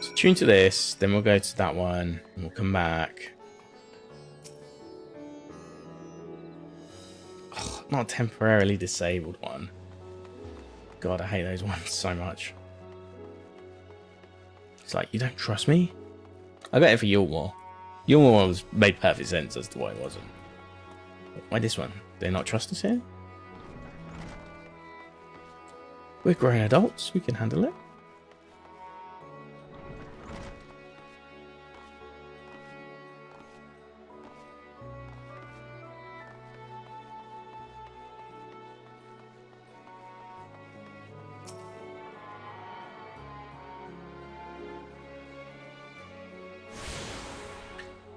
So tune to this, then we'll go to that one, and we'll come back. Not a temporarily disabled one. God, I hate those ones so much. It's like, you don't trust me? I bet it for Yulmore. Yulmore was made perfect sense as to why it wasn't. Why this one? Do they not trust us here? We're grown adults. We can handle it.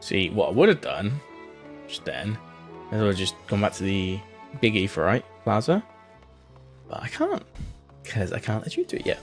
See, what I would have done just then is I would have just gone back to the big Aetheryte plaza. But I can't, because I can't attune to it yet.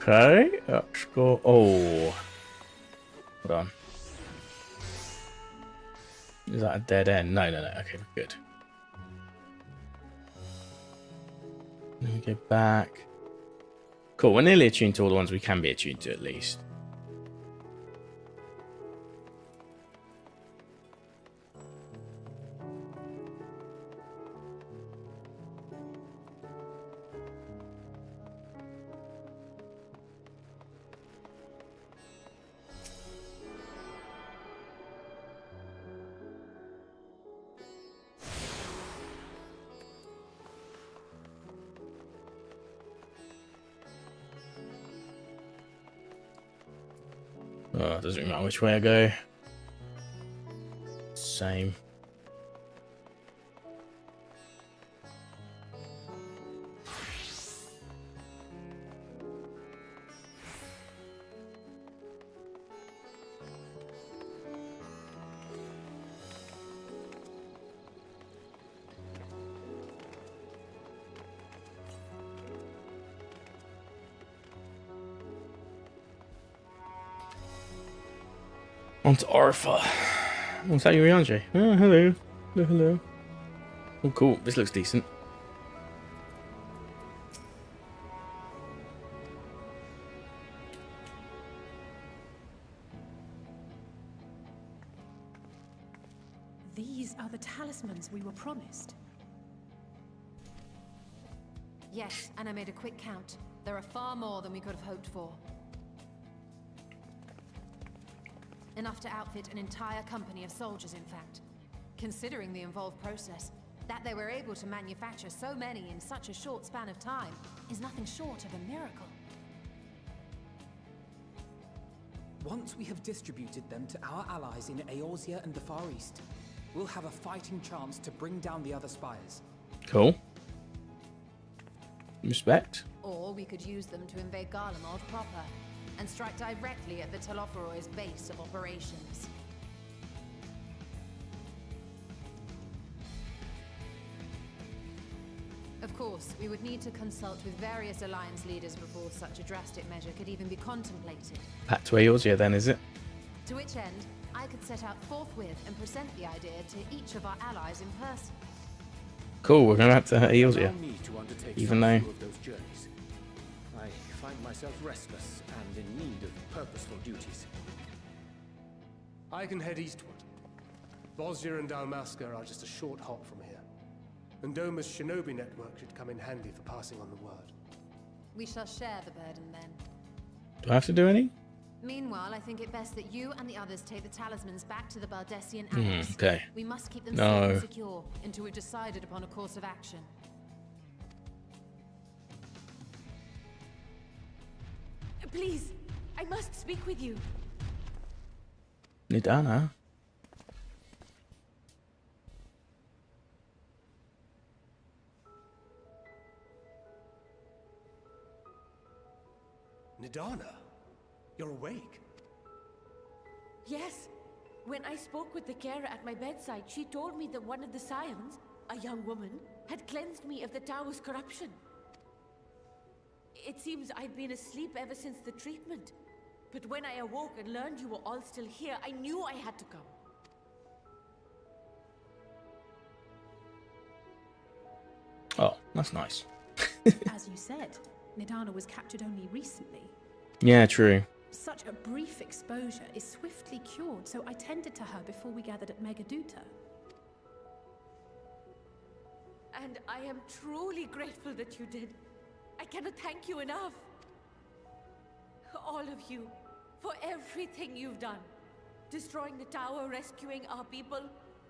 Okay, let's go. Oh, hold on. Is that a dead end? No. Okay, good. Let me go back. Cool. We're nearly attuned to all the ones we can be attuned to, at least. Oh, it doesn't matter which way I go. Same. On to Orpha. What's that, Yurianji? Oh, hello. Hello, hello. Oh, cool. This looks decent. These are the talismans we were promised. Yes, and I made a quick count. There are far more than we could have hoped for. Enough to outfit an entire company of soldiers, in fact. Considering the involved process, that they were able to manufacture so many in such a short span of time is nothing short of a miracle. Once we have distributed them to our allies in Eorzea and the Far East, we'll have a fighting chance to bring down the other spires. Cool. Respect. Or we could use them to invade Garlemald proper, and strike directly at the Telophoroid's base of operations. Of course, we would need to consult with various alliance leaders before such a drastic measure could even be contemplated. Back to Eorzea then, is it? To which end, I could set out forthwith and present the idea to each of our allies in person. Cool, we're going back to Eorzea. Allow me to undertake Even some though... few of those journeys. I find myself restless and in need of purposeful duties. I can head eastward. Bosnia and Dalmasca are just a short hop from here. And Doma's shinobi network should come in handy for passing on the word. We shall share the burden then. Do I have to do any? Meanwhile, I think it best that you and the others take the talismans back to the Baldessian Annex. Okay. We must keep them safe and secure until we've decided upon a course of action. Please, I must speak with you. Nidana? Nidana, you're awake. Yes. When I spoke with the carer at my bedside, she told me that one of the scions, a young woman, had cleansed me of the tower's corruption. It seems I'd been asleep ever since the treatment. But when I awoke and learned you were all still here, I knew I had to come. Oh, that's nice. As you said, Nidana was captured only recently. Yeah, true. Such a brief exposure is swiftly cured, so I tended to her before we gathered at Megaduta. And I am truly grateful that you did. I cannot thank you enough. All of you, for everything you've done. Destroying the tower, rescuing our people.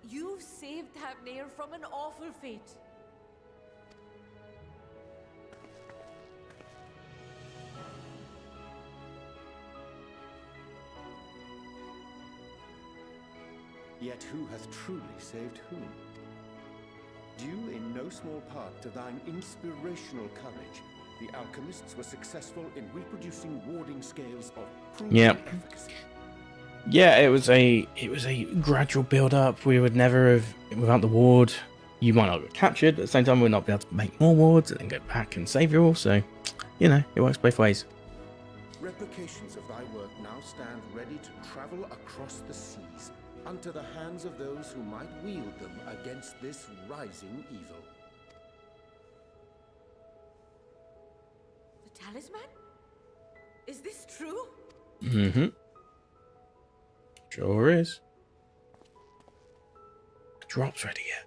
You've saved Thavnir from an awful fate. Yet who hath truly saved whom? Due in no small part to thine inspirational courage, the alchemists were successful in reproducing warding scales of proven efficacy. Yeah, it was a gradual build up. We would never have, without the ward, you might not get captured, but at the same time we'd not be able to make more wards and then go back and save you all, so you know, it works both ways. Replications of thy work now stand ready to travel across the seas, unto the hands of those who might wield them against this rising evil. The talisman? Is this true? Mm-hmm. Sure is. The drop's ready yet.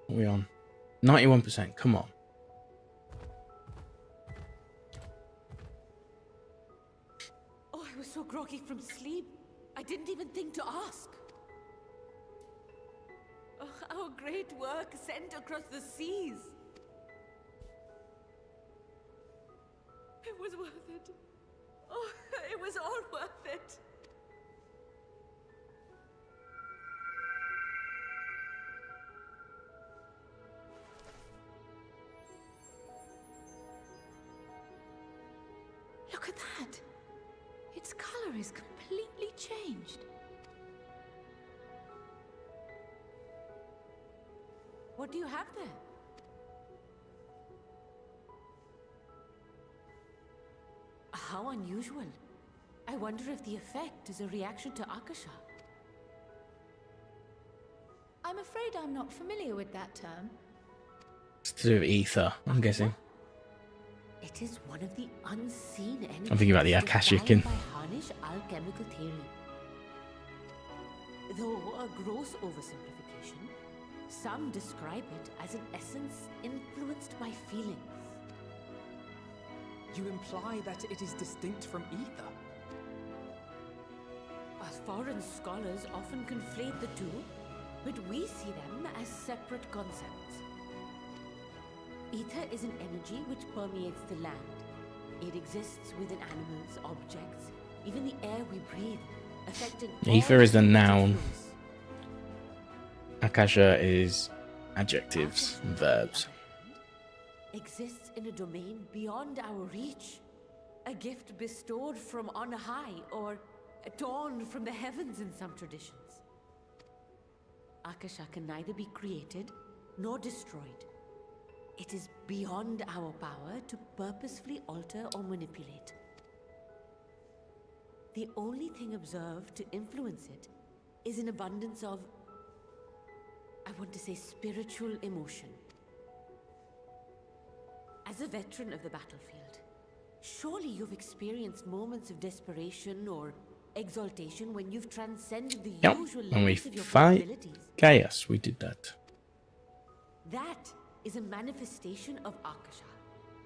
What are we on? 91%, come on. Oh, I was so groggy from sleep. I didn't even think to ask. Oh, our great work sent across the seas. It was worth it. Oh, it was all worth it. Look at that! Its color is completely changed. What do you have there? How unusual. I wonder if the effect is a reaction to Akasha. I'm afraid I'm not familiar with that term. It's to do with ether, I'm guessing. It is one of the unseen energies I'm thinking about the Akashic defined by Harnish alchemical theory. Though a gross oversimplification, some describe it as an essence influenced by feelings. You imply that it is distinct from ether? Foreign scholars often conflate the two, but we see them as separate concepts. Ether is an energy which permeates the land. It exists within animals, objects, even the air we breathe, affecting Ether is the noun. Akasha is adjectives and verbs. Exists in a domain beyond our reach. A gift bestowed from on high, or torn from the heavens in some traditions. Akasha can neither be created nor destroyed. It is beyond our power to purposefully alter or manipulate. The only thing observed to influence it is an abundance of, I want to say, spiritual emotion. As a veteran of the battlefield, surely you've experienced moments of desperation or exaltation when you've transcended the usual when we limits of your fight capabilities. chaos, we did that. That is a manifestation of Akasha,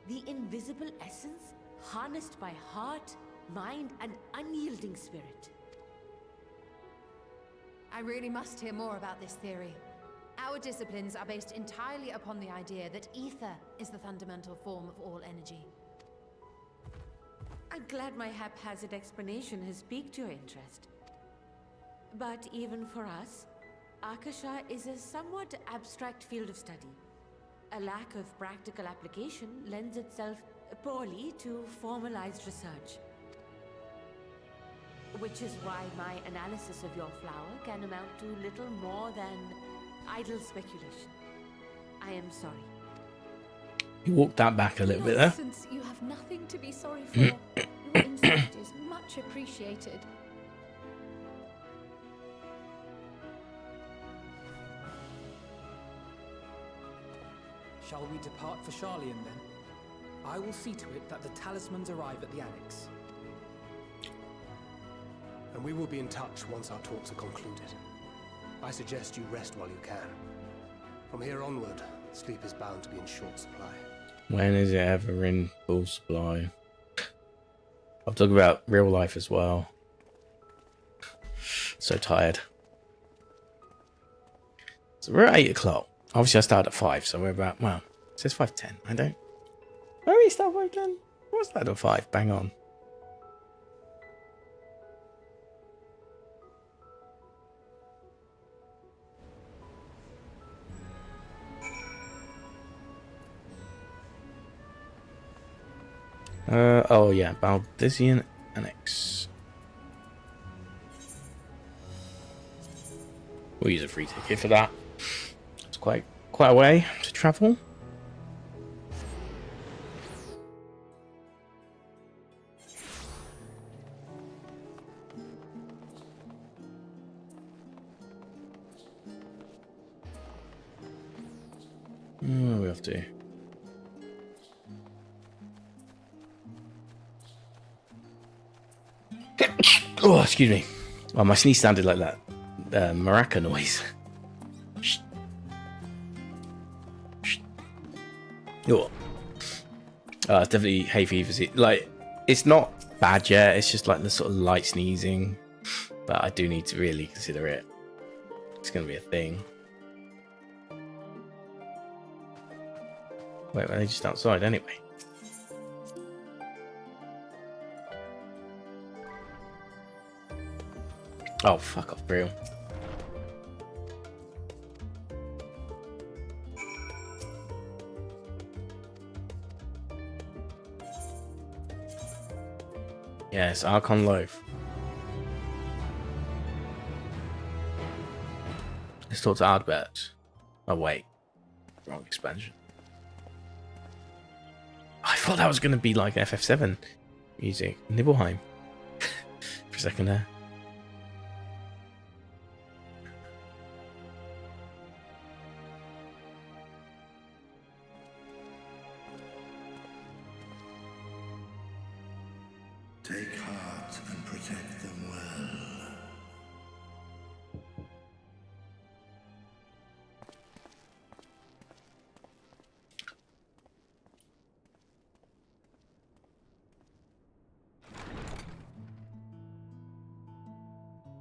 the invisible essence harnessed by heart, mind, and unyielding spirit. I really must hear more about this theory. Our disciplines are based entirely upon the idea that ether is the fundamental form of all energy. I'm glad my haphazard explanation has piqued your interest. But even for us, Akasha is a somewhat abstract field of study. A lack of practical application lends itself poorly to formalized research. Which is why my analysis of your flower can amount to little more than idle speculation. I am sorry. You walked that back a little bit there. Nonsense, you have nothing to be sorry for. Your insight is much appreciated. Shall we depart for Charlian then? I will see to it that the talismans arrive at the Annex. And we will be in touch once our talks are concluded. I suggest you rest while you can. From here onward, sleep is bound to be in short supply. When is it ever in full supply? I'll talk about real life as well. So tired. So we're at 8 o'clock. Obviously I started at 5, so we're about, well, it says 5:10. I don't... Where we start 5:10? What's that at 5? Bang on. Oh yeah, Baldisian Annex. We'll use a free ticket for that. It's quite a way to travel. Where do we have to? Oh, excuse me. Well, my sneeze sounded like that maraca noise. Oh, it's definitely hay fever. Like, it's not bad yet. It's just like the sort of light sneezing. But I do need to really consider it. It's going to be a thing. Wait, were they just outside anyway? Oh, fuck off, Brill. Yes, Archon Loaf. Let's talk to Ardbert. Oh, wait. Wrong expansion. I thought that was going to be like FF7 music. Nibelheim. For a second there. Take heart and protect them well.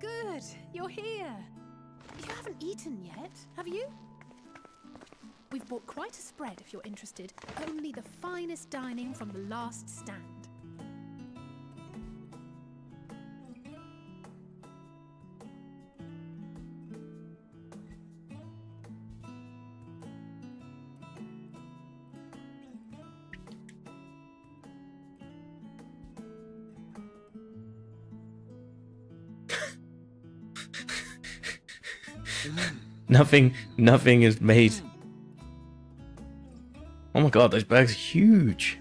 Good, you're here. You haven't eaten yet, have you? We've bought quite a spread if you're interested. Only the finest dining from the last stand. Nothing is made. Oh my god, those bags are huge.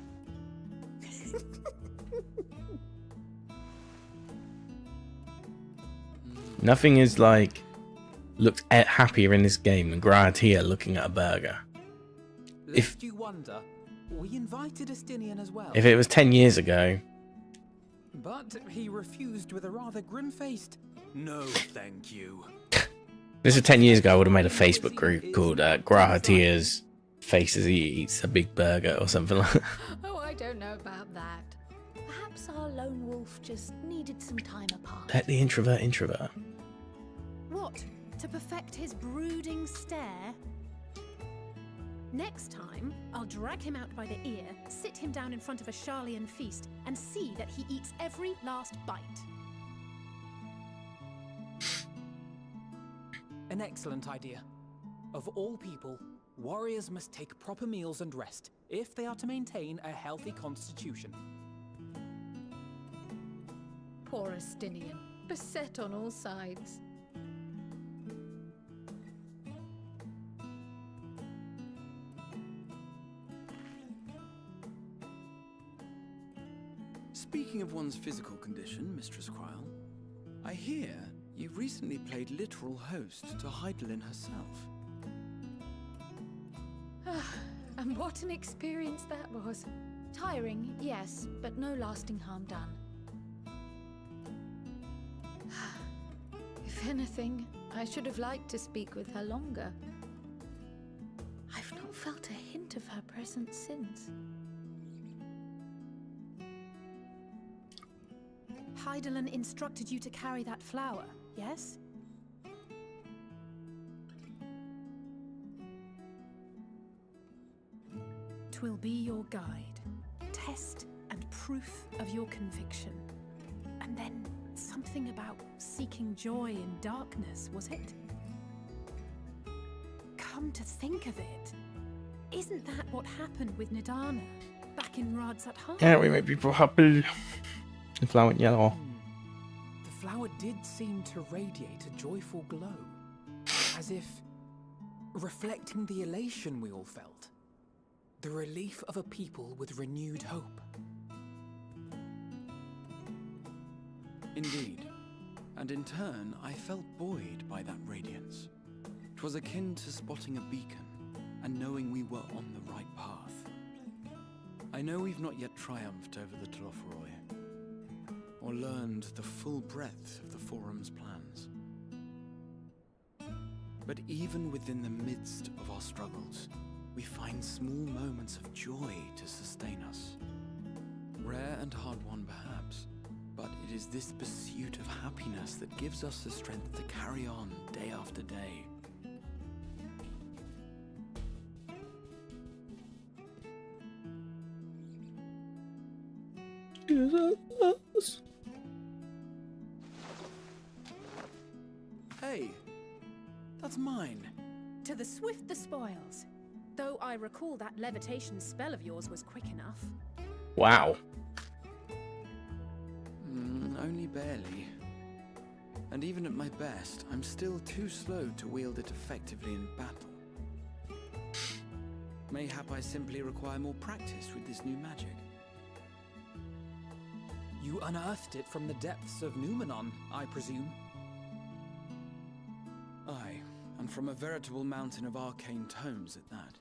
Nothing is like looked happier in this game than Gratia looking at a burger. Lest you wonder, we invited Estinian as well. If it was 10 years ago. But he refused with a rather grim-faced, "No, thank you." This is 10 years ago. I would have made a Facebook group called Gratia's Face as he eats a big burger or something like that. Oh, I don't know about that. Perhaps our lone wolf just needed some time apart. Let the introvert. What? To perfect his brooding stare? Next time, I'll drag him out by the ear, sit him down in front of a Charlian feast, and see that he eats every last bite. An excellent idea. Of all people, warriors must take proper meals and rest if they are to maintain a healthy constitution. Poor Estinian, beset on all sides. Speaking of one's physical condition, Mistress Kryl, I hear you recently played literal host to Heidelin herself. And what an experience that was. Tiring, yes, but no lasting harm done. If anything, I should have liked to speak with her longer. I've not felt a hint of her presence since. Heidelin instructed you to carry that flower, yes? Twill be your guide, test and proof of your conviction. And then something about seeking joy in darkness, was it? Come to think of it, isn't that what happened with Nidana back in Radzat Han? Yeah, we make people happy. The flower went yellow. The flower did seem to radiate a joyful glow, as if reflecting the elation we all felt. The relief of a people with renewed hope. Indeed, and in turn, I felt buoyed by that radiance. 'Twas akin to spotting a beacon and knowing we were on the right path. I know we've not yet triumphed over the Telophoroi, or learned the full breadth of the Forum's plans. But even within the midst of our struggles, we find small moments of joy to sustain us. Rare and hard-won perhaps, but it is this pursuit of happiness that gives us the strength to carry on day after day. Hey, that's mine. To the swift the spoils. Though I recall that levitation spell of yours was quick enough. Wow. Only barely. And even at my best, I'm still too slow to wield it effectively in battle. Mayhap I simply require more practice with this new magic. You unearthed it from the depths of Numenon, I presume? Aye, and from a veritable mountain of arcane tomes at that.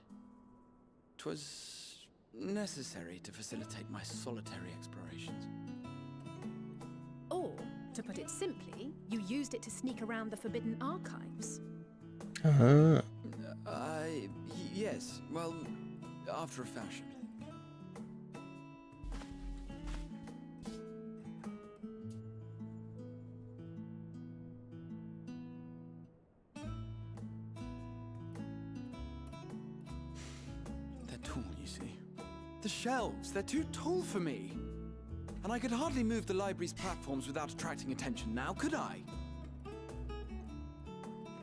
'Twas necessary to facilitate my solitary explorations. To put it simply, you used it to sneak around the Forbidden Archives. Uh-huh. Yes. Well, after a fashion. They're tall, you see. The shelves, they're too tall for me. And I could hardly move the library's platforms without attracting attention now, could I?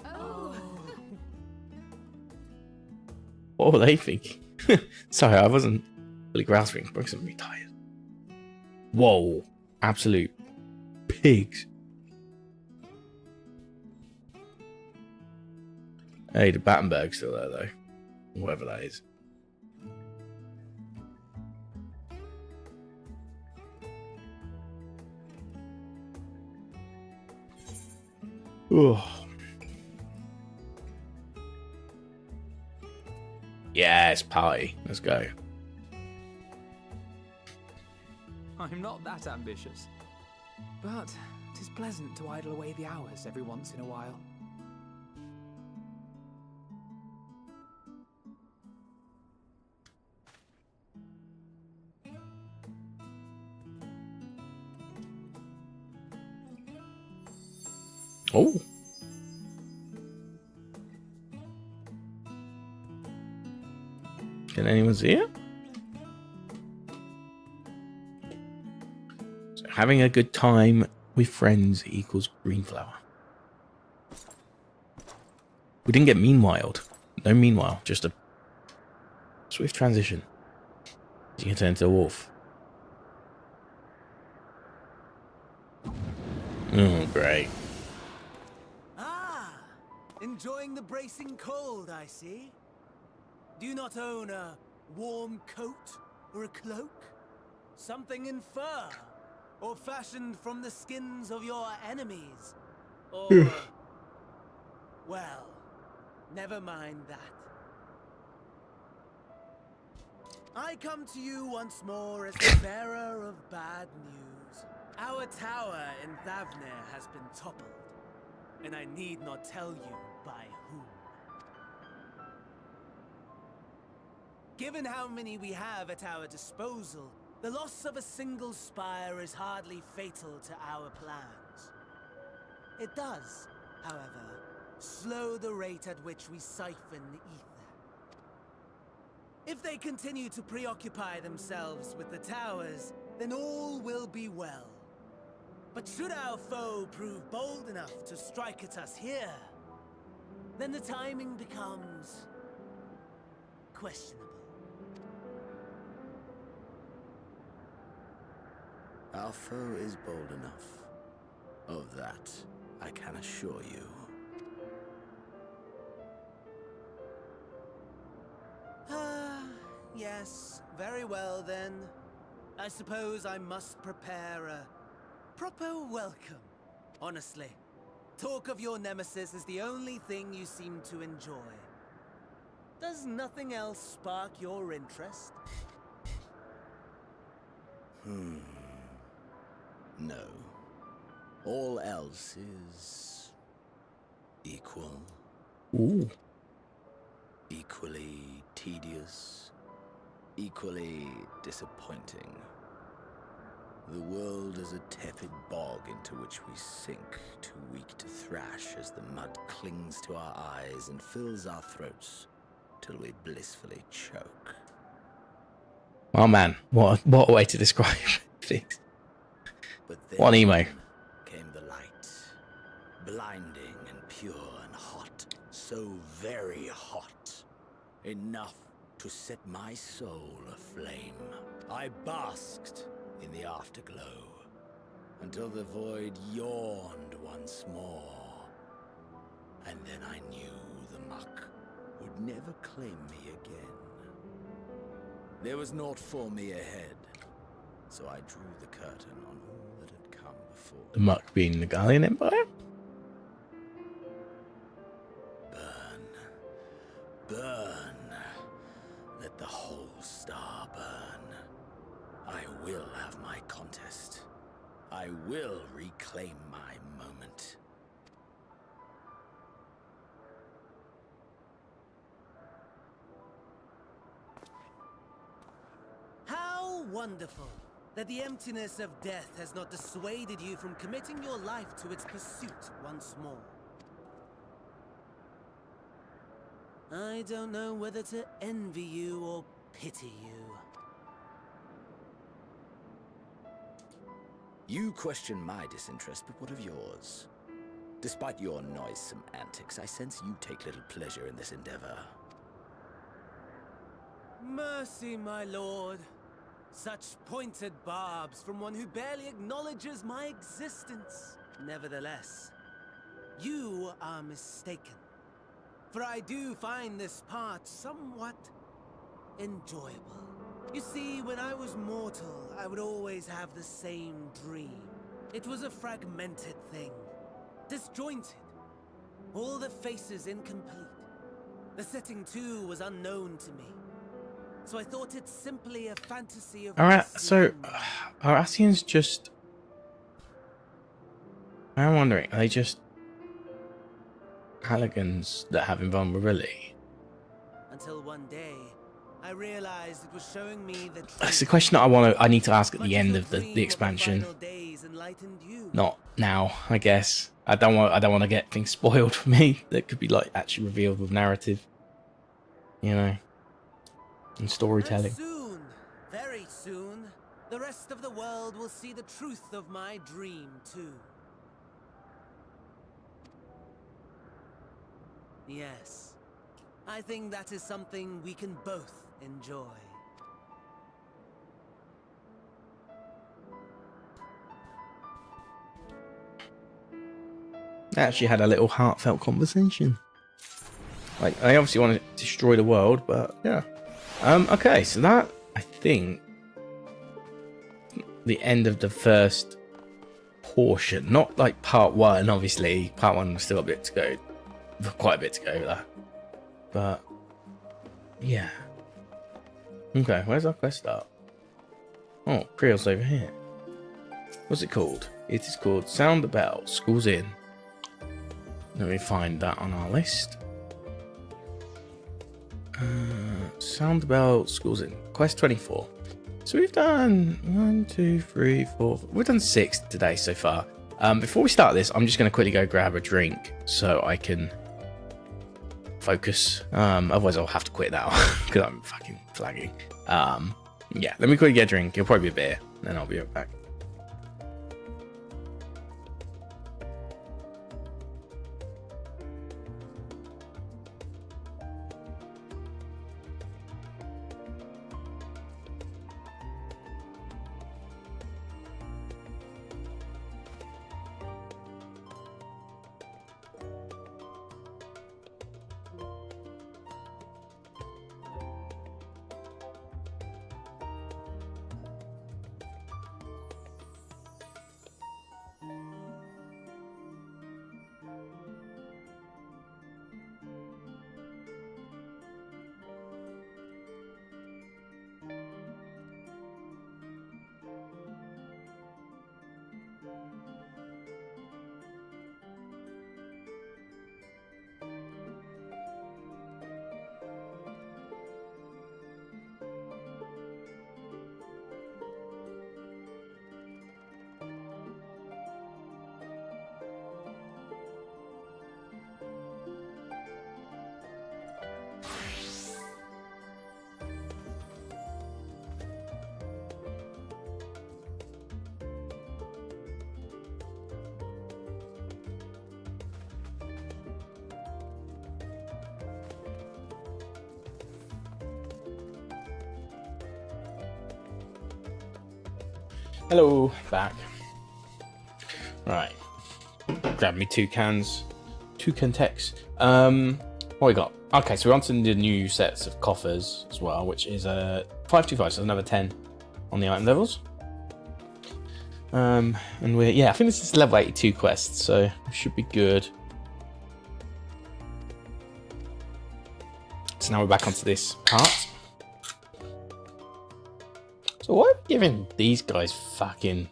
Oh. What were they thinking? Sorry, I wasn't really grasping. Brooks are tired. Whoa. Absolute pigs. Hey, the Battenberg's still there, though. Whatever that is. Oh. Yes, party. Let's go. I'm not that ambitious. But 'tis pleasant to idle away the hours every once in a while. Oh. Can anyone see it? So having a good time with friends equals green flower. We didn't get meanwhile. No meanwhile, just a swift transition. You can turn into a wolf. Oh, great. Ah, enjoying the bracing cold, I see. Do you not own a warm coat or a cloak? Something in fur? Or fashioned from the skins of your enemies? Or... well, never mind that. I come to you once more as the bearer of bad news. Our tower in Thavner has been toppled, and I need not tell you by whom. Given how many we have at our disposal, the loss of a single spire is hardly fatal to our plans. It does, however, slow the rate at which we siphon the ether. If they continue to preoccupy themselves with the towers, then all will be well. But should our foe prove bold enough to strike at us here, then the timing becomes questionable. Our foe is bold enough. Of that, I can assure you. Yes, very well then. I suppose I must prepare a proper welcome. Honestly, talk of your nemesis is the only thing you seem to enjoy. Does nothing else spark your interest? No. All else is... equal. Ooh. Equally tedious. Equally disappointing. The world is a tepid bog into which we sink, too weak to thrash as the mud clings to our eyes and fills our throats till we blissfully choke. Oh man, what a way to describe things. But What an emo. came the light, blinding and pure and hot, so very hot, enough to set my soul aflame. I basked in the afterglow until the void yawned once more, and then I knew the muck would never claim me again. There was naught for me ahead, so I drew the curtain on all that had come before. The muck being the Gallian Empire? Burn. Let the whole star burn. I will have my contest. I will reclaim my moment. How wonderful that the emptiness of death has not dissuaded you from committing your life to its pursuit once more. I don't know whether to envy you or pity you. You question my disinterest, but what of yours? Despite your noisome antics, I sense you take little pleasure in this endeavor. Mercy, my lord. Such pointed barbs from one who barely acknowledges my existence. Nevertheless, you are mistaken. For I do find this part somewhat enjoyable. You see, when I was mortal, I would always have the same dream. It was a fragmented thing, disjointed. All the faces incomplete. The setting too was unknown to me. So I thought it simply a fantasy of... Alright, so are Ascians just... I'm wondering, are they just Halligans that have invulnerability? Until one day, I realized it was showing me that... That's the question that I need to ask at the end of the expansion. Not now, I guess. I don't want to get things spoiled for me that could be like actually revealed with narrative. You know. And storytelling. And soon, very soon, the rest of the world will see the truth of my dream too. Yes, I think that is something we can both enjoy. They actually had a little heartfelt conversation. Like, I obviously want to destroy the world, but yeah. Okay, so that, I think, the end of the first portion. Not like part one, obviously. Part one was still a bit to go. Quite a bit to go there. But, yeah. Okay, where's our quest start? Oh, Creel's over here. What's it called? It is called Sound the Bell, School's In. Let me find that on our list. Sound the Bell, School's In. Quest 24. So we've done 1, 2, 3, 4. We've done 6 today so far. Before we start this, I'm just going to quickly go grab a drink so I can focus. Otherwise, I'll have to quit now because I'm fucking flagging. Yeah, let me quickly get a drink. It'll probably be a beer, then I'll be right back. Hello, back. Right. Grab me 2 cans. 2 Cantex. What we got? Okay, so we're on to the new sets of coffers as well, which is 525, so another 10 on the item levels. And we're, yeah, I think this is level 82 quest, so we should be good. So now we're back onto this part. So why are we giving these guys fucking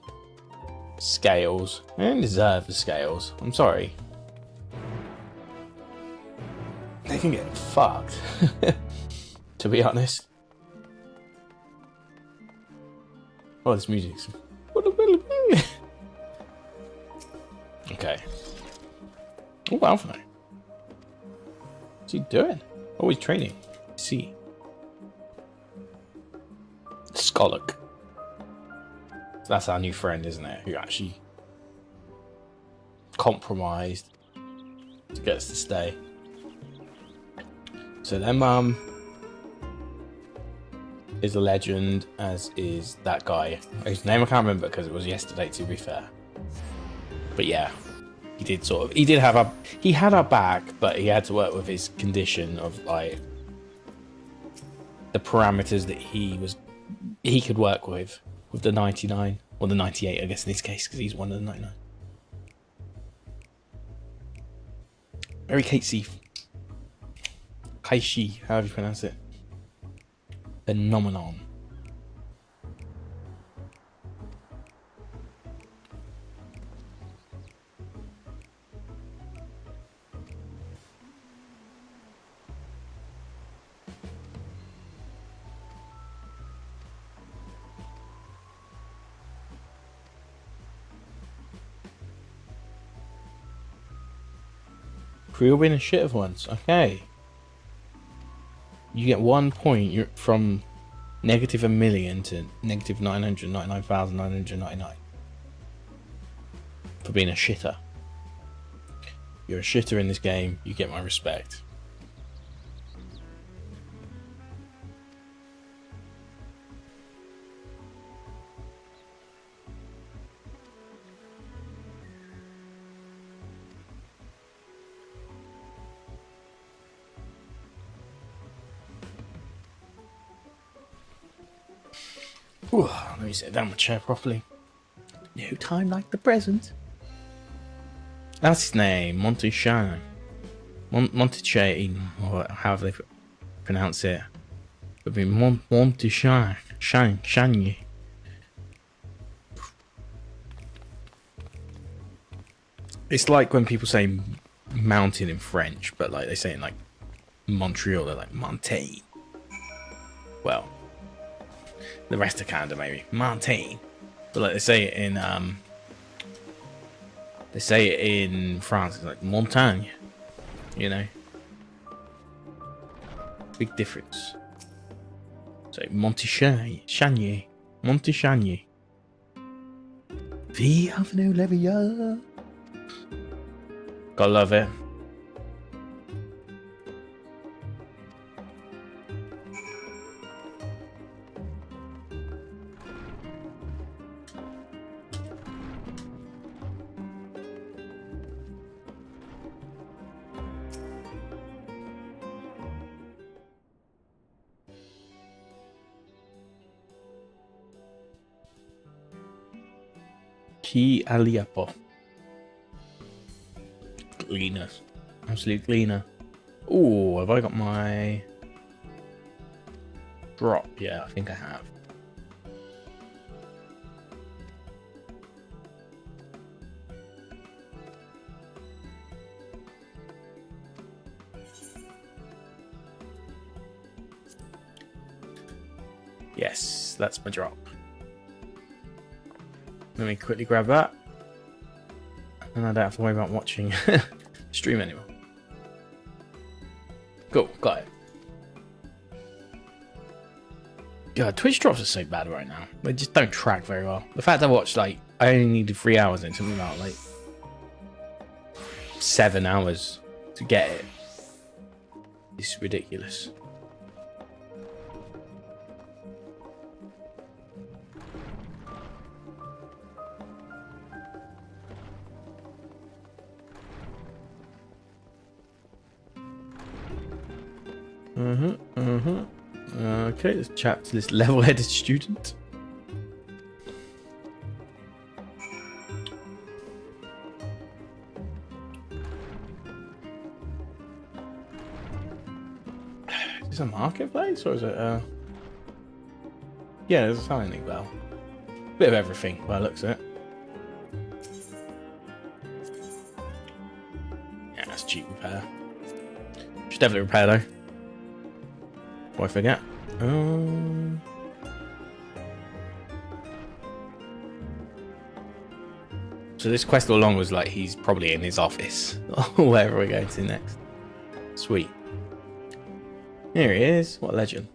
scales. I don't deserve the scales. I'm sorry. They can get fucked. To be honest. Oh, this music's... Okay. Oh, Alpha. What's he doing? Oh, he's training. See. Skolok. That's our new friend, isn't it? Who actually compromised to get us to stay. So their mum is a legend, as is that guy whose name I can't remember because it was yesterday, to be fair. But yeah, he had our back, but he had to work with his condition of like the parameters that he could work with the 99 or the 98, I guess in this case, because he's one of the 99. Very Kaishi, however you pronounce it. Phenomenon. Crew win a shit of once. Okay. You get 1 point. You're from negative a million to negative 999,999 for being a shitter. You're a shitter in this game. You get my respect. Ooh, let me sit down my chair properly. No time like the present. That's his name, Monteshine. Monteshine, or however they pronounce it. It would be Monteshine. Shiny. It's like when people say mountain in French, but like they say it in like Montreal, they're like Montaigne. Well, the rest of Canada maybe Montaigne, but like they say it in France, it's like montagne, you know. Big difference. So Monteshine. Bienvenue les vieux. Gotta love it. Ki aliapo. Cleaner. Absolute cleaner. Oh, have I got my drop? Yeah, I think I have. Yes, that's my drop. Let me quickly grab that. And I don't have to worry about watching stream anymore. Cool, got it. God, Twitch drops are so bad right now. They just don't track very well. The fact I watched, like, I only needed 3 hours and it took me about, like, 7 hours to get it. It's ridiculous. Okay, let's chat to this level-headed student. Is this a marketplace or is it yeah, there's a selling bell. Bit of everything by the looks of it. repair. Should definitely repair though. Before I forget. So this quest all along was like he's probably in his office or wherever we're going to next. Sweet. Here he is. What a legend.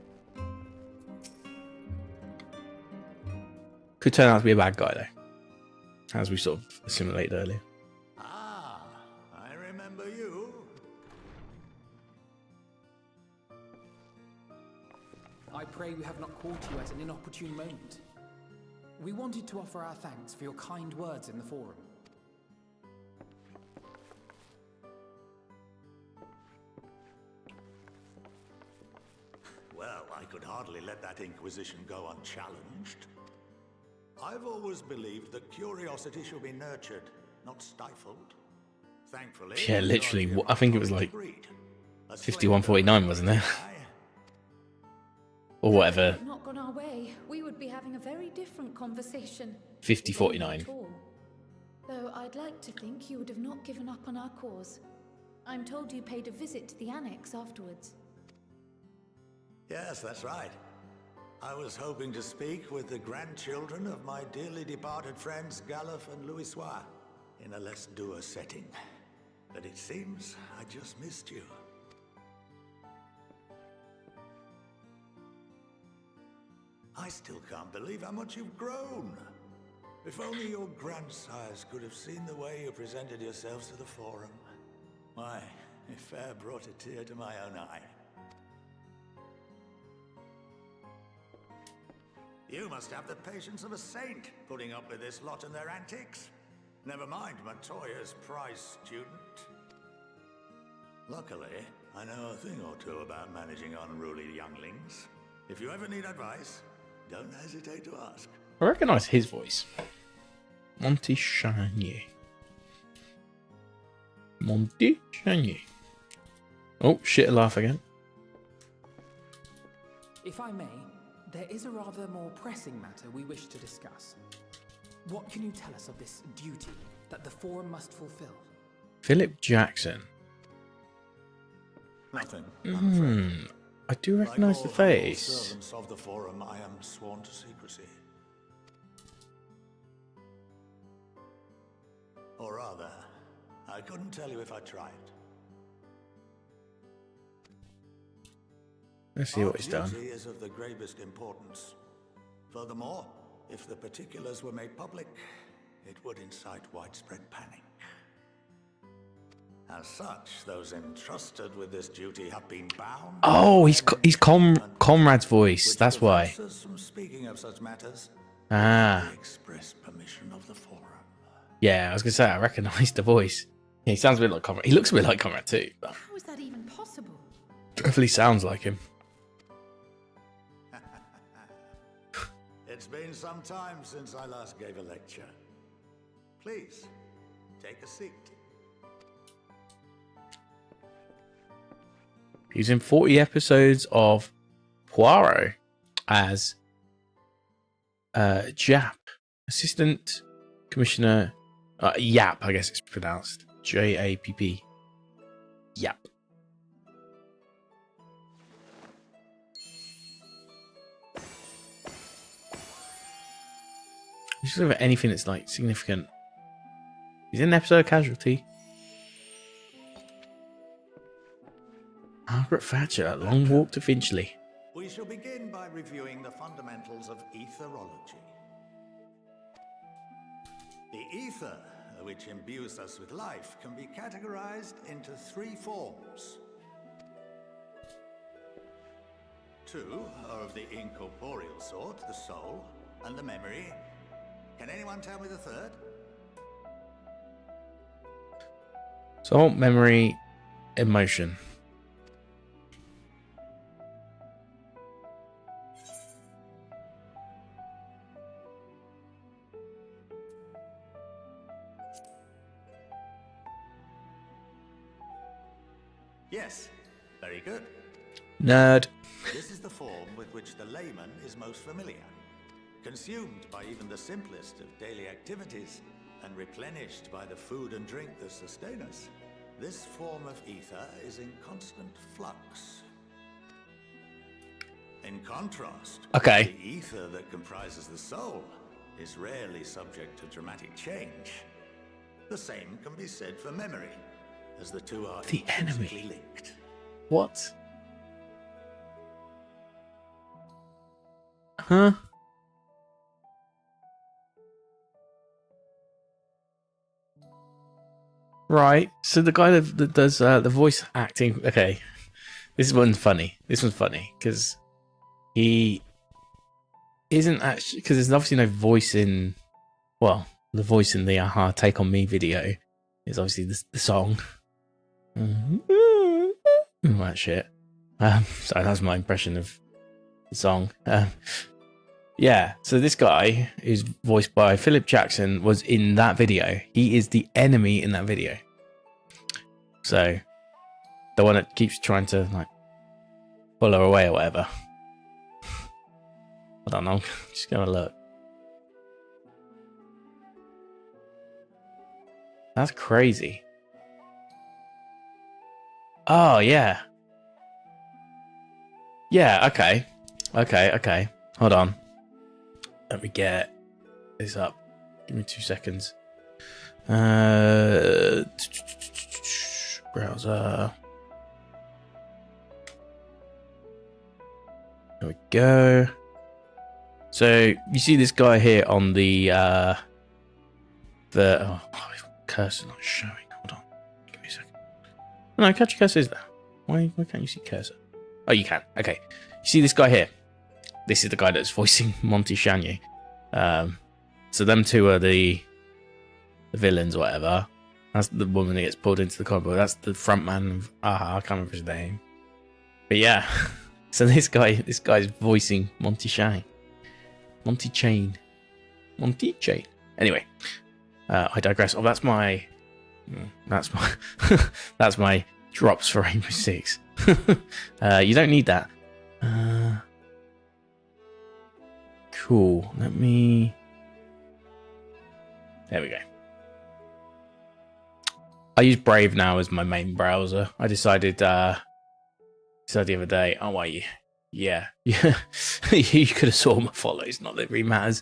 Could turn out to be a bad guy though, as we sort of assimilated earlier. Ah, I remember you. I pray we have not caught you at an inopportune moment. We wanted to offer our thanks for your kind words in the forum. Well, I could hardly let that inquisition go unchallenged. I've always believed that curiosity should be nurtured, not stifled. Thankfully, Yeah, literally. I think it was like 51:49, wasn't it? Or whatever. If it had not gone our way, we would be having a very different conversation. 50:49. Though I'd like to think you would have not given up on our cause. I'm told you paid a visit to the annex afterwards. Yes, that's right. I was hoping to speak with the grandchildren of my dearly departed friends Galuf and Louisoix in a less dour setting. But it seems I just missed you. I still can't believe how much you've grown. If only your grandsires could have seen the way you presented yourselves to the forum. Why, it fair brought a tear to my own eye. You must have the patience of a saint, putting up with this lot and their antics. Never mind Montoya's prize student. Luckily, I know a thing or two about managing unruly younglings. If you ever need advice, don't hesitate to ask. I recognise his voice. Monty Chanier. Monty Chanier. Oh, shit, a laugh again. If I may, there is a rather more pressing matter we wish to discuss. What can you tell us of this duty that the Forum must fulfill? Philip Jackson. Nothing. I do recognise the face. Servants of the Forum, I am sworn to secrecy. Or rather, I couldn't tell you if I tried. Let's see what he's Our done. duty is of the gravest importance. Furthermore, if the particulars were made public, it would incite widespread panic. As such, those entrusted with this duty have been bound. Oh, he's Comrade's voice. That's why. From speaking of such matters, Ah. the express permission of the Forum. Yeah, I was gonna say I recognise the voice. Yeah, he sounds a bit like Comrade. He looks a bit like Comrade too, but How is that even possible? definitely sounds like him. It's been some time since I last gave a lecture. Please, take a seat. He's in 40 episodes of Poirot as Jap, Assistant Commissioner Yap, I guess it's pronounced. Japp. Yap. Just look at anything that's like significant. He's in an episode of Casualty. Margaret Thatcher, A Long Walk to Finchley. We shall begin by reviewing the fundamentals of etherology. The ether, which imbues us with life, can be categorized into three forms. Two are of the incorporeal sort, the soul and the memory. Can anyone tell me the third? Soul, memory, emotion. Yes, very good. Nerd. This is the form with which the layman is most familiar. Consumed by even the simplest of daily activities, and replenished by the food and drink that sustain us. This form of ether is in constant flux. In contrast, Okay. the ether that comprises the soul is rarely subject to dramatic change. The same can be said for memory, as the two are The enemy. intrinsically linked. What? Huh? Right. So the guy that does the voice acting. Okay, this one's funny. This one's funny because he isn't actually, because there's obviously no voice in. Well, the voice in the Aha Take On Me video is obviously the song. That shit. Sorry, that's my impression of the song. Yeah, so this guy, who's voiced by Philip Jackson, was in that video. He is the enemy in that video. So, the one that keeps trying to, like, pull her away or whatever. I don't know. Just gonna look. That's crazy. Oh, yeah. Yeah, okay. Okay. Hold on. Let me get this up. Give me 2 seconds. Browser. There we go. So you see this guy here on the cursor not showing. Hold on. Give me a second. No, catch your cursor is there. Why can't you see cursor? Oh, you can. Okay. You see this guy here? This is the guy that's voicing Monty Chanier. So them two are the villains or whatever. That's the woman that gets pulled into the comic book. That's the front man of Aha. I can't remember his name. But yeah. So this guy's voicing Monty Chanier. Monty Chain. Anyway. I digress. Oh, that's my that's my drops for Rainbow Six. You don't need that. Cool. Let me. There we go. I use Brave now as my main browser. I decided the other day. Oh, are you? Yeah. You could have saw my follows. Not that it really matters.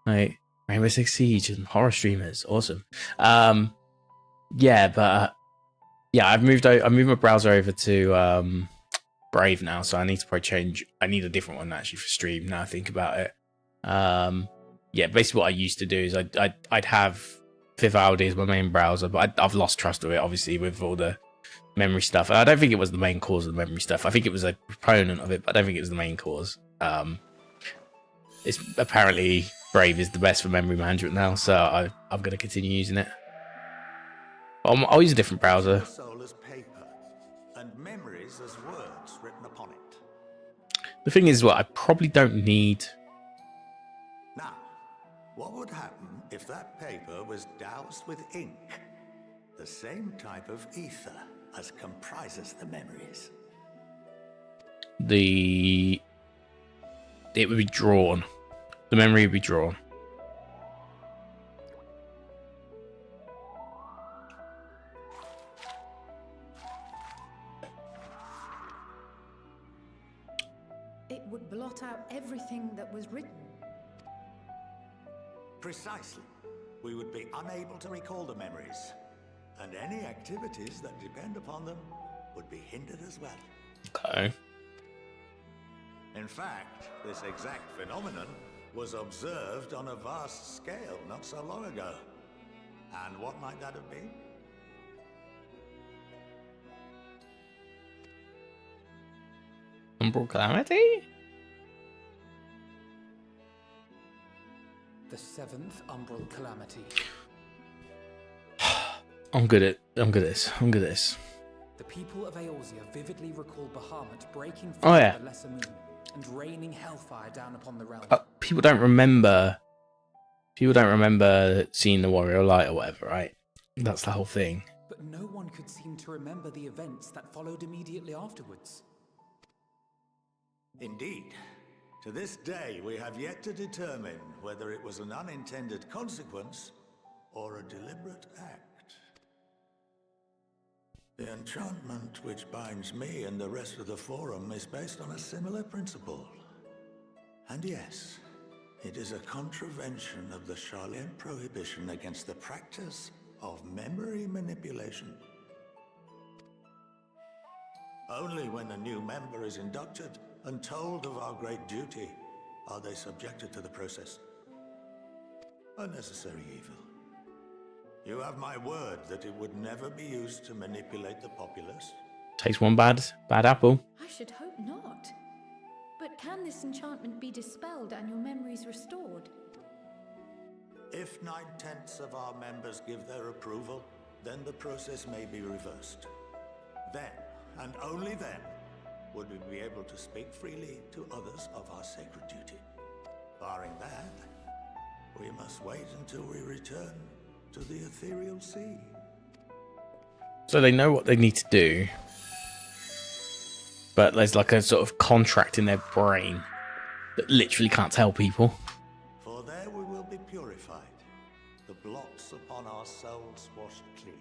Like Rainbow Six Siege and horror streamers. Awesome. Yeah, but I've moved my browser over to Brave now, so I need to probably change. I need a different one actually for stream. Now I think about it. Yeah, basically what I used to do is I'd have Vivaldi as my main browser, but I've lost trust of it obviously with all the memory stuff. I don't think it was the main cause of the memory stuff. I think it was a proponent of it, but I don't think it was the main cause. It's apparently Brave is the best for memory management now, so I'm going to continue using it. I'll use a different browser. Soul as paper, and memories as words written upon it. The thing is, I probably don't need. Now, what would happen if that paper was doused with ink? The same type of ether as comprises the memories. It would be drawn. The memory would be drawn. It would blot out everything that was written. Precisely. We would be unable to recall the memories, and any activities that depend upon them would be hindered as well. Okay. In fact, this exact phenomenon was observed on a vast scale not so long ago. And what might that have been? Umbral Calamity? The 7th Umbral Calamity. I'm good at this. The people of Eorzea vividly recall Bahamut breaking Oh, through yeah. the Lesser Moon and raining hellfire down upon the realm. People don't remember seeing the Warrior Light or whatever, right? That's the whole thing. But no one could seem to remember the events that followed immediately afterwards. Indeed. To this day, we have yet to determine whether it was an unintended consequence or a deliberate act. The enchantment which binds me and the rest of the Forum is based on a similar principle. And yes, it is a contravention of the Sharlayan prohibition against the practice of memory manipulation. Only when a new member is inducted and told of our great duty are they subjected to the process. A necessary evil. You have my word that it would never be used to manipulate the populace. Takes one bad apple. I should hope not. But can this enchantment be dispelled and your memories restored? If 9/10 of our members give their approval, then the process may be reversed. Then, and only then, would we be able to speak freely to others of our sacred duty. Barring that, we must wait until we return to the ethereal sea. So they know what they need to do, but there's like a sort of contract in their brain that literally can't tell people. For there we will be purified, the blots upon our souls washed clean.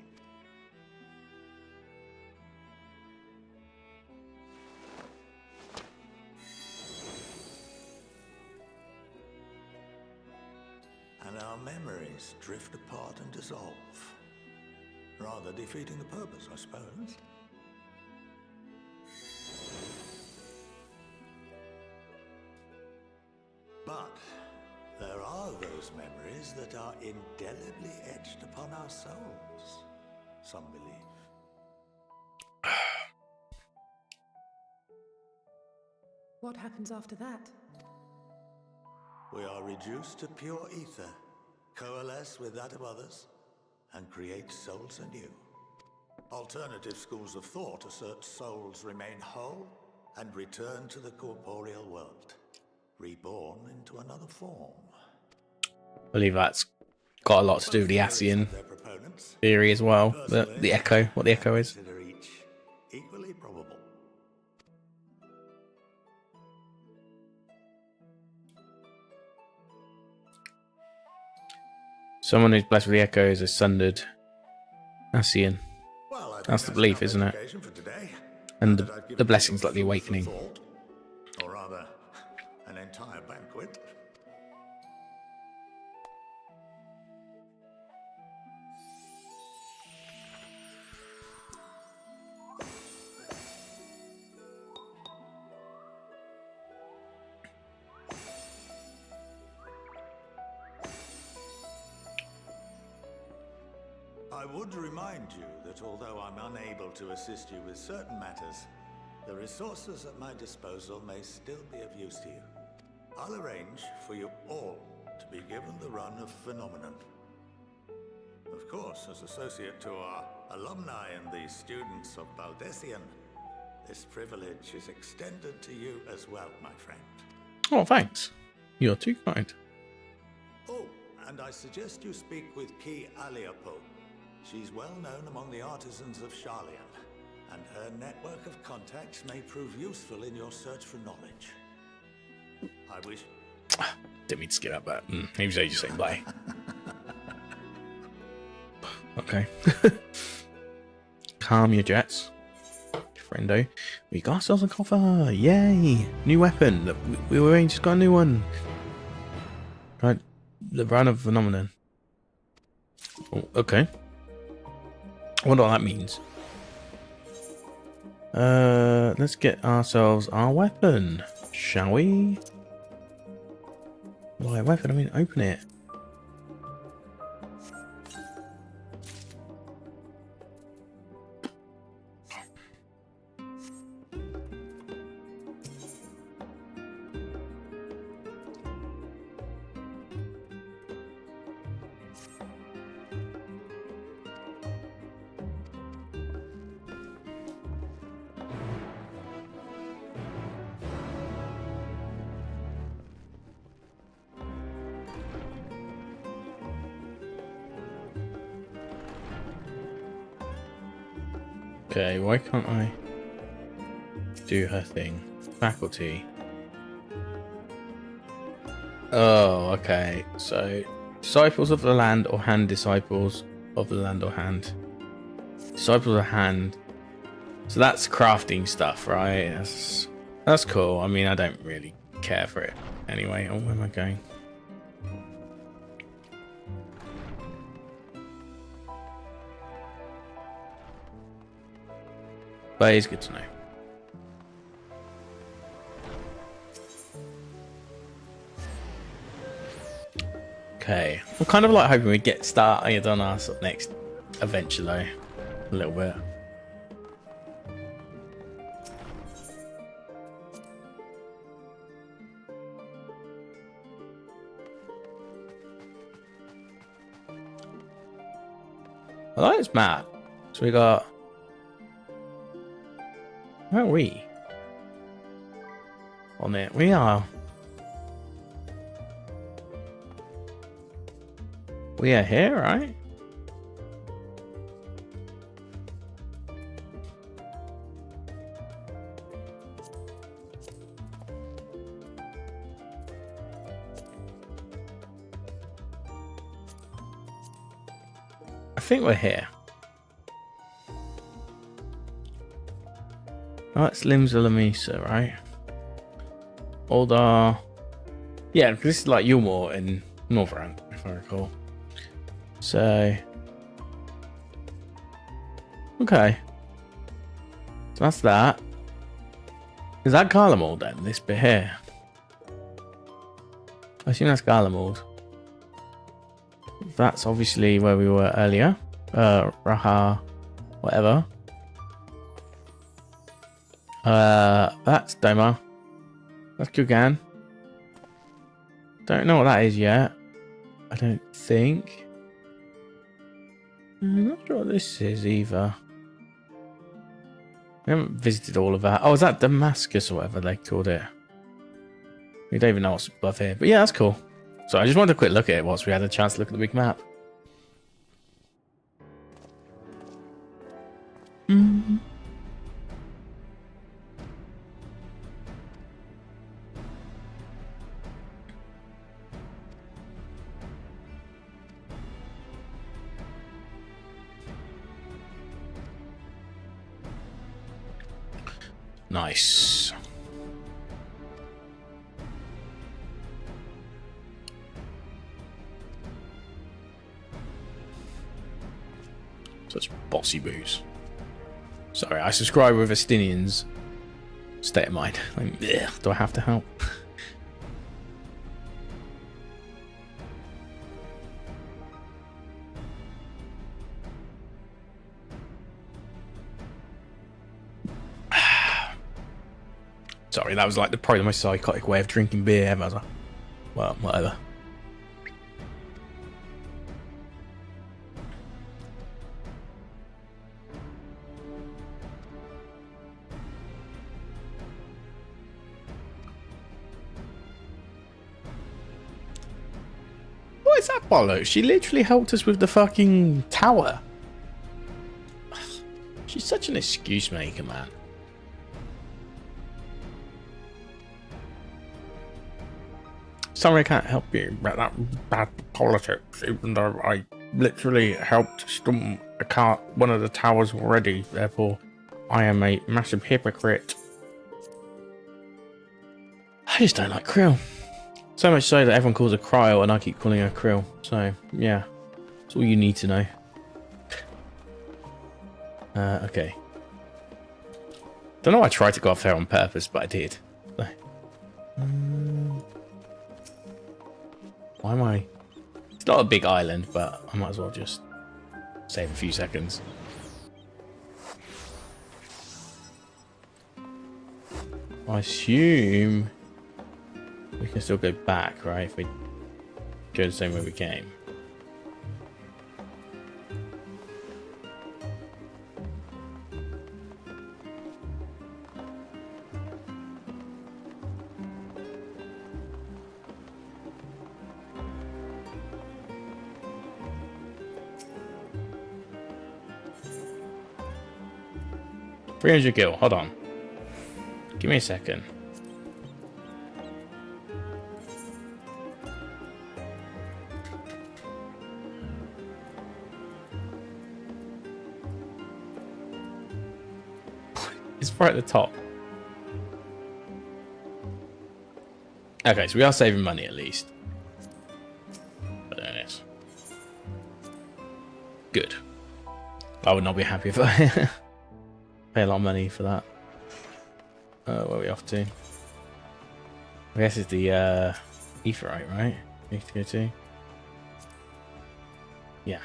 And our memories drift apart and dissolve, rather defeating the purpose, I suppose. But there are those memories that are indelibly etched upon our souls, some believe. What happens after that? We are reduced to pure ether, coalesce with that of others, and create souls anew. Alternative schools of thought assert souls remain whole and return to the corporeal world, reborn into another form. I believe that's got a lot to do with the Asian theory as well. The echo, what the echo is. Consider each equally probable. Someone who's blessed with the echo is a sundered Asian. That's the belief, isn't it? And the blessing's like the awakening. Or rather, an entire banquet. I would remind you that although I'm unable to assist you with certain matters, the resources at my disposal may still be of use to you. I'll arrange for you all to be given the run of Phenomenon. Of course, as associate to our alumni and the students of Baldessian, this privilege is extended to you as well, my friend. Oh, thanks. You're too kind. Oh, and I suggest you speak with Ki Aliapo. She's well known among the artisans of Sharlayan, and her network of contacts may prove useful in your search for knowledge. I wish... Didn't mean to skip that, but he was just saying bye. Okay. Calm your jets, friendo. We got ourselves a coffer. Yay! New weapon. Look, we just got a new one. Right, the run of Phenomenon. Oh, okay. I wonder what that means. Let's get ourselves our weapon, shall we? Well, weapon, I mean, open it. Okay, why can't I do her thing? Faculty. Oh, okay. So, disciples of the land or hand, disciples of the land or hand. Disciples of hand So that's crafting stuff, right? That's cool. I mean, I don't really care for it anyway. Oh, where am I going? But it's good to know. Okay, I'm kind of like hoping we get started on our sort of next adventure though, a little bit. I like this map. So we got. Where are we? On it, we are. We are here, right? I think we're here. Oh, it's Limsa Lamisa, right? Oldar. Yeah, because this is like Yulmore in Northrend, if I recall. So, okay. So that's that. Is that Garlemald then? This bit here? I assume that's Garlemald. That's obviously where we were earlier. Raha, whatever. That's Doma. That's Kugan. Don't know what that is yet. I don't think. I'm not sure what this is either. We haven't visited all of that. Oh, is that Damascus or whatever they called it? We don't even know what's above here. But yeah, that's cool. So I just wanted a quick look at it whilst we had a chance to look at the big map. Nice. Such bossy booze. Sorry, I subscribe with Estinians' state of mind. Like, ugh, do I have to help? Sorry, that was like probably the most psychotic way of drinking beer ever. Well, whatever. What is that bollocks? She literally helped us with the fucking tower. She's such an excuse maker, man. Sorry, I can't help you about that bad politics, even though I literally helped storm one of the towers already. Therefore, I am a massive hypocrite. I just don't like Krill. So much so that everyone calls her Cryo and I keep calling her Krill. So, yeah. That's all you need to know. Okay. Don't know why I tried to go off there on purpose, but I did. Why am I... It's not a big island, but I might as well just save a few seconds. I assume we can still go back, right? If we go the same way we came. $300 gil, hold on. Give me a second. right at the top. Okay, so we are saving money at least. But there it is. Good. I would not be happy if I pay a lot of money for that. Where are we off to? I guess it's the Etherite, right? We need to go to. Yeah.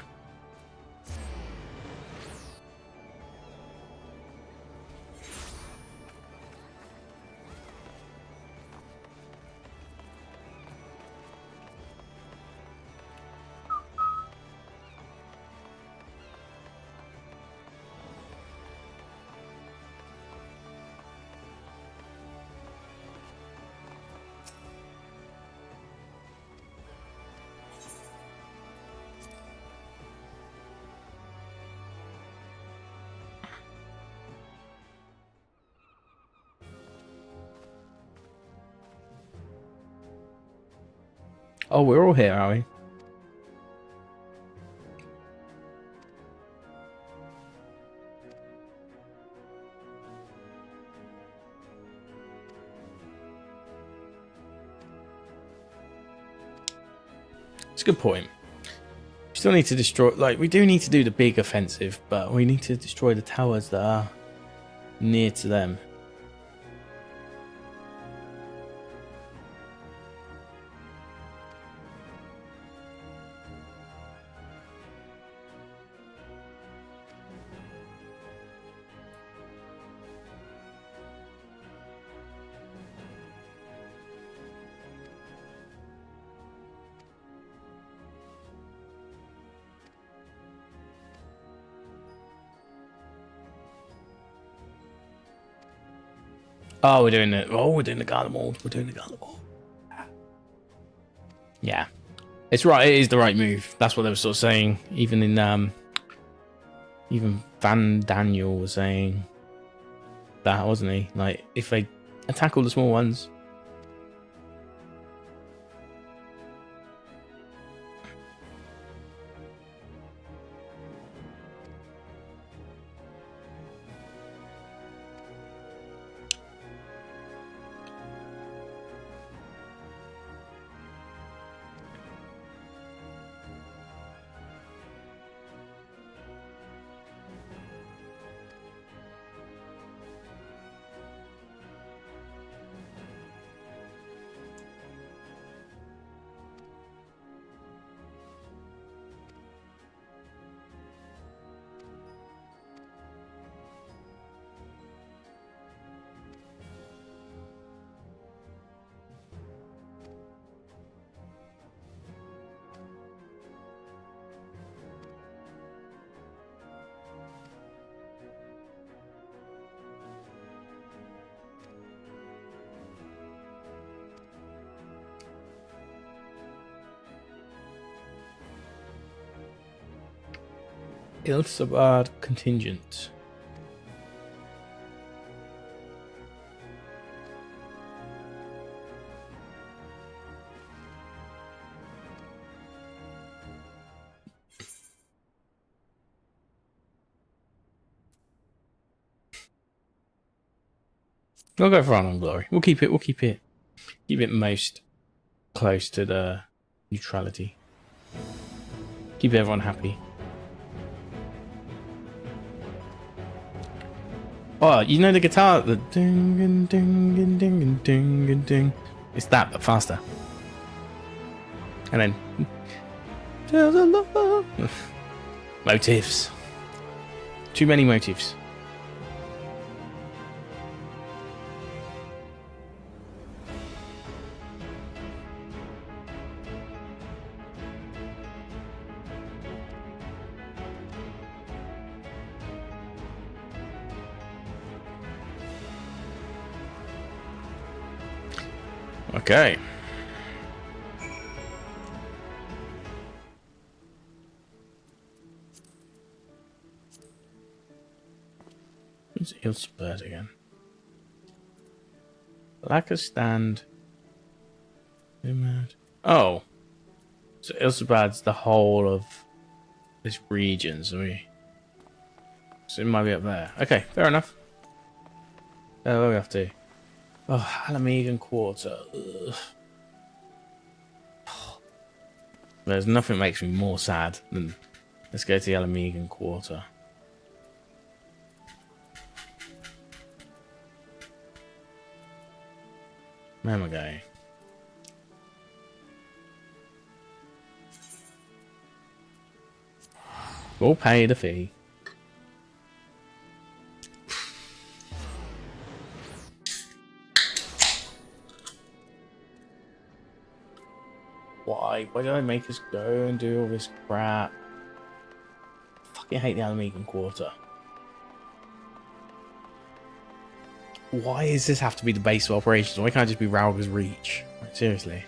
Oh, we're all here, are we? It's a good point. We still need to destroy, like, we do need to do the big offensive, but we need to destroy the towers that are near to them. Oh, we're doing it. Oh, we're doing the Garden Wall. We're doing the Garden Wall. Yeah, it's right. It is the right move. That's what they were sort of saying. Even in even Van Daniel was saying that, wasn't he? Like, if they attack all the small ones. Ilsabard contingent. We'll go for Honor and Glory. We'll keep it most close to the neutrality. Keep everyone happy. Oh, you know the guitar, the ding and ding and ding and ding and ding. It's that, but faster. And then motifs. Too many motifs. Okay. Who's Ilsbird again? Lacquer stand. Oh. So Ilsbad's the whole of this region, so it might be up there. Okay, fair enough. Oh, where we have to? Oh, Alamegan Quarter. Ugh. There's nothing makes me more sad than let's go to the Alamegan Quarter. Where am I going? We'll pay the fee. Why? Why did I make us go and do all this crap? I fucking hate the Alamegan Quarter. Why does this have to be the base of operations? Why can't it just be Rauga's Reach? Like, seriously.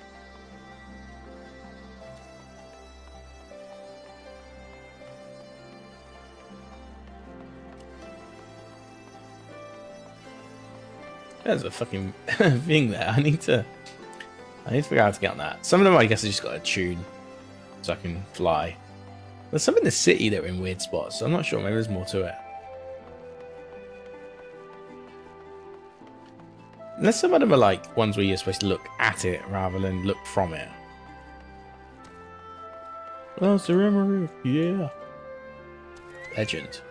There's a fucking thing there. I need to figure out how to get on that. Some of them I guess I just got to tune so I can fly. There's some in the city that are in weird spots, so I'm not sure. Maybe there's more to it. Unless some of them are like ones where you're supposed to look at it rather than look from it. Oh, Ceremony, yeah. Legend.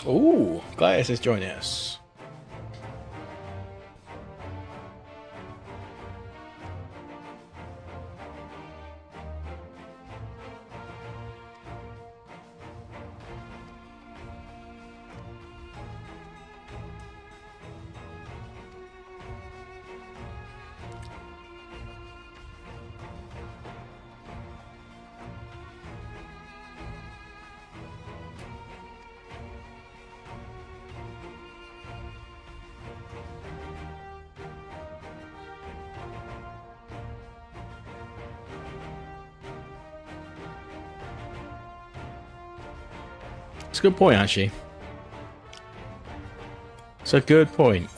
Ooh, Gaius is joining us. It's a good point, actually. It's a good point.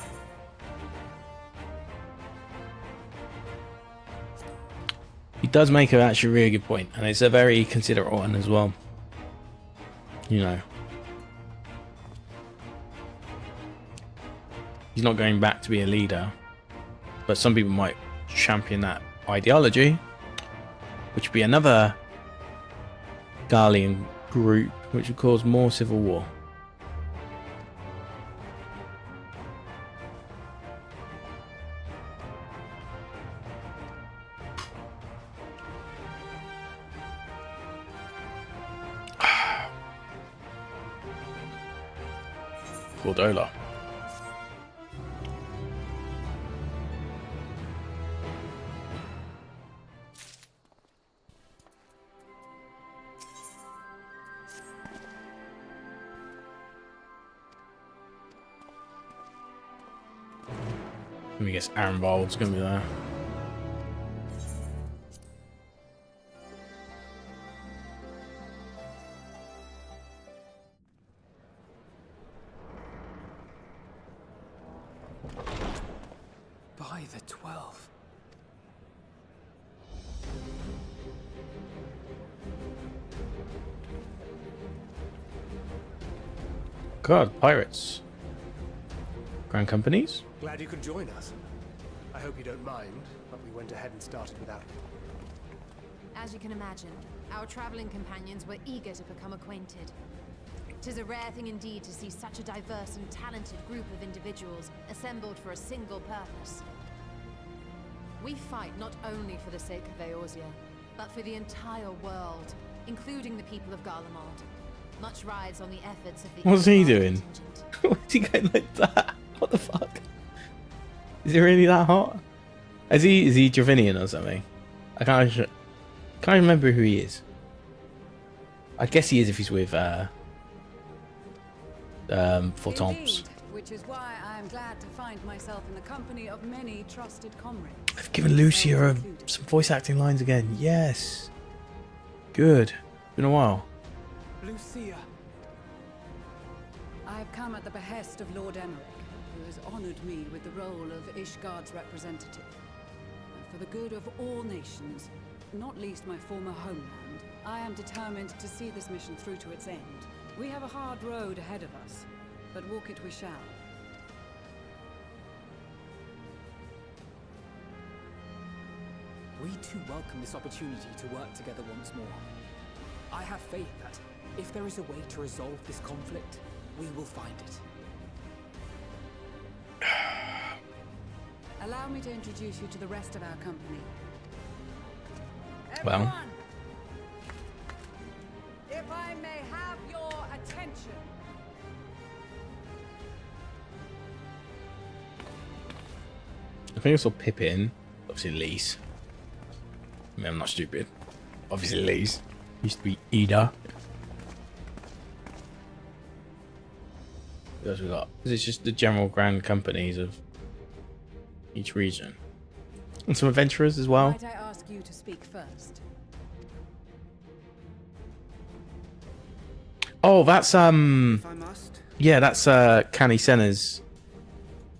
He does make an actually really good point, and it's a very considerate one as well. You know. He's not going back to be a leader, but some people might champion that ideology, which would be another Garlean group, which would cause more civil war. Cordola. Let me guess Arenvold's gonna be there. By the 12. God, pirates. Grand companies? Glad you could join us. I hope you don't mind, but we went ahead and started without you. As you can imagine, our traveling companions were eager to become acquainted. 'Tis a rare thing indeed to see such a diverse and talented group of individuals assembled for a single purpose. We fight not only for the sake of Eorzea, but for the entire world. including the people of Garlemald. Much rides on the efforts of the What's he Endwalker doing? What's he going like that? What the fuck? Is he really that hot? Is he Dravinian or something? I can't remember who he is. I guess he is if he's with Fortemps. Which is why I am glad to find myself in the company of many trusted comrades. I've given Lucia some voice acting lines again. Yes. Good. Been a while. Lucia. I have come at the behest of Lord Emmerich, who has honored me with the role of Ishgard's representative. And for the good of all nations, not least my former homeland, I am determined to see this mission through to its end. We have a hard road ahead of us, but walk it we shall. We too welcome this opportunity to work together once more. I have faith that if there is a way to resolve this conflict, we will find it. Allow me to introduce you to the rest of our company. Well. Everyone, if I may have your attention. I think I saw Pippin. Obviously Lise. I mean, I'm not stupid. Obviously Lise. Used to be Ida. What else we got? Is it just the general grand companies of each region? And some adventurers as well. Might I ask you to speak first? Oh, that's If I must. yeah, that's Canny Senna's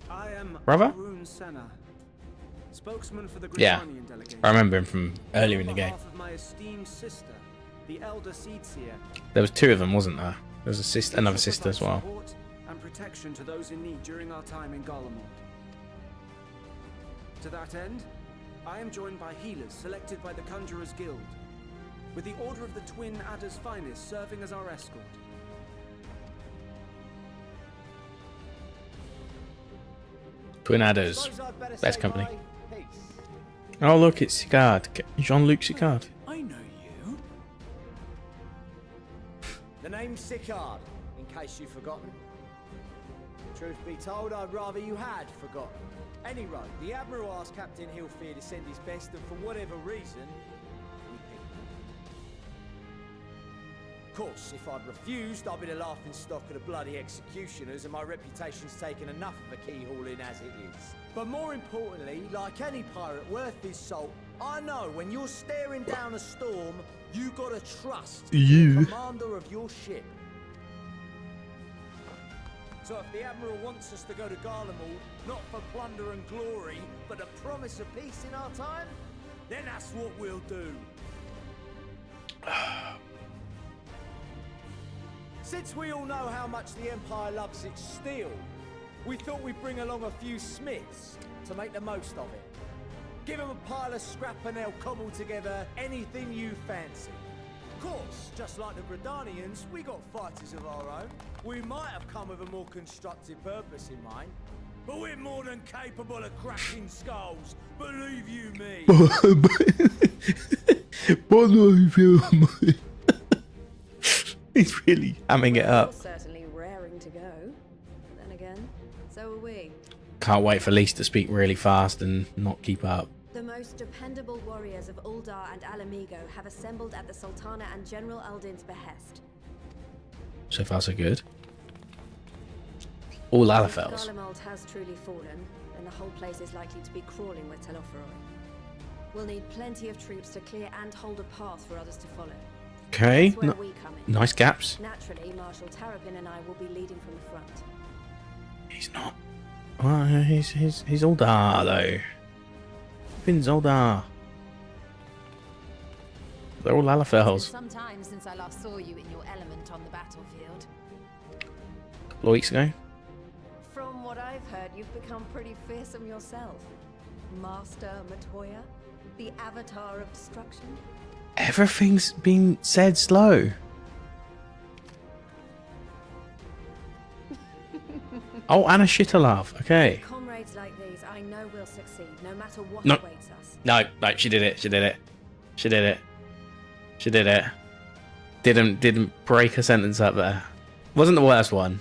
I am brother? Arun Senna, spokesman for the Yeah. Gridanian delegation. I remember him from earlier in the game. On behalf of my esteemed sister, the elder Seedseer. There was two of them, wasn't there? There was a sister, We another shall sister as well. provide support and protection to those in need during our time in Garlemald. To that end, I am joined by healers selected by the Conjurers Guild, with the Order of the Twin Adder's Finest serving as our escort. Twin Adders. Best company. Oh look, it's Sicard. Jean-Luc Sicard. I know you. The name's Sicard, in case you've forgotten. Truth be told, I'd rather you had forgotten. Any road, the Admiral asked Captain Hillfear to send his best, and for whatever reason, we picked him. Of course, if I'd refused, I'd be the laughing stock of the bloody executioners, and my reputation's taken enough of a keyhauling as it is. But more importantly, like any pirate worth his salt, I know when you're staring down a storm, you gotta trust the commander of your ship. So if the Admiral wants us to go to Garlemald, not for plunder and glory, but a promise of peace in our time, then that's what we'll do. Since we all know how much the Empire loves its steel, we thought we'd bring along a few smiths to make the most of it. Give them a pile of scrap and they'll cobble together anything you fancy. Of course, just like the Gridanians, we got fighters of our own. We might have come with a more constructive purpose in mind, but we're more than capable of cracking skulls, believe you me. He's really hamming it up. You're certainly raring to go. Then again, so are we. Can't wait for Lise to speak really fast and not keep up. The most dependable warriors of Uldar and Alamigo have assembled at the Sultana and General Aldin's behest. So far so good. All Alafels. If Garlemald has truly fallen, then the whole place is likely to be crawling with Telophoroi. We'll need plenty of troops to clear and hold a path for others to follow. Okay, That's where we come in. nice gaps. Naturally, Marshal Terrapin and I will be leading from the front. He's not. Well, he's Uldar though. Pippin's Uldar. They're all Alafels. It's been some time since I last saw you in your element on the battlefield. A couple of weeks ago. From what I've heard, you've become pretty fearsome yourself. Master Matoya, the Avatar of Destruction. Everything's been said slow. Oh, Anna Shitalav. Okay. Comrades like these, I know we'll succeed, no matter what No. awaits us. No, she did it. She did it. She did it. She did it. Didn't break a sentence up there. Wasn't the worst one.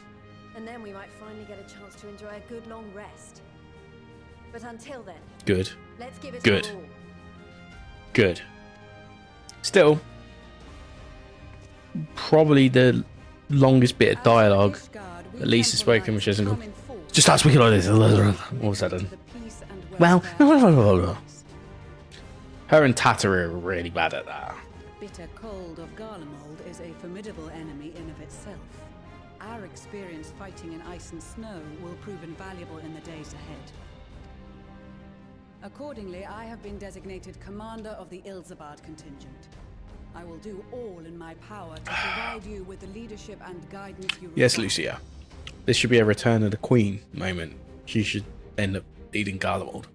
And then we might finally get a chance to enjoy a good long rest. But until then, Good. let's give it Good. our all. Good. Still, probably the longest bit of dialogue that Lisa's spoken, which isn't good. Just start speaking like this. All of a sudden. Well, her and Tattery are really bad at that. Bitter cold of Garlemald is a formidable enemy in of itself. Our experience fighting in ice and snow will prove invaluable in the days ahead. Accordingly, I have been designated commander of the Ilzabard contingent. I will do all in my power to provide you with the leadership and guidance you require. Yes, Lucia. This should be a Return of the Queen moment. She should end up leading Garlemald.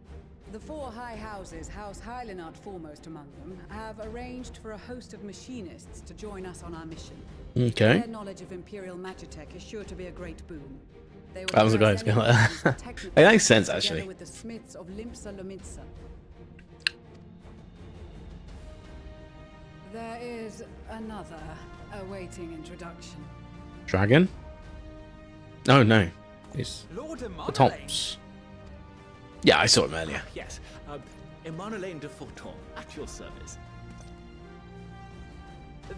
The four high houses, House Hylinard foremost among them, have arranged for a host of machinists to join us on our mission. Okay. Their knowledge of Imperial Magitech is sure to be a great boon. They will That was a guy's going like It makes sense, actually. with the smiths of Limpsa Lomitsa. There is another awaiting introduction. Dragon? Oh, no. It's Lord the Emanolain. Tops. Yeah, I saw him earlier. Yes, Emanolain de Forton, at your service.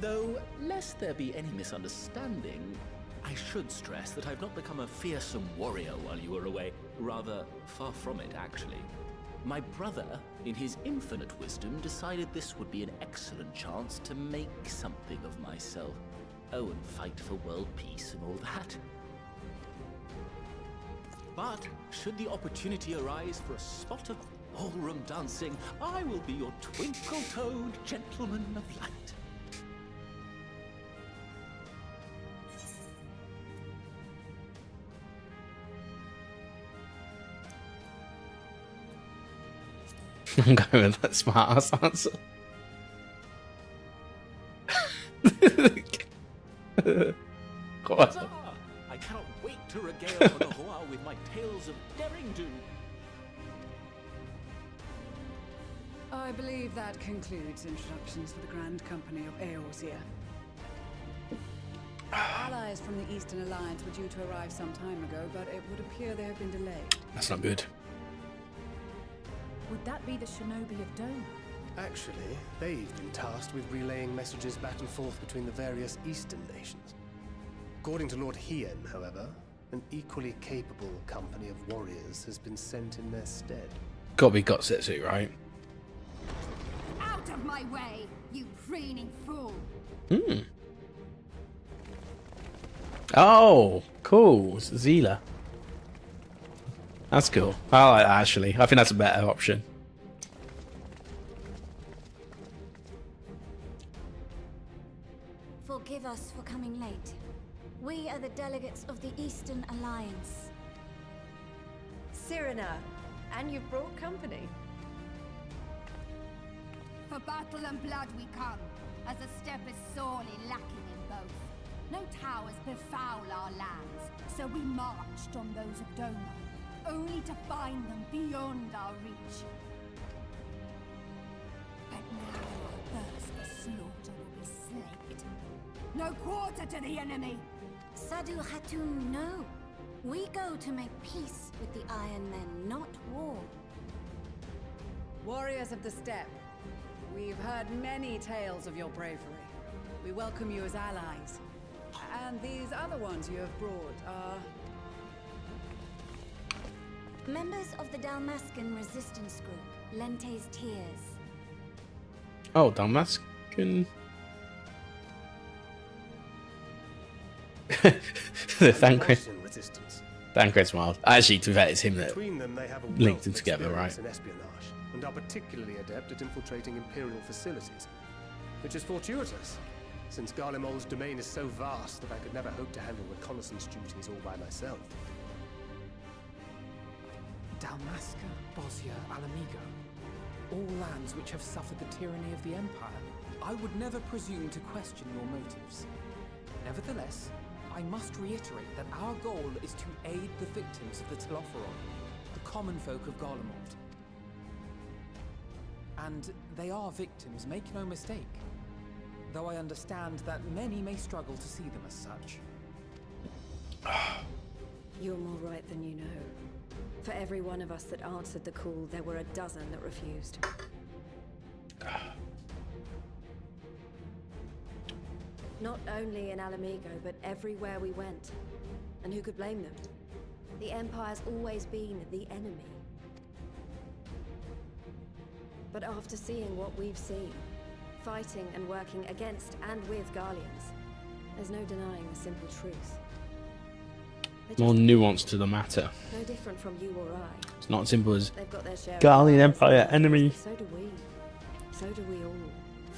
Though, lest there be any misunderstanding, I should stress that I've not become a fearsome warrior while you were away. Rather, far from it, actually. My brother, in his infinite wisdom, decided this would be an excellent chance to make something of myself. Oh, and fight for world peace and all that. But, should the opportunity arise for a spot of ballroom dancing, I will be your twinkle-toed gentleman of light. I'm going with that smart ass answer. Huzzah! I cannot wait to regale the Roi with my tales of daring do. I believe that concludes introductions for the Grand Company of Eorzea. Our allies from the Eastern Alliance were due to arrive some time ago, but it would appear they have been delayed. That's not good. Would that be the Shinobi of Doma? Actually, they've been tasked with relaying messages back and forth between the various Eastern nations. According to Lord Hien, however, an equally capable company of warriors has been sent in their stead. Gotta be Gotsetsu, right? Out of my way, you preening fool! Hmm. Oh, cool. It's Zila. That's cool. I like that, actually. I think that's a better option. Forgive us for coming late. We are the delegates of the Eastern Alliance. Cyrena, and you've brought company. For battle and blood we come, as a step is sorely lacking in both. No towers befoul our lands, so we marched on those of Doma, only to find them beyond our reach. But now our thirst for slaughter will be slaked. No quarter to the enemy! Sadu Hatun, no. We go to make peace with the Iron Men, not war. Warriors of the Steppe, we've heard many tales of your bravery. We welcome you as allies. And these other ones you have brought are... Members of the Dalmascan resistance group, Lente's Tears. Oh, Dalmascan. The Thancred. Thancred smiled. Actually, to be fair, it's him that Between them, they have a linked wealth them of together, right? experience in espionage, and are particularly adept at infiltrating Imperial facilities, which is fortuitous, since Garlemald's domain is so vast that I could never hope to handle reconnaissance duties all by myself. Dalmasca, Bosnia, Alamigo. All lands which have suffered the tyranny of the Empire. I would never presume to question your motives. Nevertheless, I must reiterate that our goal is to aid the victims of the Telophoroi, the common folk of Garlemald. And they are victims, make no mistake. though I understand that many may struggle to see them as such. You're more right than you know. For every one of us that answered the call, there were a dozen that refused. Not only in Alamigo, but everywhere we went. And who could blame them? The Empire's always been the enemy. But after seeing what we've seen, fighting and working against and with Garleans, there's no denying the simple truth. More nuance to the matter. No different from you or I. It's not as simple as They've got their share of Garlean violence, Empire enemy. So do we. So do we all.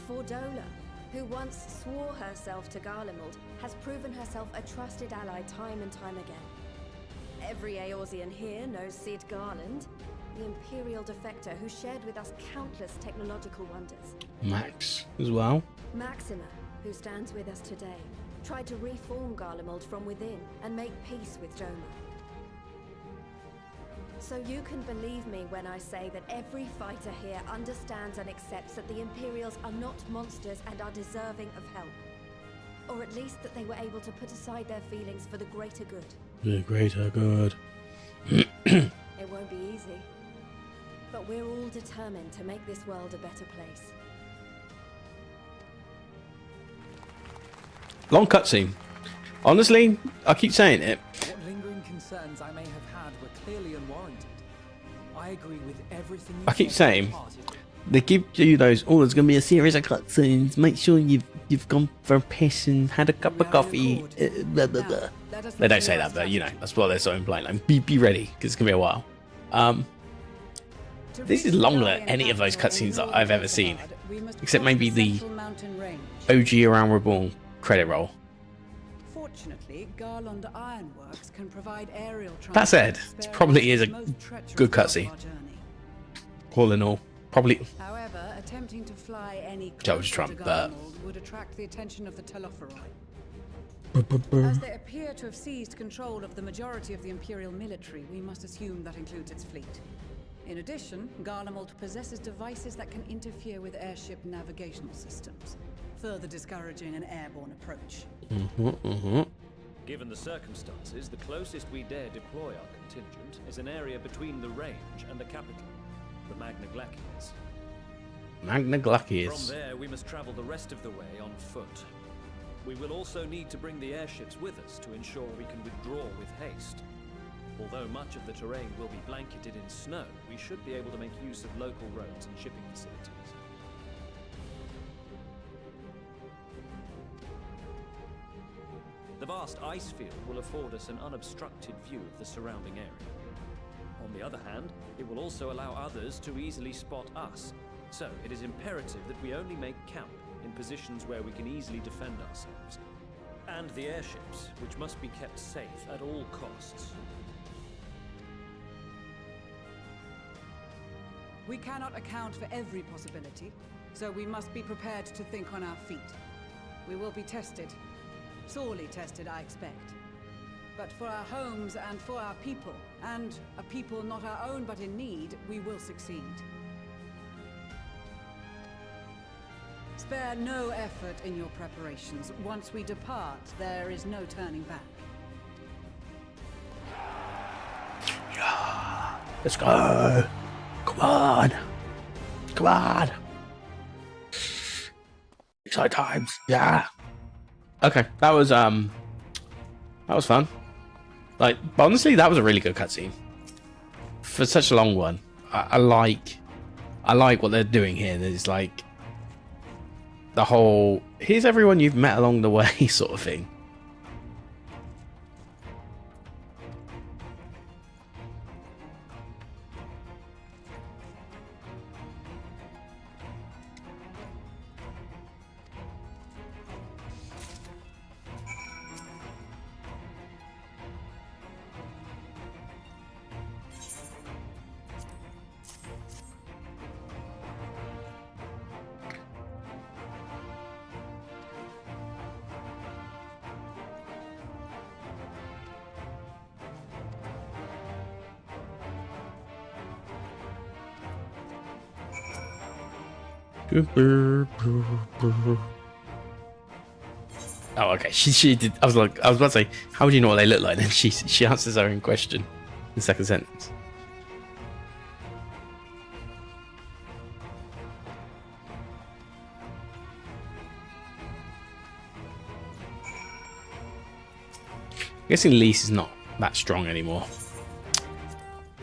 Fordola, who once swore herself to Garlemald, has proven herself a trusted ally time and time again. Every Eorzean here knows Sid Garland, the Imperial defector who shared with us countless technological wonders. Max as well. Maxima, who stands with us today, tried to reform Garlemald from within and make peace with Doma. So you can believe me when I say that every fighter here understands and accepts that the Imperials are not monsters and are deserving of help. Or at least that they were able to put aside their feelings for the greater good. The greater good. It won't be easy. But we're all determined to make this world a better place. Long cutscene. Honestly, I keep saying it. What lingering concerns I may have had were clearly unwarranted. I agree with everything you I keep said saying wholeheartedly. they give you those. Oh, there's gonna be a series of cutscenes. Make sure you've gone for a piss and had a cup of coffee. Blah, blah, blah. They don't say that, but you know that's what they're sort of implying. Like, be ready because it's gonna be a while. This is longer than any of those cutscenes that I've ever seen, except maybe the OG Around Reborn credit roll. Fortunately, Garland Ironworks can provide aerial That said, it probably is a good cutscene. All in all, probably. However, attempting to fly any Judge closer to Trump, but Garlemald would attract the attention of the Telophoroi. As they appear to have seized control of the majority of the Imperial military, we must assume that includes its fleet. In addition, Garlemald possesses devices that can interfere with airship navigational systems, further discouraging an airborne approach. Given the circumstances, the closest we dare deploy our contingent is an area between the range and the capital, the Magna Glaciers. Magna Glaciers. From there, we must travel the rest of the way on foot. We will also need to bring the airships with us to ensure we can withdraw with haste. Although much of the terrain will be blanketed in snow, we should be able to make use of local roads and shipping facilities. The vast ice field will afford us an unobstructed view of the surrounding area. On the other hand, it will also allow others to easily spot us, so it is imperative that we only make camp in positions where we can easily defend ourselves. And the airships, which must be kept safe at all costs. We cannot account for every possibility, so we must be prepared to think on our feet. We will be tested. Sorely tested, I expect. But for our homes and for our people, and a people not our own but in need, we will succeed. Spare no effort in your preparations. Once we depart, there is no turning back. Let's go. Come on. Come on. Exciting times. Yeah. Okay, that was fun. Like, honestly, that was a really good cutscene for such a long one. I like what they're doing here. There's like the whole here's everyone you've met along the way sort of thing. Oh, okay. She did. I was about to say, how do you know what they look like? Then she answers her own question in the second sentence. I'm guessing Lise is not that strong anymore.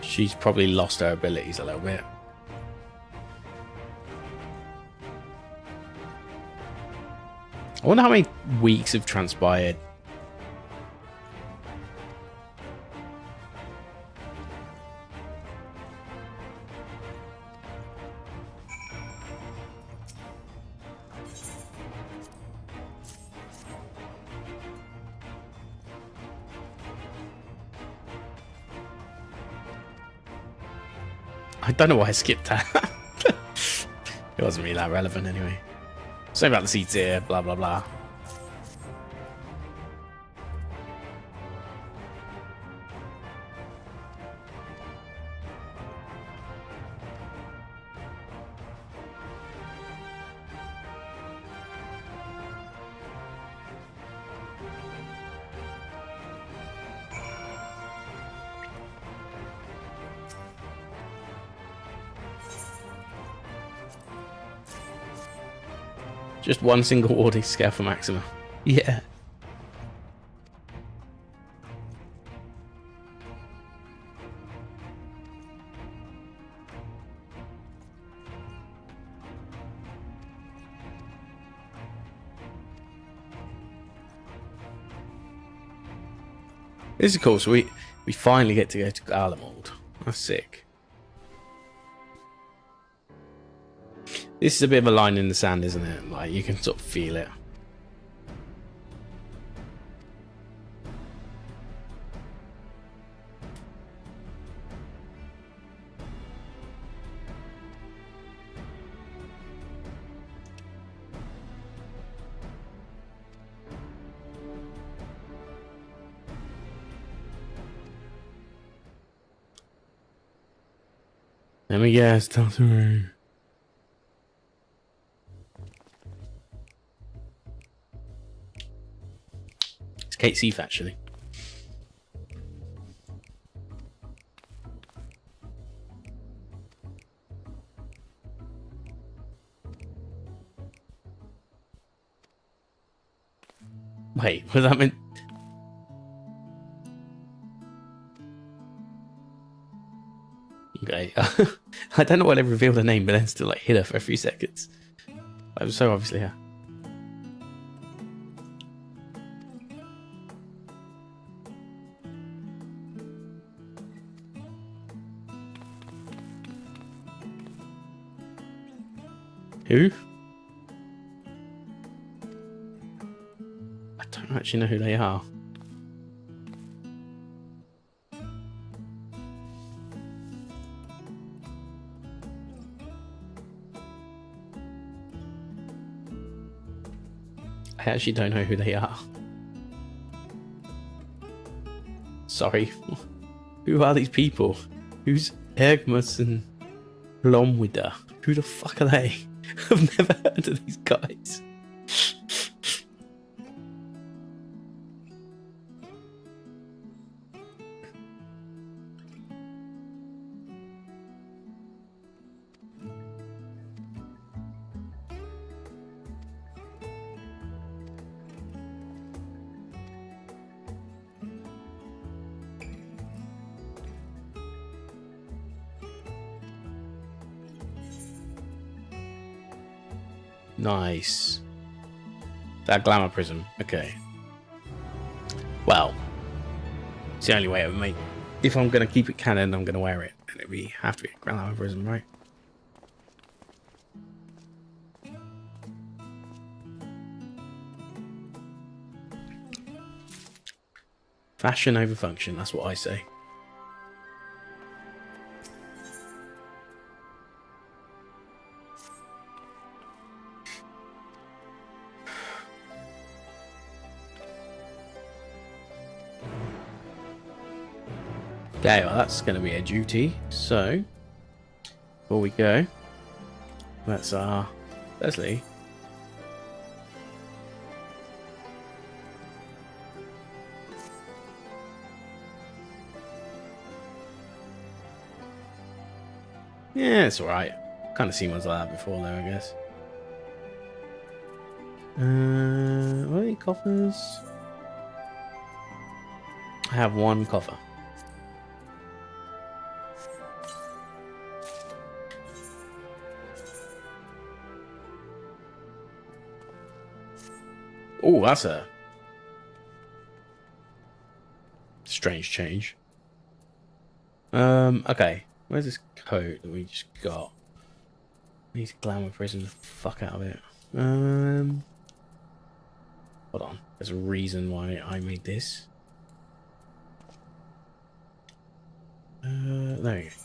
She's probably lost her abilities a little bit. I wonder how many weeks have transpired. I don't know why I skipped that. It wasn't really that relevant anyway. Say about the seeds here, blah blah blah. Just one single warding scale for Maxima. Yeah. This is cool. So we finally get to go to Garlemald. That's sick. This is a bit of a line in the sand, isn't it? Like, you can sort of feel it. Let me guess, Doctor. Kate Seif, actually. Wait, was that meant? Okay. I don't know why they revealed her name, but then still like hit her for a few seconds. That was so obviously her. Who? I don't actually know who they are. I actually don't know who they are. Sorry. Who are these people? Who's Ergmus and Lomwida? Who the fuck are they? I've never heard of these guys. Nice. That glamour prism. Okay. Well, it's the only way it would make. If I'm going to keep it canon, I'm going to wear it. And it'd have to be a glamour prism, right? Fashion over function. That's what I say. Okay, well that's going to be a duty. So, before we go, let's firstly Yeah, it's alright. Kind of seen ones like that before, though, I guess. What are any coffers? I have one coffer. Oh, that's a strange change. Okay. Where's this coat that we just got? I need to glamour prison the fuck out of it. Hold on. There's a reason why I made this. There you go.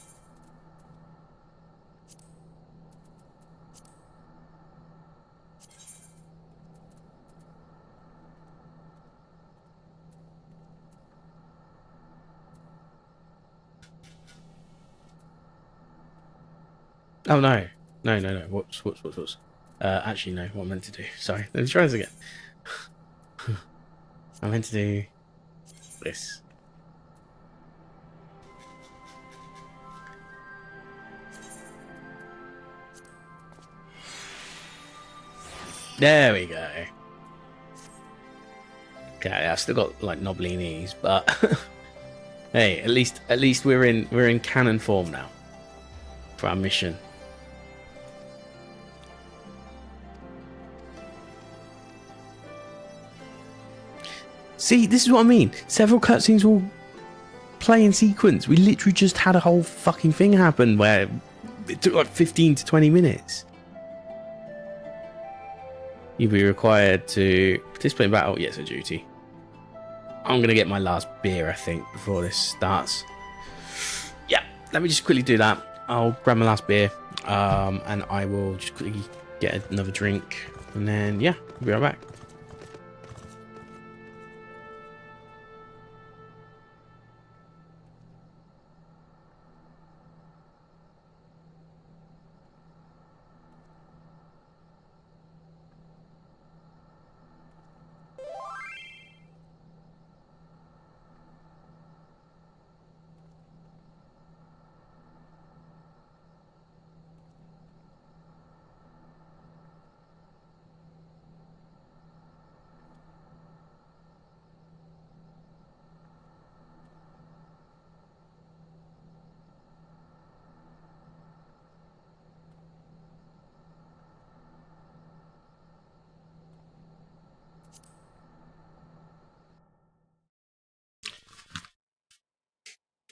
Oh no. No. Whoops. Actually no, what I meant to do. Sorry. Let me try this again. I meant to do this. There we go. Okay, I've still got like knobbly knees, but hey, at least we're in canon form now for our mission. See, this is what I mean. Several cutscenes will play in sequence. We literally just had a whole fucking thing happen where it took like 15 to 20 minutes. You'll be required to participate in battle. Yes, a duty. I'm going to get my last beer, I think, before this starts. Yeah, let me just quickly do that. I'll grab my last beer, and I will just quickly get another drink. And then, yeah, I'll be right back.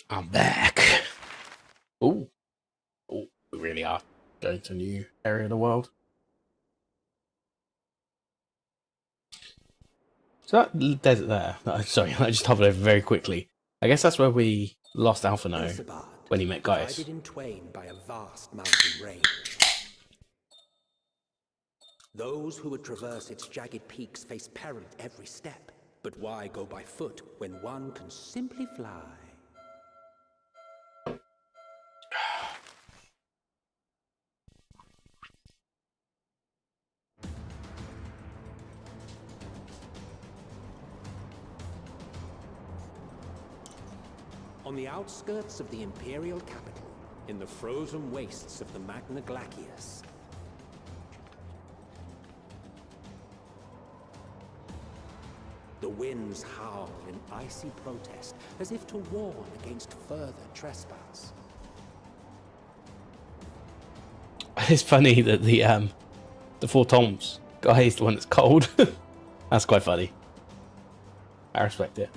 I'm back. Oh, we really are going to a new area of the world. So that desert there, sorry, I just hovered over very quickly. I guess that's where we lost Alphino when he met Gaius. Divided in twain by a vast mountain range. Those who would traverse its jagged peaks face peril at every step. But why go by foot when one can simply fly? On the outskirts of the Imperial capital, in the frozen wastes of the Magna Glacius, the winds howl in icy protest, as if to warn against further trespass. It's funny that the Four Toms guy is the one that's cold. That's quite funny. I respect it.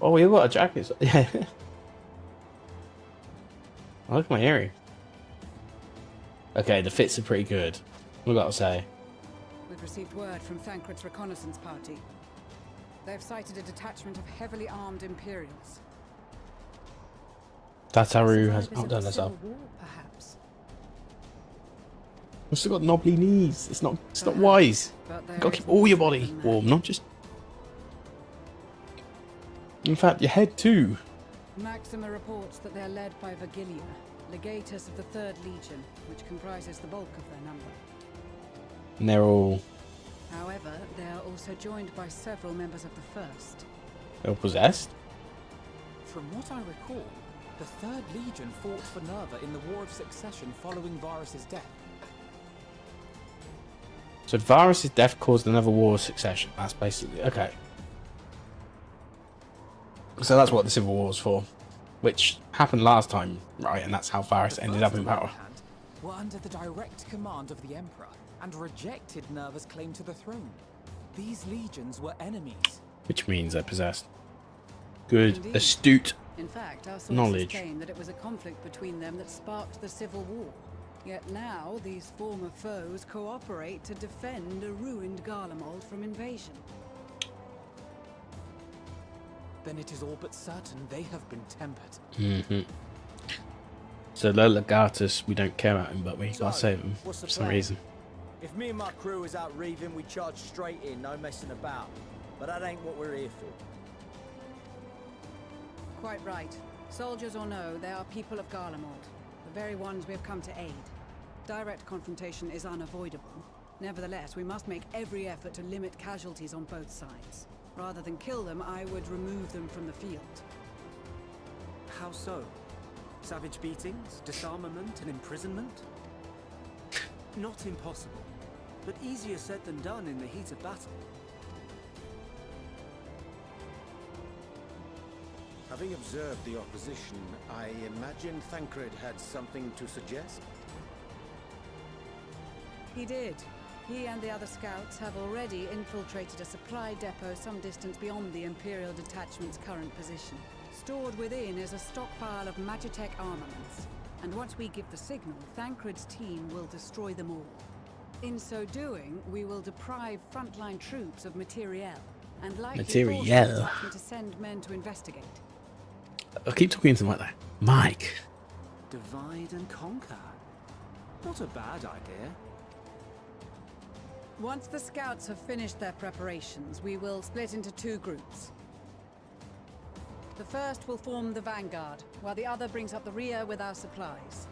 Oh, you got a jacket. Yeah. I like my earring. Okay, the fits are pretty good. What gotta say. We've received word from Thancred's reconnaissance party. They've sighted a detachment of heavily armed Imperials. Tataru has outdone herself. Perhaps. I've still got knobbly knees. It's not wise. You gotta keep all your body warm, not just. In fact, your head too. Maxima reports that they're led by Virgilia, legatus of the 3rd Legion, which comprises the bulk of their number. And they're all. However, they are also joined by several members of the 1st. They're all possessed? From what I recall, The 3rd Legion fought for Nerva in the War of Succession following Varus's death. So Varus' death caused another war of succession. That's basically okay. So that's what the Civil War was for, which happened last time, right? And that's how Varus ended up in power. Were under the direct command of the Emperor and rejected Nerva's claim to the throne. These legions were enemies. Which means they're possessed. Good, Indeed. astute In fact, our sources knowledge. claim that it was a conflict between them that sparked the Civil War. Yet now, these former foes cooperate to defend a ruined Garlemald from invasion. Then it is all but certain they have been tempered. Mm-hmm. So the Legatus, we don't care about him, but we gotta save him what's for the some plan? reason. If me and my crew is out reaving, we charge straight in, no messing about. But that ain't what we're here for. Quite right. Soldiers or no, they are people of Garlemald, the very ones we have come to aid. Direct confrontation is unavoidable. Nevertheless, we must make every effort to limit casualties on both sides. Rather than kill them, I would remove them from the field. How so? Savage beatings, disarmament, and imprisonment? Not impossible, but easier said than done in the heat of battle. Having observed the opposition, I imagine Thancred had something to suggest? He did. He and the other scouts have already infiltrated a supply depot some distance beyond the Imperial Detachment's current position. Stored within is a stockpile of Magitech armaments, and once we give the signal, Thancred's team will destroy them all. In so doing, we will deprive frontline troops of materiel, and likely force the detachment to send men to investigate. I keep talking to him like that. Mike. Divide and conquer. Not a bad idea. Once the scouts have finished their preparations, we will split into 2 groups. The first will form the vanguard, while the other brings up the rear with our supplies.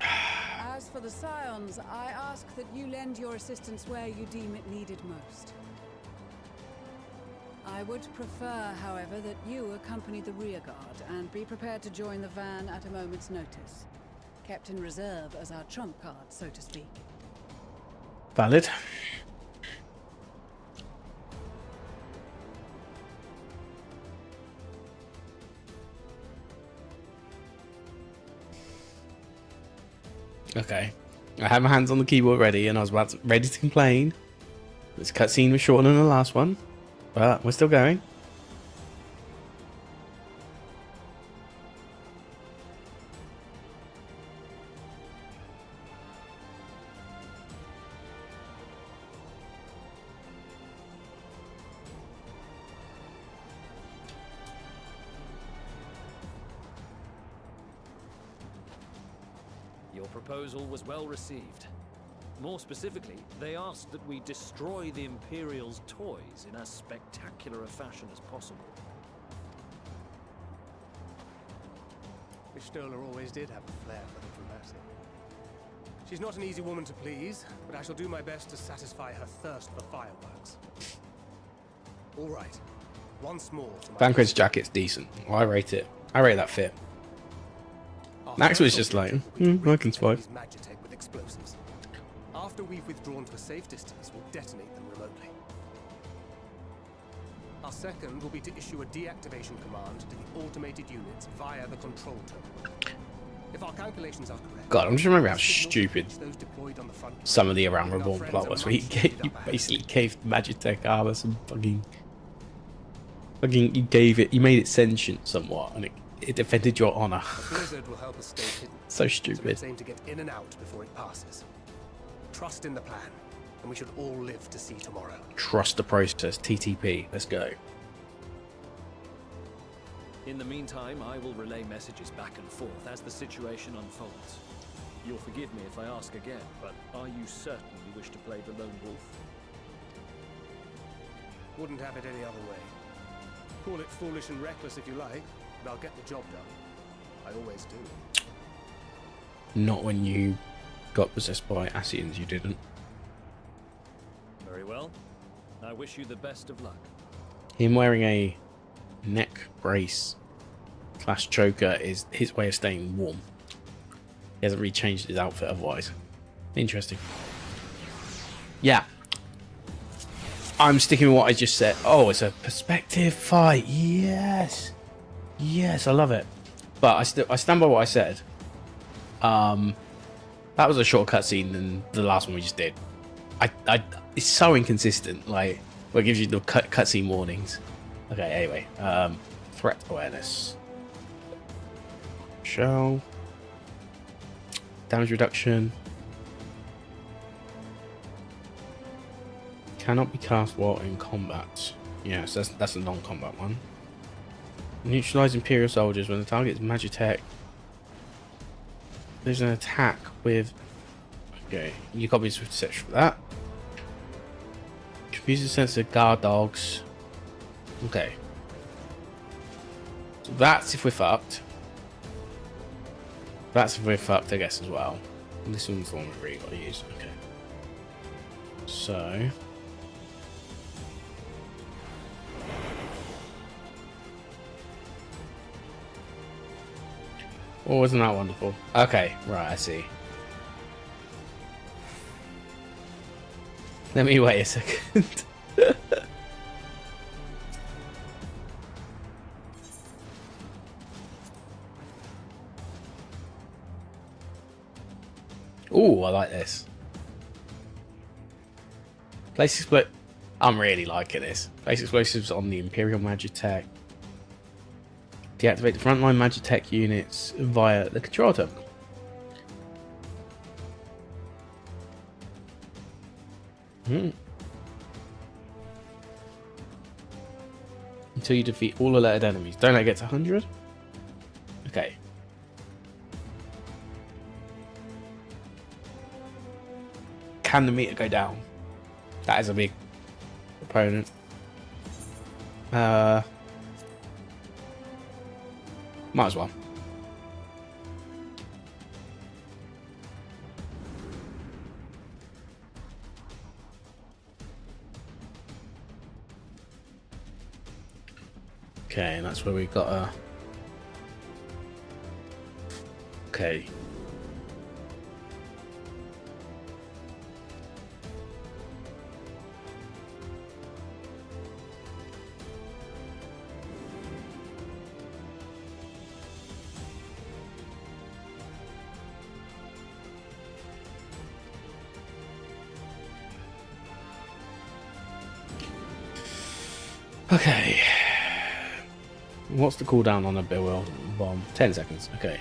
As for the Scions, I ask that you lend your assistance where you deem it needed most. I would prefer, however, that you accompany the rearguard and be prepared to join the van at a moment's notice. Kept in reserve as our trump card, so to speak. Valid. Okay. I have my hands on the keyboard ready, and I was ready to complain. This cutscene was shorter than the last one, but we're still going. Your proposal was well received. More specifically, they asked that we destroy the Imperial's toys in as spectacular a fashion as possible. Miss Stoller always did have a flair for the dramatic. She's not an easy woman to please, but I shall do my best to satisfy her thirst for fireworks. All right, once more. Thancred's jacket's decent. Well, I rate it. I rate that fit. Max was just like, I can survive. Magitech with explosives. After we've withdrawn to a safe distance, we'll detonate them remotely. Our second will be to issue a deactivation command to the automated units via the control terminal. If our calculations are correct... God, I'm just remembering how stupid some of the Around Reborn plot was, where he basically gave Magitech armor some fucking... you made it sentient somewhat, and it defended your honor. Blizzard will help us stay hidden. So stupid. So aim to get in and out before it passes. Trust in the plan, and we should all live to see tomorrow. Trust the process. TTP. Let's go. In the meantime, I will relay messages back and forth as the situation unfolds. You'll forgive me if I ask again, but are you certain you wish to play the lone wolf? Wouldn't have it any other way. Call it foolish and reckless if you like, but I'll get the job done. I always do. Not when you got possessed by Ascians, you didn't. Very well. I wish you the best of luck. Him wearing a neck brace / choker is his way of staying warm. He hasn't really changed his outfit otherwise. Interesting. Yeah. I'm sticking with what I just said. Oh, it's a perspective fight. Yes. Yes, I love it. But I stand by what I said. That was a short cutscene than the last one we just did. It's so inconsistent. Like, where it gives you the cutscene warnings. Okay, anyway. Threat awareness. Show. Damage reduction. Cannot be cast while in combat. Yes, that's a non-combat one. Neutralize Imperial soldiers when the target is Magitech. There's an attack with... Okay, you got to be search for that. Computer sensor guard dogs. Okay. So that's if we're fucked. That's if we're fucked, I guess, as well. And this one's the one we've really got to use. Okay. So... Oh, wasn't that wonderful? Okay, right, I see. Let me wait a second. Oh, I like this. Place explosives. I'm really liking this. Place explosives on the Imperial Magitech. Deactivate the frontline Magitech units via the control terminal. Until you defeat all alerted enemies. Don't let it get to 100? Okay. Can the meter go down? That is a big opponent. Might as well. Okay, and that's where we got a... Okay. Okay. What's the cooldown on a Bewilder bomb? 10 seconds. Okay.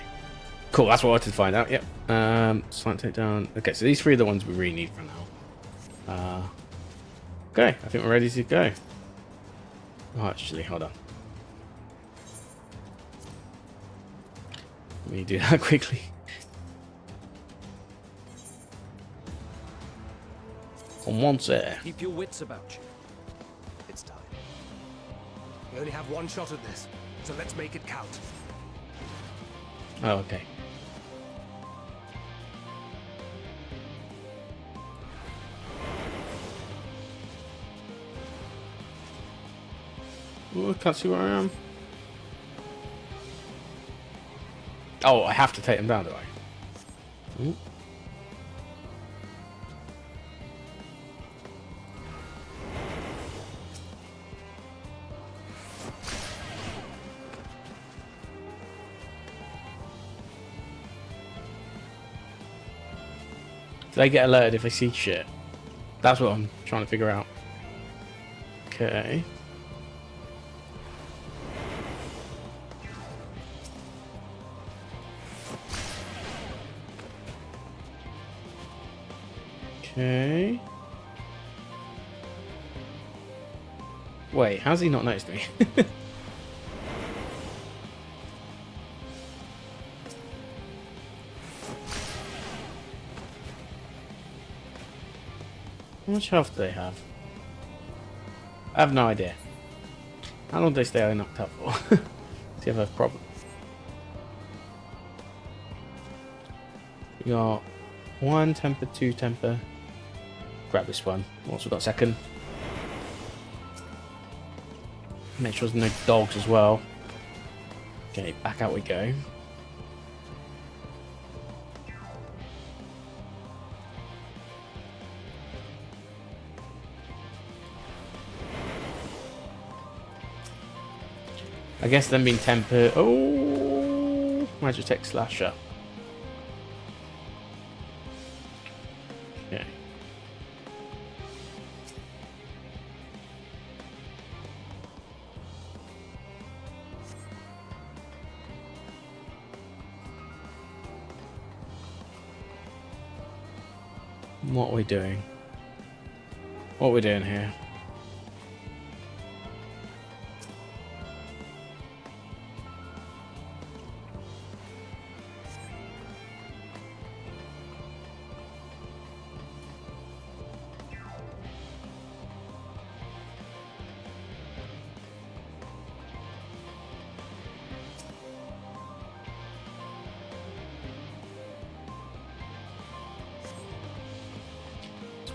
Cool, that's what I wanted to find out. Yep. Slight takedown. Okay, so these three are the ones we really need for now. Okay, I think we're ready to go. Oh, actually, hold on. Let me do that quickly. On one set. Keep your wits about you. It's time. We only have one shot at this, so let's make it count. Oh, okay. Ooh, I can't see where I am. Oh, I have to take them down, do I? Ooh. Do they get alerted if they see shit? That's what I'm trying to figure out. Okay. Okay. Wait, how's he not noticed me? How much health do they have? I have no idea. How long do they stay knocked up for? See if I have a problem. We got 1 temper, 2 temper. grab this one. Once we've got a second. Make sure there's no dogs as well. Okay, back out we go. I guess them being tempered. Oh, Magitech Slasher. Okay. What are we doing? What are we doing here?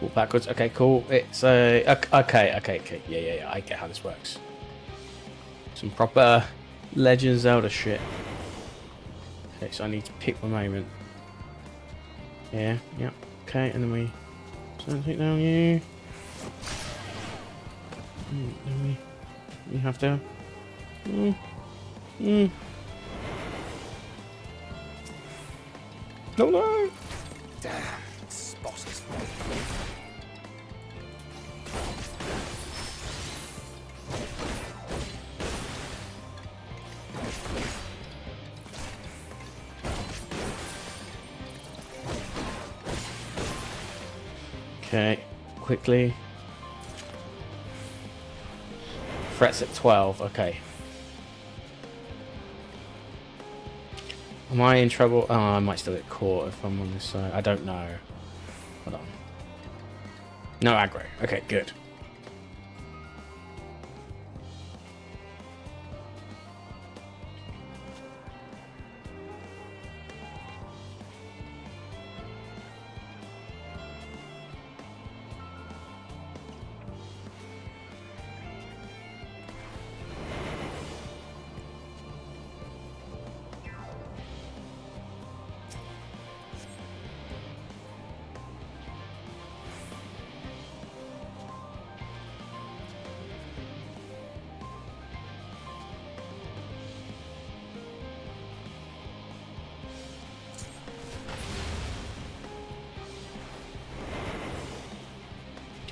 Walk backwards. Okay, cool. It's okay. Yeah. I get how this works. Some proper Legend of Zelda shit. Okay, so I need to pick my moment. Yeah. Okay, and then we take down you. Then we have to. No. Damn, spotters. Okay, quickly. Threats at 12, okay. Am I in trouble? Oh, I might still get caught if I'm on this side. I don't know. Hold on. No aggro. Okay, good.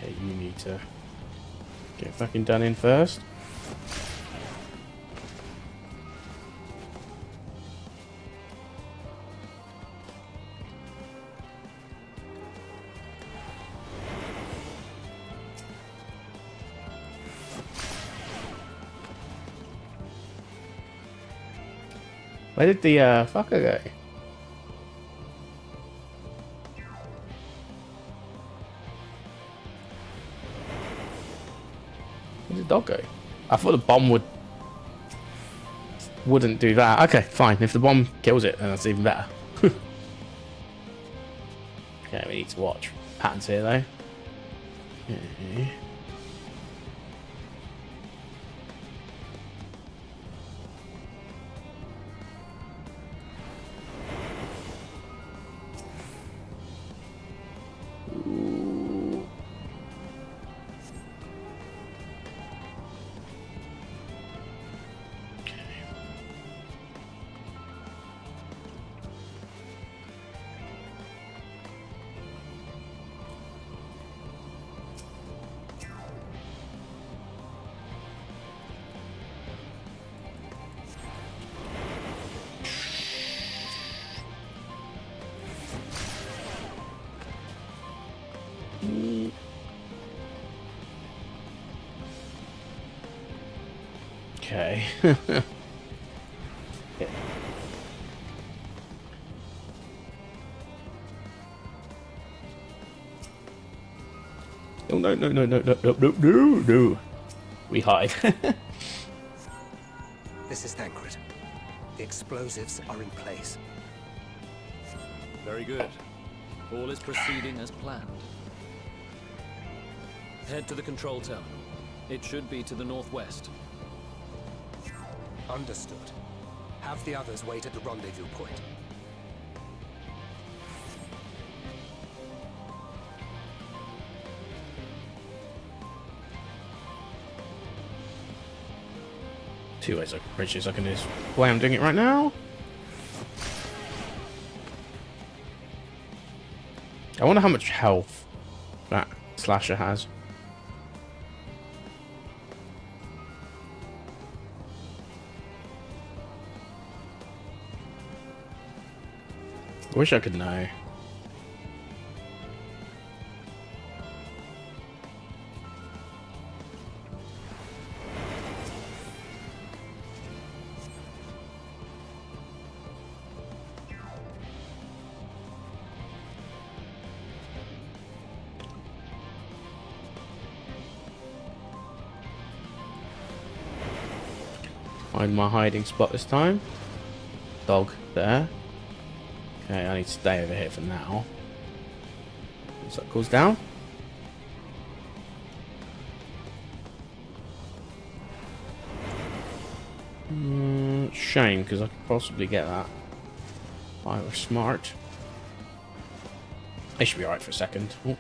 Okay, you need to get fucking done in first. Where did the fucker go? Where did the dog go? I thought the bomb wouldn't do that. Okay, fine. If the bomb kills it, then that's even better. Okay, we need to watch patterns here though. Okay. Okay. Yeah. Oh, no. We hide. This is Thancred. The explosives are in place. Very good. All is proceeding as planned. Head to the control terminal. It should be to the northwest. Understood. Have the others wait at the rendezvous point. Two ways I can bridge this. I can do this the way I'm doing it right now. I wonder how much health that slasher has. I wish I could know. Find my hiding spot this time. Dog there. Okay, I need to stay over here for now. Once that cools down. Shame, because I could possibly get that. If I were smart. They should be alright for a second. Ooh.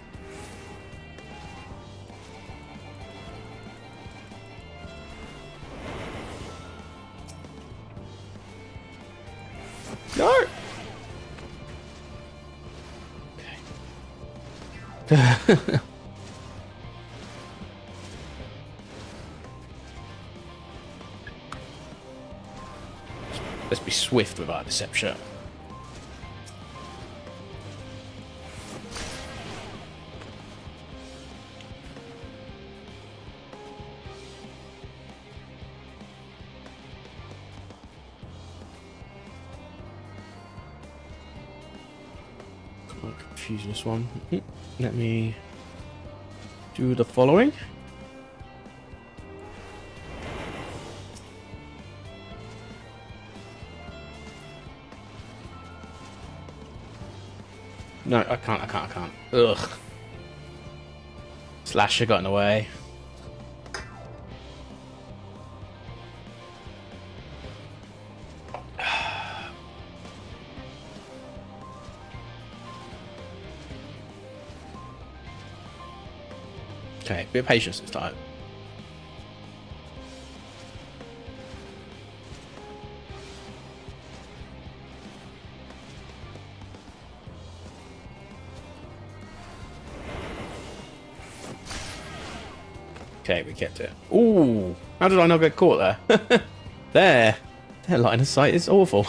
No! Okay. Let's be swift with our deception. Quite confusing this one. Let me do the following. No, I can't. Ugh. Slasher got in the way. Okay, bit of patience this time. Okay, we kept it. Ooh, how did I not get caught there? Their line of sight is awful.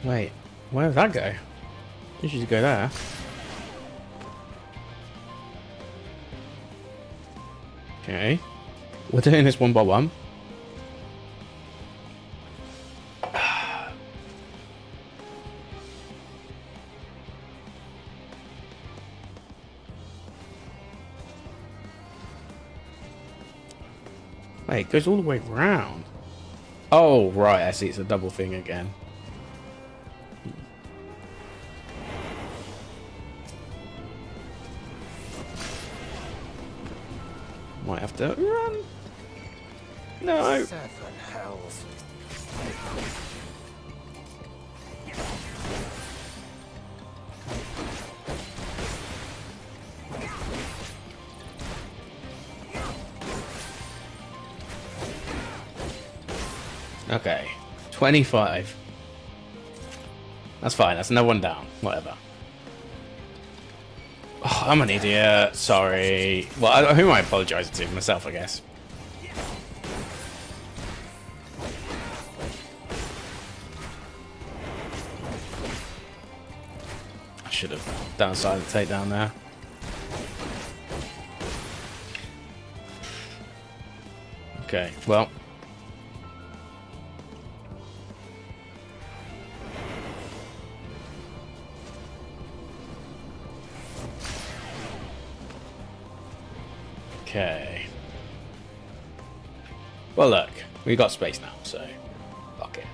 Wait, where did that go? You should go there. Okay, we're doing this one by one. Wait, it goes all the way round. Oh, right, I see, it's a double thing again. Might have to run. No. 7 hells. Okay, 25. That's fine. That's no one down. Whatever. Oh, I'm an idiot. Sorry. Well, who am I apologising to? Myself, I guess. I should have done a silent takedown there. Okay, well. Okay. Well, look, we got space now, so fuck it.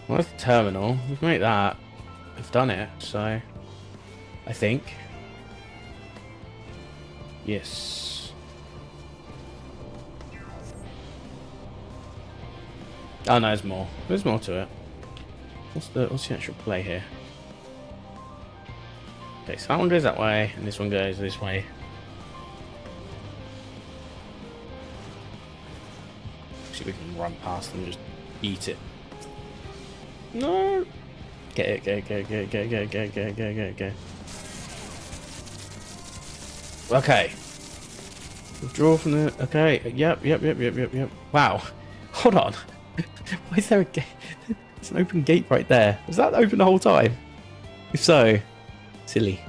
Well, that's the terminal. We can make that. We've done it, so I think. Yes. Oh no, there's more. There's more to it. What's the actual play here? Okay, so that one goes that way, and this one goes this way. See if we can run past and just eat it. No. Get it, get. Okay. Withdraw from the. Okay. Yep. Wow. Hold on. Why is there a gate? There's an open gate right there. Was that open the whole time? If so, silly.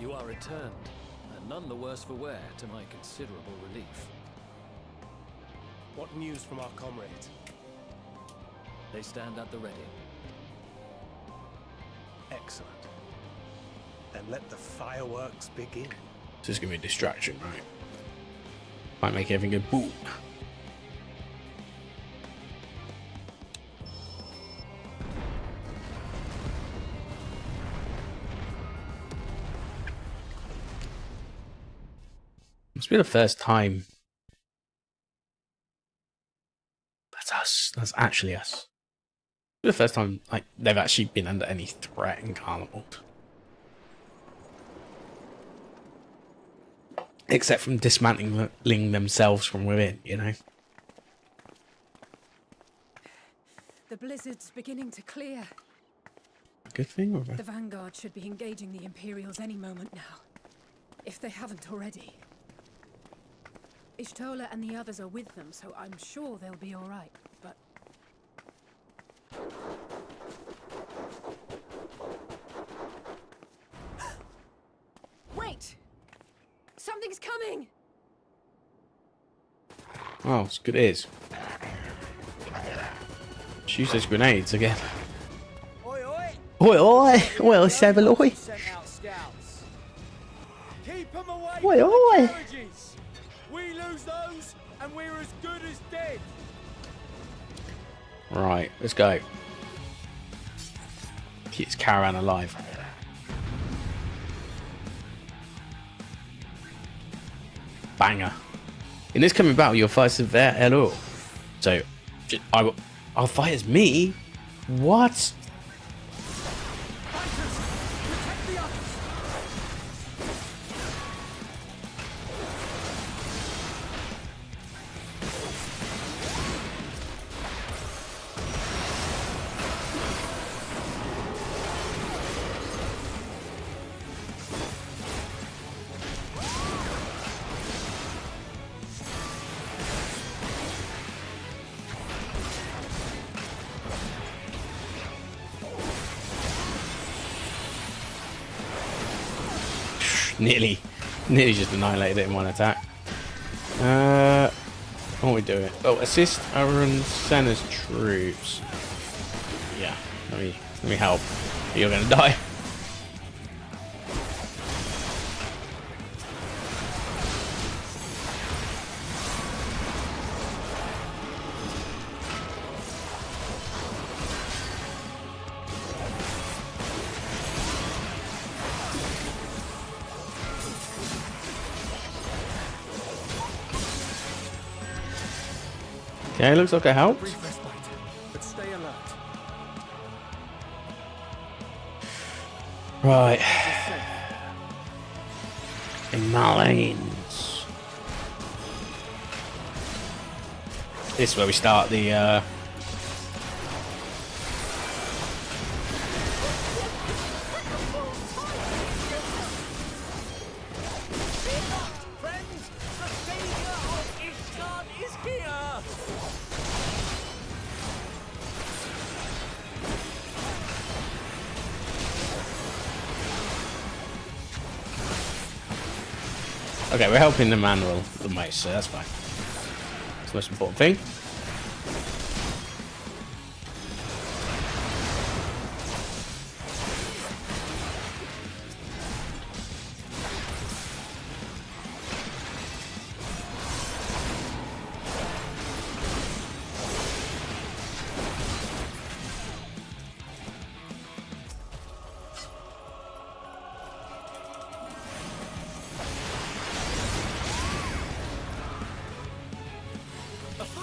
You are returned. None the worse for wear, to my considerable relief. What news from our comrades? They stand at the ready. Excellent. Then let the fireworks begin. This is going to be a distraction, right? Might make everything go boom. Must be the first time. That's us. That's actually us. The first time like they've actually been under any threat in Garlemald. Except from dismantling themselves from within, you know. The blizzard's beginning to clear. Good thing or bad? The Vanguard should be engaging the Imperials any moment now. If they haven't already. Ishtola and the others are with them, so I'm sure they'll be all right, but... Wait! Something's coming! Oh, it's good it is. Use those grenades again. Oi, oi! Oi, oi! Well, Saveloy. Keep them away Oi, from oi! the carriages. We lose those, and we're as good as dead. Right, let's go. Keep this caravan alive. Banger. In this coming battle, you'll fight Severe Hello. So, I'll fight as me? What? Nearly just annihilated it in one attack. What are we doing? Oh, assist Aaron Senna's troops. Yeah, let me help. You're gonna die. Okay, looks like I helped. But stay alert. Right. In Malines. This is where we start the Okay, we're helping the manual the most, so that's fine. That's the most important thing.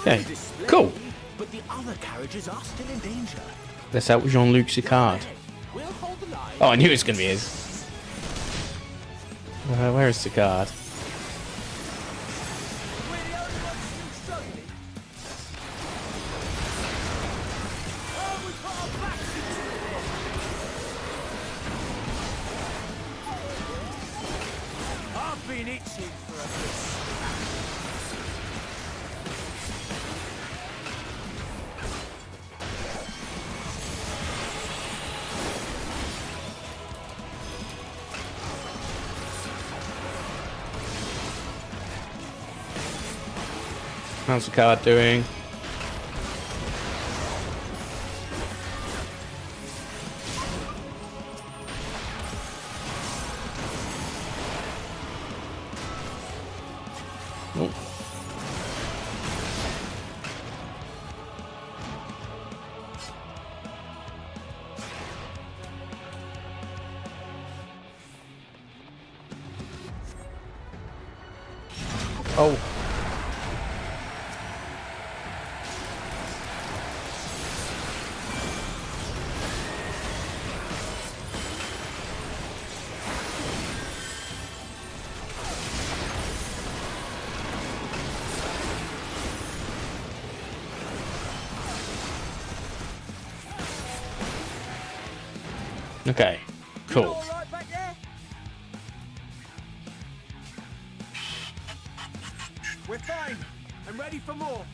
Okay, cool. But the other carriages are still in danger. Let's help Jean-Luc Sicard. Oh, I knew it was going to be his. Where is Sicard? I've been itching for a bit. How's the card doing? Oh. Oh. Okay, cool. We're fine. I'm ready for more.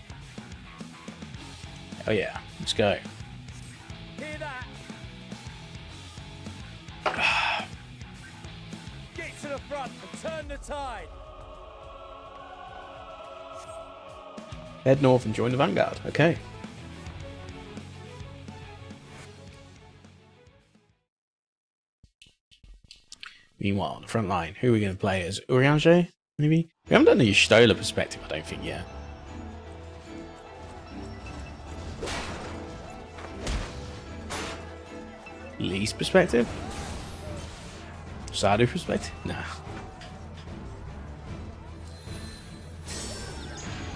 Oh yeah, let's go. Hear that? Get to the front and turn the tide. Head north and join the Vanguard. Okay. Meanwhile, on the front line, who are we going to play as? Urianger, maybe? We haven't done the Stola perspective, I don't think, yet. Lee's perspective? Sadu perspective? Nah.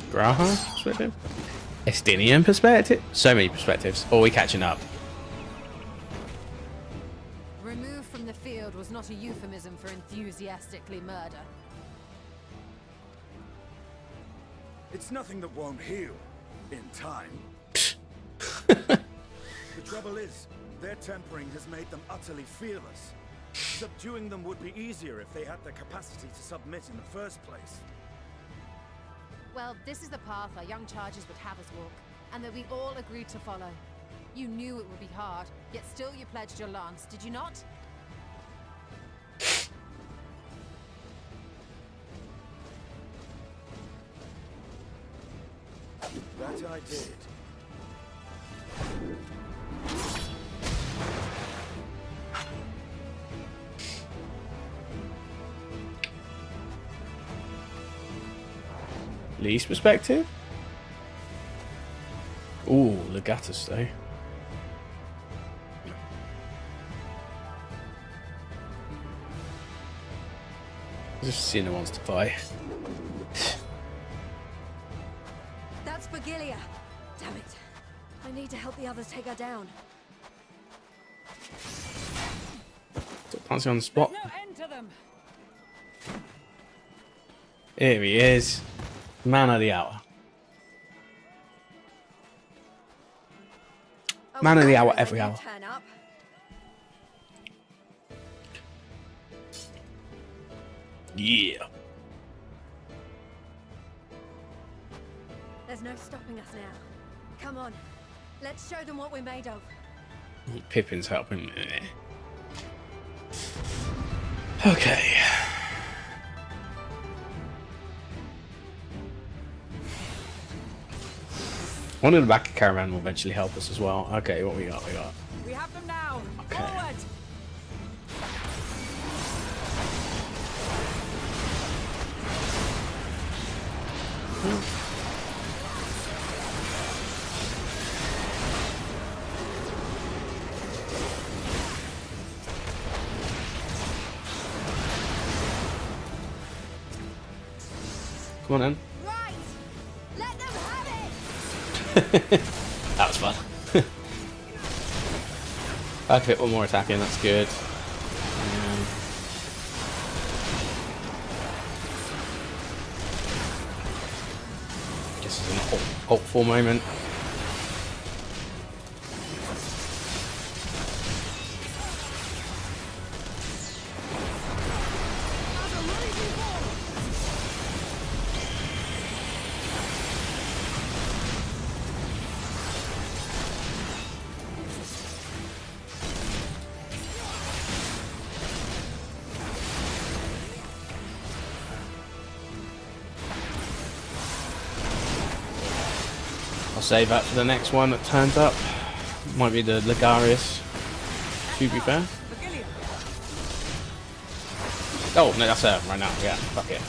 Graha perspective? Estinian perspective? So many perspectives. Or are we catching up? Removed from the field was not a euphemism for enthusiastically murder. It's nothing that won't heal in time. The trouble is, their tempering has made them utterly fearless. Subduing them would be easier if they had the capacity to submit in the first place. Well, this is the path our young charges would have us walk, and that we all agreed to follow. You knew it would be hard, yet still you pledged your lance, did you not? That I did. Lee's perspective? Ooh, Legatus though. Just Cena wants to fight. That's Vigilia. Damn it. I need to help the others take her down. Fancy on the spot. No end to them. Here he is. Man of the hour. Man of the hour every hour. Turn up. Yeah. There's no stopping us now. Come on. Let's show them what we're made of. Pippin's helping. Okay. One in the back of caravan will eventually help us as well. Okay, what we got? We have them now. Okay. Forward. Come on in. Right! Let them have it! That was fun. I fit one more attack in, that's good. Guess it's an hopeful moment. I'll save that for the next one that turns up. Might be the Ligarius, to be fair. Oh, no, that's her right now. Yeah, fuck it.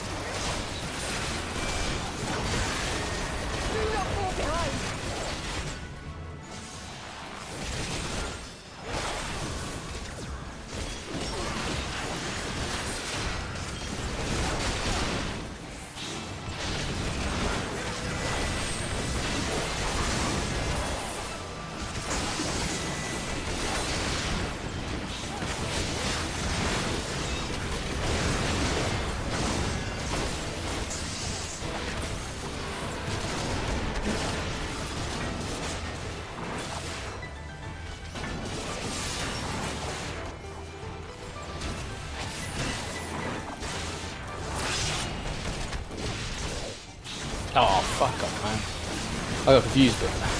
Oh, fuck off, man. I got confused with that.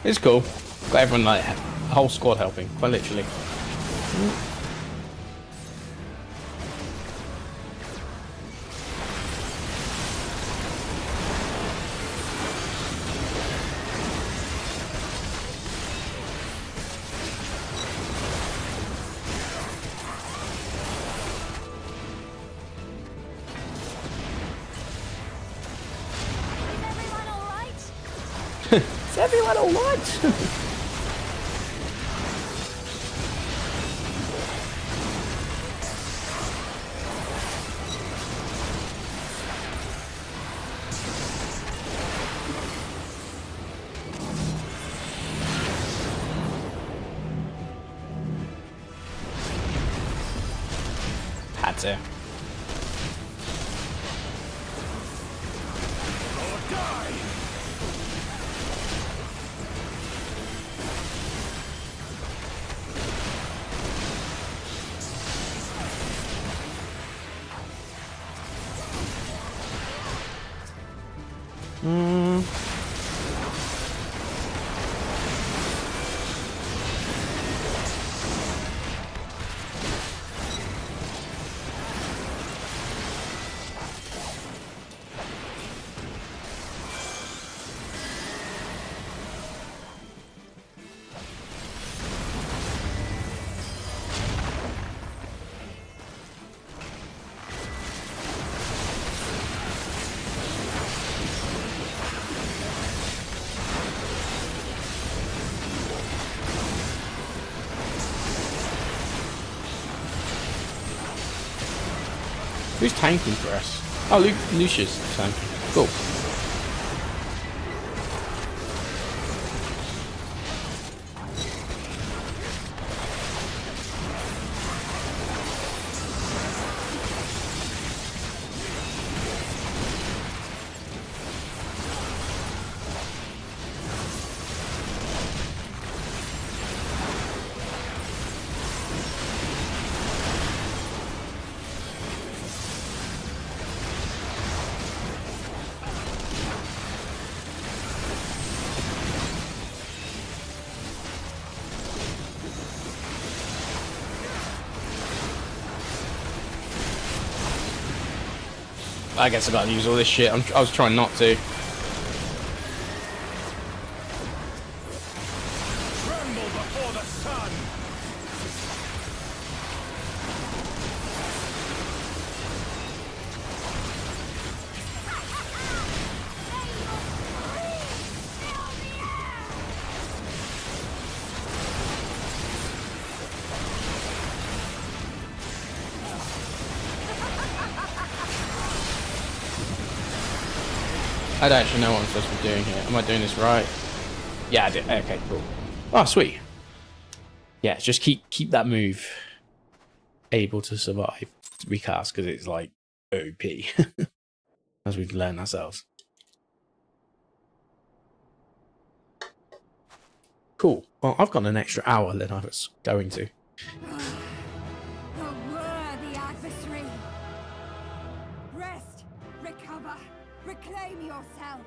It's cool. Got everyone, like, the whole squad helping, quite literally. Is everyone alright? Had to. Who's tanking for us? Oh, Lucius tanking. Cool. I guess I gotta use all this shit. I was trying not to. Tremble before the sun! I don't actually know what I'm supposed to be doing here. Am I doing this right? Yeah, I did. Okay, cool. Oh, sweet. Yeah, just keep that move able to survive recast because it's like OP as we've learned ourselves. Cool. Well, I've got an extra hour than I was going to. The worthy adversary. Rest, recover, reclaim yourself.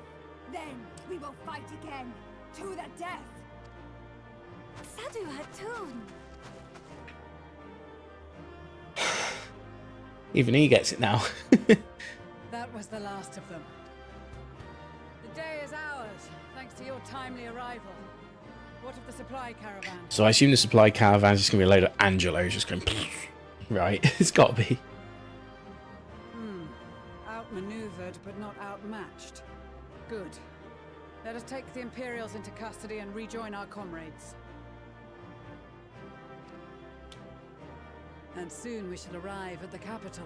Then we will fight again to the death. Sadu Hatun. Even he gets it now. That was the last of them. The day is ours, thanks to your timely arrival. What of the supply caravan? So I assume the supply caravan is just going to be a load of Angelos just going... Right, it's got to be. Outmaneuvered, but not outmatched. Good. Let us take the Imperials into custody and rejoin our comrades. And soon we shall arrive at the capital.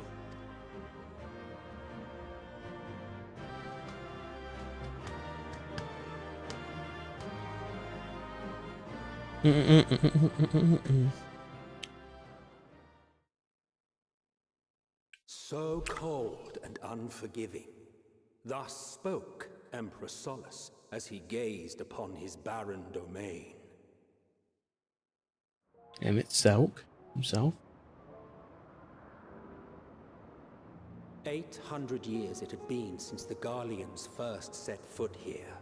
So cold and unforgiving. Thus spoke Emperor Solus as he gazed upon his barren domain. Emmett Selk himself. 800 years it had been since the Garleans first set foot here.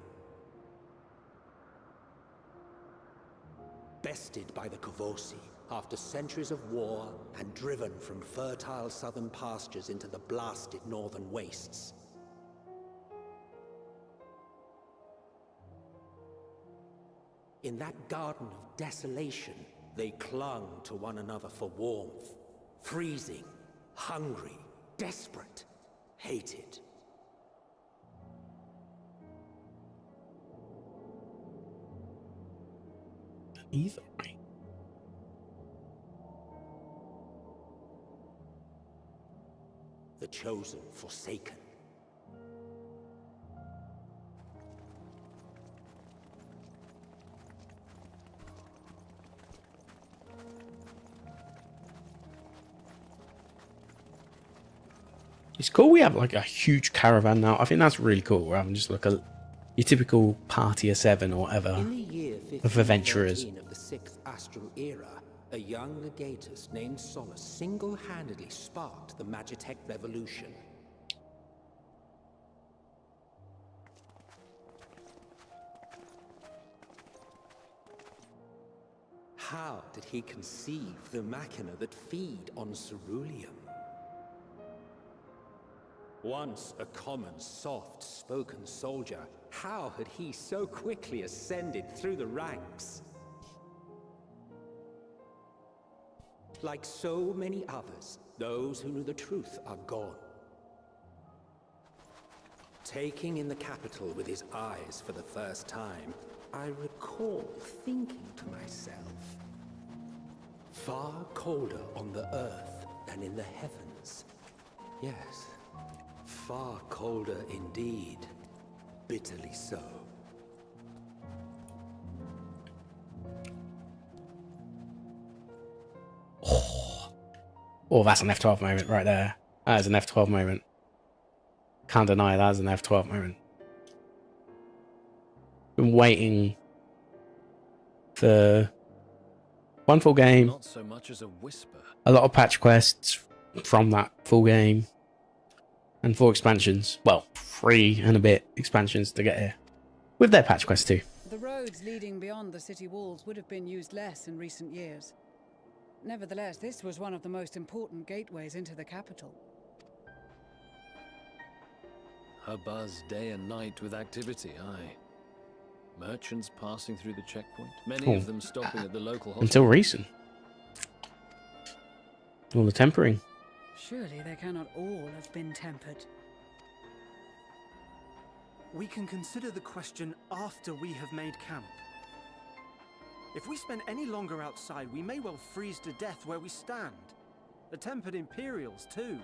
Bested by the Kavosi after centuries of war and driven from fertile southern pastures into the blasted northern wastes. In that garden of desolation, they clung to one another for warmth, freezing, hungry, desperate, hated. Either way. The chosen forsaken. It's cool we have like a huge caravan now. I think that's really cool. Rather than just like your typical party of 7 or whatever In the year of adventurers. 1513 of the 6th Astral Era, a young legatus named Solus single-handedly sparked the Magitech Revolution. How did he conceive the machina that feed on ceruleum? Once a common, soft-spoken soldier, how had he so quickly ascended through the ranks? Like so many others, those who knew the truth are gone. Taking in the capital with his eyes for the first time, I recall thinking to myself, far colder on the earth than in the heavens. Yes, far colder indeed, bitterly so. Oh, that's an F12 moment right there. That is an F12 moment. Can't deny that is an F12 moment. Been waiting for one full game. Not so much as a whisper. A lot of patch quests from that full game. And 4 expansions. Well, 3 and a bit expansions to get here. With their patch quests too. The roads leading beyond the city walls would have been used less in recent years. Nevertheless, this was one of the most important gateways into the capital. A buzz day and night with activity, aye. Merchants passing through the checkpoint, many of them stopping at the local hospital. Until recent. All the tempering. Surely they cannot all have been tempered. We can consider the question after we have made camp. If we spend any longer outside, we may well freeze to death where we stand. The tempered Imperials, too.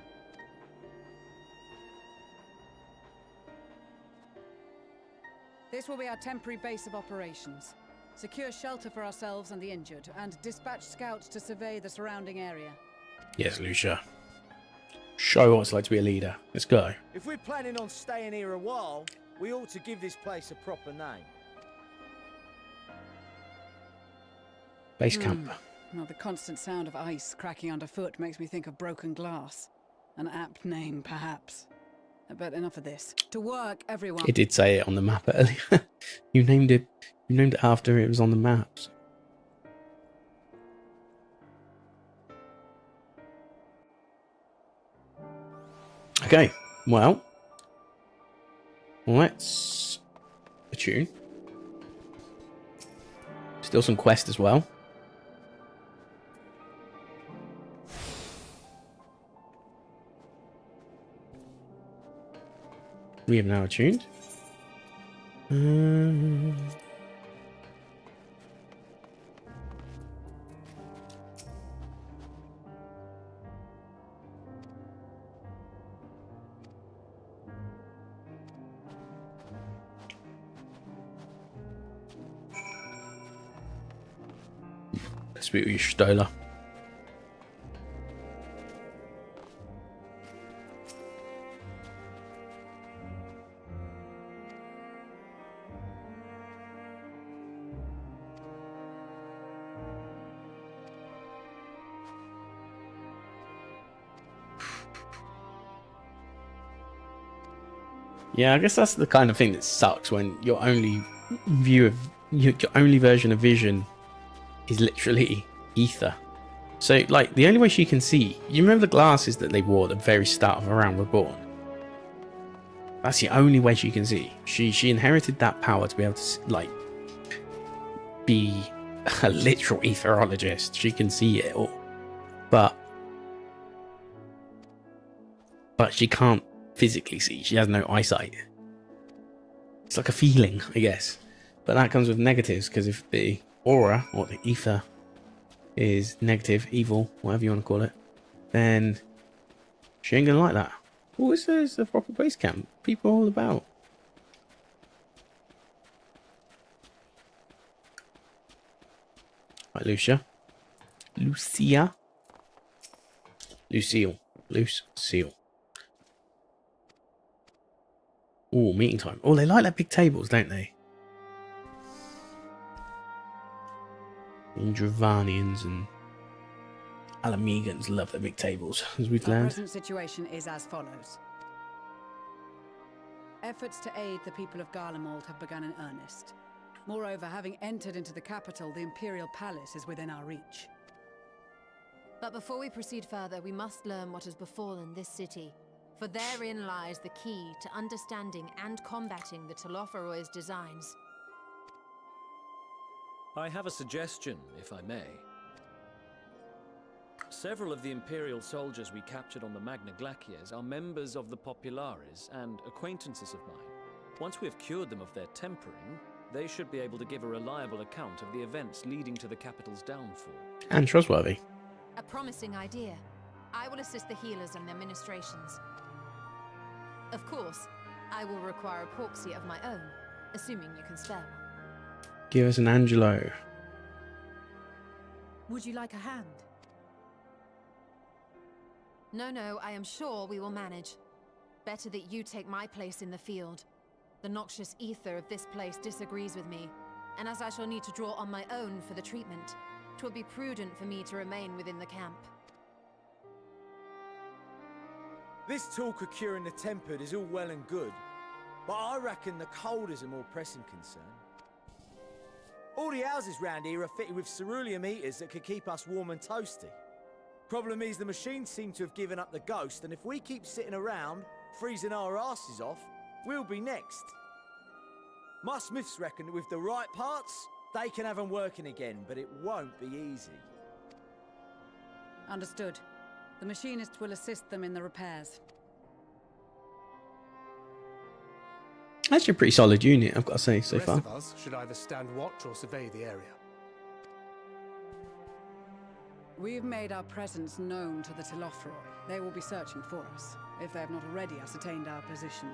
This will be our temporary base of operations. Secure shelter for ourselves and the injured, and dispatch scouts to survey the surrounding area. Yes, Lucia. Show what it's like to be a leader. Let's go. If we're planning on staying here a while, we ought to give this place a proper name. Base camp. Well, the constant sound of ice cracking underfoot makes me think of broken glass. An apt name, perhaps. But enough of this. To work, everyone. It did say it on the map earlier. You named it after it was on the maps. Okay, well, let's attune. Still some quest as well. We have now attuned. Let's be with you, Stola. Yeah, I guess that's the kind of thing that sucks when your only view of your only version of vision is literally ether. So, like, the only way she can see, you remember the glasses that they wore at the very start of A Realm Reborn? That's the only way she can see. She inherited that power to be able to, like, be a literal etherologist. She can see it all, but she can't physically see. She has no eyesight. It's like a feeling, I guess, but that comes with negatives, because if the aura or the ether is negative, evil, whatever you want to call it, then she ain't gonna like that. Oh, this is a proper base camp. People all about. Right, Lucia. Lucille. Lucille. Oh, meeting time. Oh, they like their big tables, don't they? Indravanians and Alamegans love their big tables, as we've Our learned. present situation is as follows. Efforts to aid the people of Garlemald have begun in earnest. Moreover, having entered into the capital, the Imperial Palace is within our reach. But before we proceed further, we must learn what has befallen this city. For therein lies the key to understanding and combating the Telophoroid's designs. I have a suggestion, if I may. Several of the Imperial soldiers we captured on the Magna Glaciers are members of the Populares and acquaintances of mine. Once we have cured them of their tempering, they should be able to give a reliable account of the events leading to the capital's downfall. And trustworthy. A promising idea. I will assist the healers in their ministrations. Of course, I will require a porksy of my own, assuming you can spare one. Give us an Angelo. Would you like a hand? No, I am sure we will manage. Better that you take my place in the field. The noxious ether of this place disagrees with me, and as I shall need to draw on my own for the treatment, 'twill be prudent for me to remain within the camp. This talk of curing the tempered is all well and good, but I reckon the cold is a more pressing concern. All the houses round here are fitted with ceruleum heaters that could keep us warm and toasty. Problem is, the machines seem to have given up the ghost, and if we keep sitting around, freezing our asses off, we'll be next. My smiths reckon that with the right parts, they can have them working again, but it won't be easy. Understood. The machinist will assist them in the repairs. Actually a pretty solid unit, I've got to say, so The far. rest of us should either stand watch or survey the area. We've made our presence known to the Telothroi. They will be searching for us, if they have not already ascertained our position.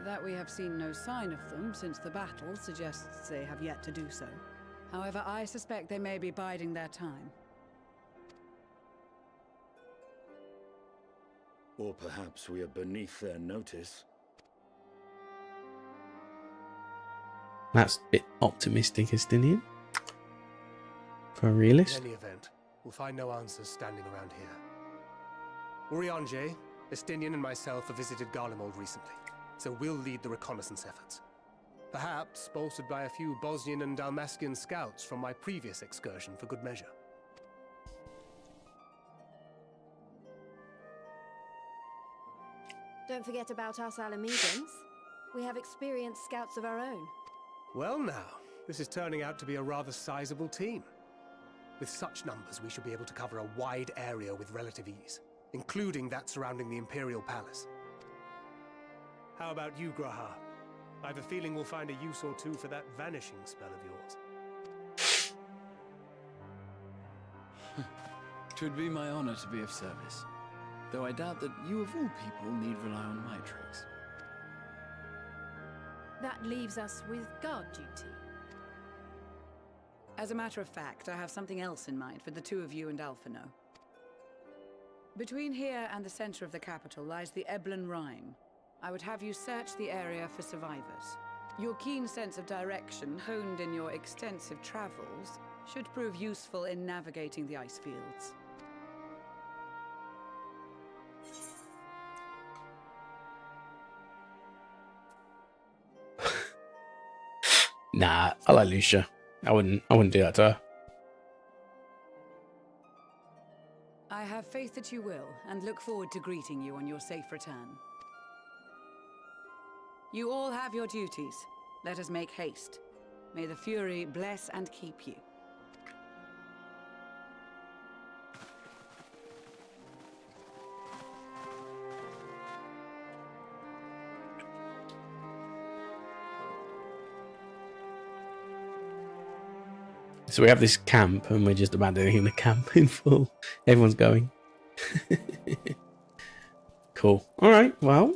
That we have seen no sign of them since the battle suggests they have yet to do so. However, I suspect they may be biding their time. Or perhaps we are beneath their notice. That's a bit optimistic, Estinian. For a realist. In any event, we'll find no answers standing around here. Urianger, Estinian and myself have visited Garlemald recently, so we'll lead the reconnaissance efforts. Perhaps bolstered by a few Bosnian and Dalmatian scouts from my previous excursion for good measure. Don't forget about us Alamedans. We have experienced scouts of our own. Well now, this is turning out to be a rather sizable team. With such numbers, we should be able to cover a wide area with relative ease, including that surrounding the Imperial Palace. How about you, Graha? I have a feeling we'll find a use or two for that vanishing spell of yours. Twould be my honor to be of service, though I doubt that you of all people need rely on my tricks. That leaves us with guard duty. As a matter of fact, I have something else in mind for the two of you and Alphino. Between here and the center of the capital lies the Eblan Rhine. I would have you search the area for survivors. Your keen sense of direction, honed in your extensive travels, should prove useful in navigating the ice fields. Nah, I like Lucia. I wouldn't do that to her. I have faith that you will, and look forward to greeting you on your safe return. You all have your duties. Let us make haste. May the Fury bless and keep you. So we have this camp and we're just abandoning the camp in full. Everyone's going. Cool. Alright, well.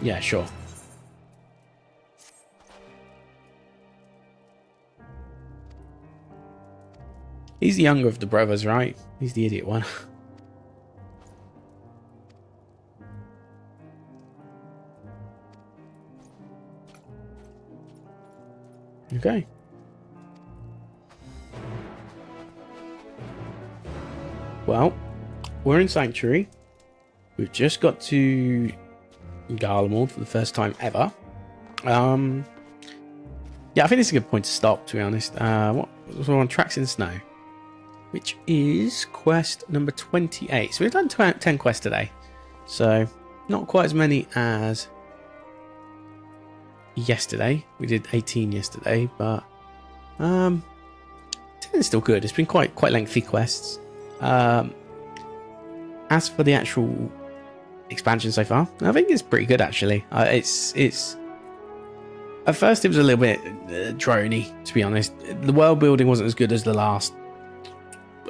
Yeah, sure. He's the younger of the brothers, right? He's the idiot one. Okay. Well, we're in Sanctuary. We've just got to Garlemald for the first time ever. Yeah, I think it's a good point to stop, to be honest. We're on Tracks in the Snow, which is quest number 28. So we've done 10 quests today. So not quite as many as yesterday. We did 18 yesterday, but 10 is still good. It's been quite lengthy quests. As for the actual expansion so far, I think it's pretty good actually. It's at first it was a little bit drony, to be honest. The world building wasn't as good as the last.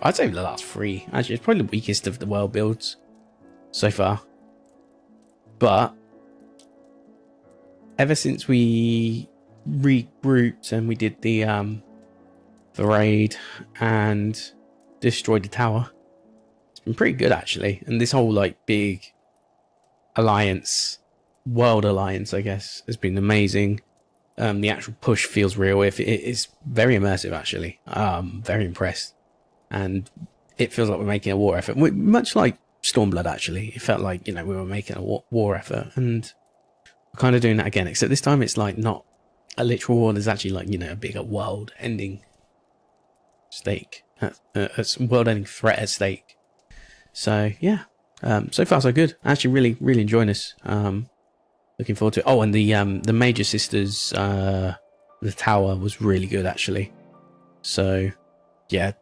I'd say the last 3. Actually, it's probably the weakest of the world builds so far. But ever since we regrouped and we did the raid and destroyed the tower, it's been pretty good actually. And this whole like big alliance, world alliance, I guess, has been amazing. The actual push feels real. It is very immersive actually. Very impressed. And it feels like we're making a war effort, much like Stormblood actually. It felt like, you know, we were making a war effort, and we're kind of doing that again, except this time it's like not a literal war. There's actually like, you know, a bigger world ending stake, a world ending threat at stake. So yeah, so far so good. Actually really enjoying this. Looking forward to it. Oh, and the Major Sisters, the tower was really good actually. So yeah,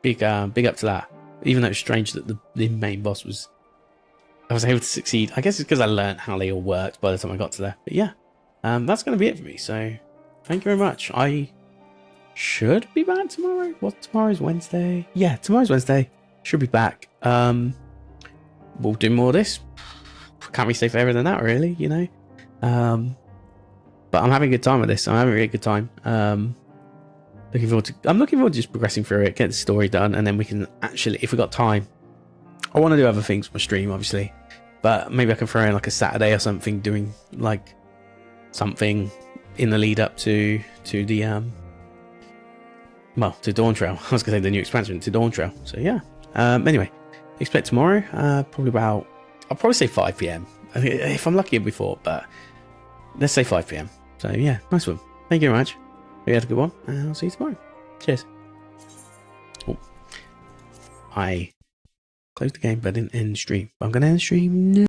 big up to that. Even though it's strange that the main boss I was able to succeed. I guess it's because I learned how they all worked by the time I got to there. But yeah, that's going to be it for me. So thank you very much. I should be back tomorrow. Tomorrow's Wednesday? Yeah, tomorrow's Wednesday. Should be back. We'll do more of this. Can't really say fairer than that, really, you know. But I'm having a good time with this. I'm having a really good time. I'm looking forward to just progressing through it, get the story done, and then we can actually, if we got time, I want to do other things for my stream, obviously, but maybe I can throw in like a Saturday or something, doing like something in the lead up to the to Dawn Trail. I was gonna say the new expansion to Dawn Trail. So yeah. Anyway, expect tomorrow. I'll probably say 5 PM. I think if I'm lucky before, but let's say 5 PM. So yeah, nice one. Thank you very much. Hope you had a good one, and I'll see you tomorrow. Cheers. Oh, I closed the game, but I didn't end the stream. I'm gonna end the stream now.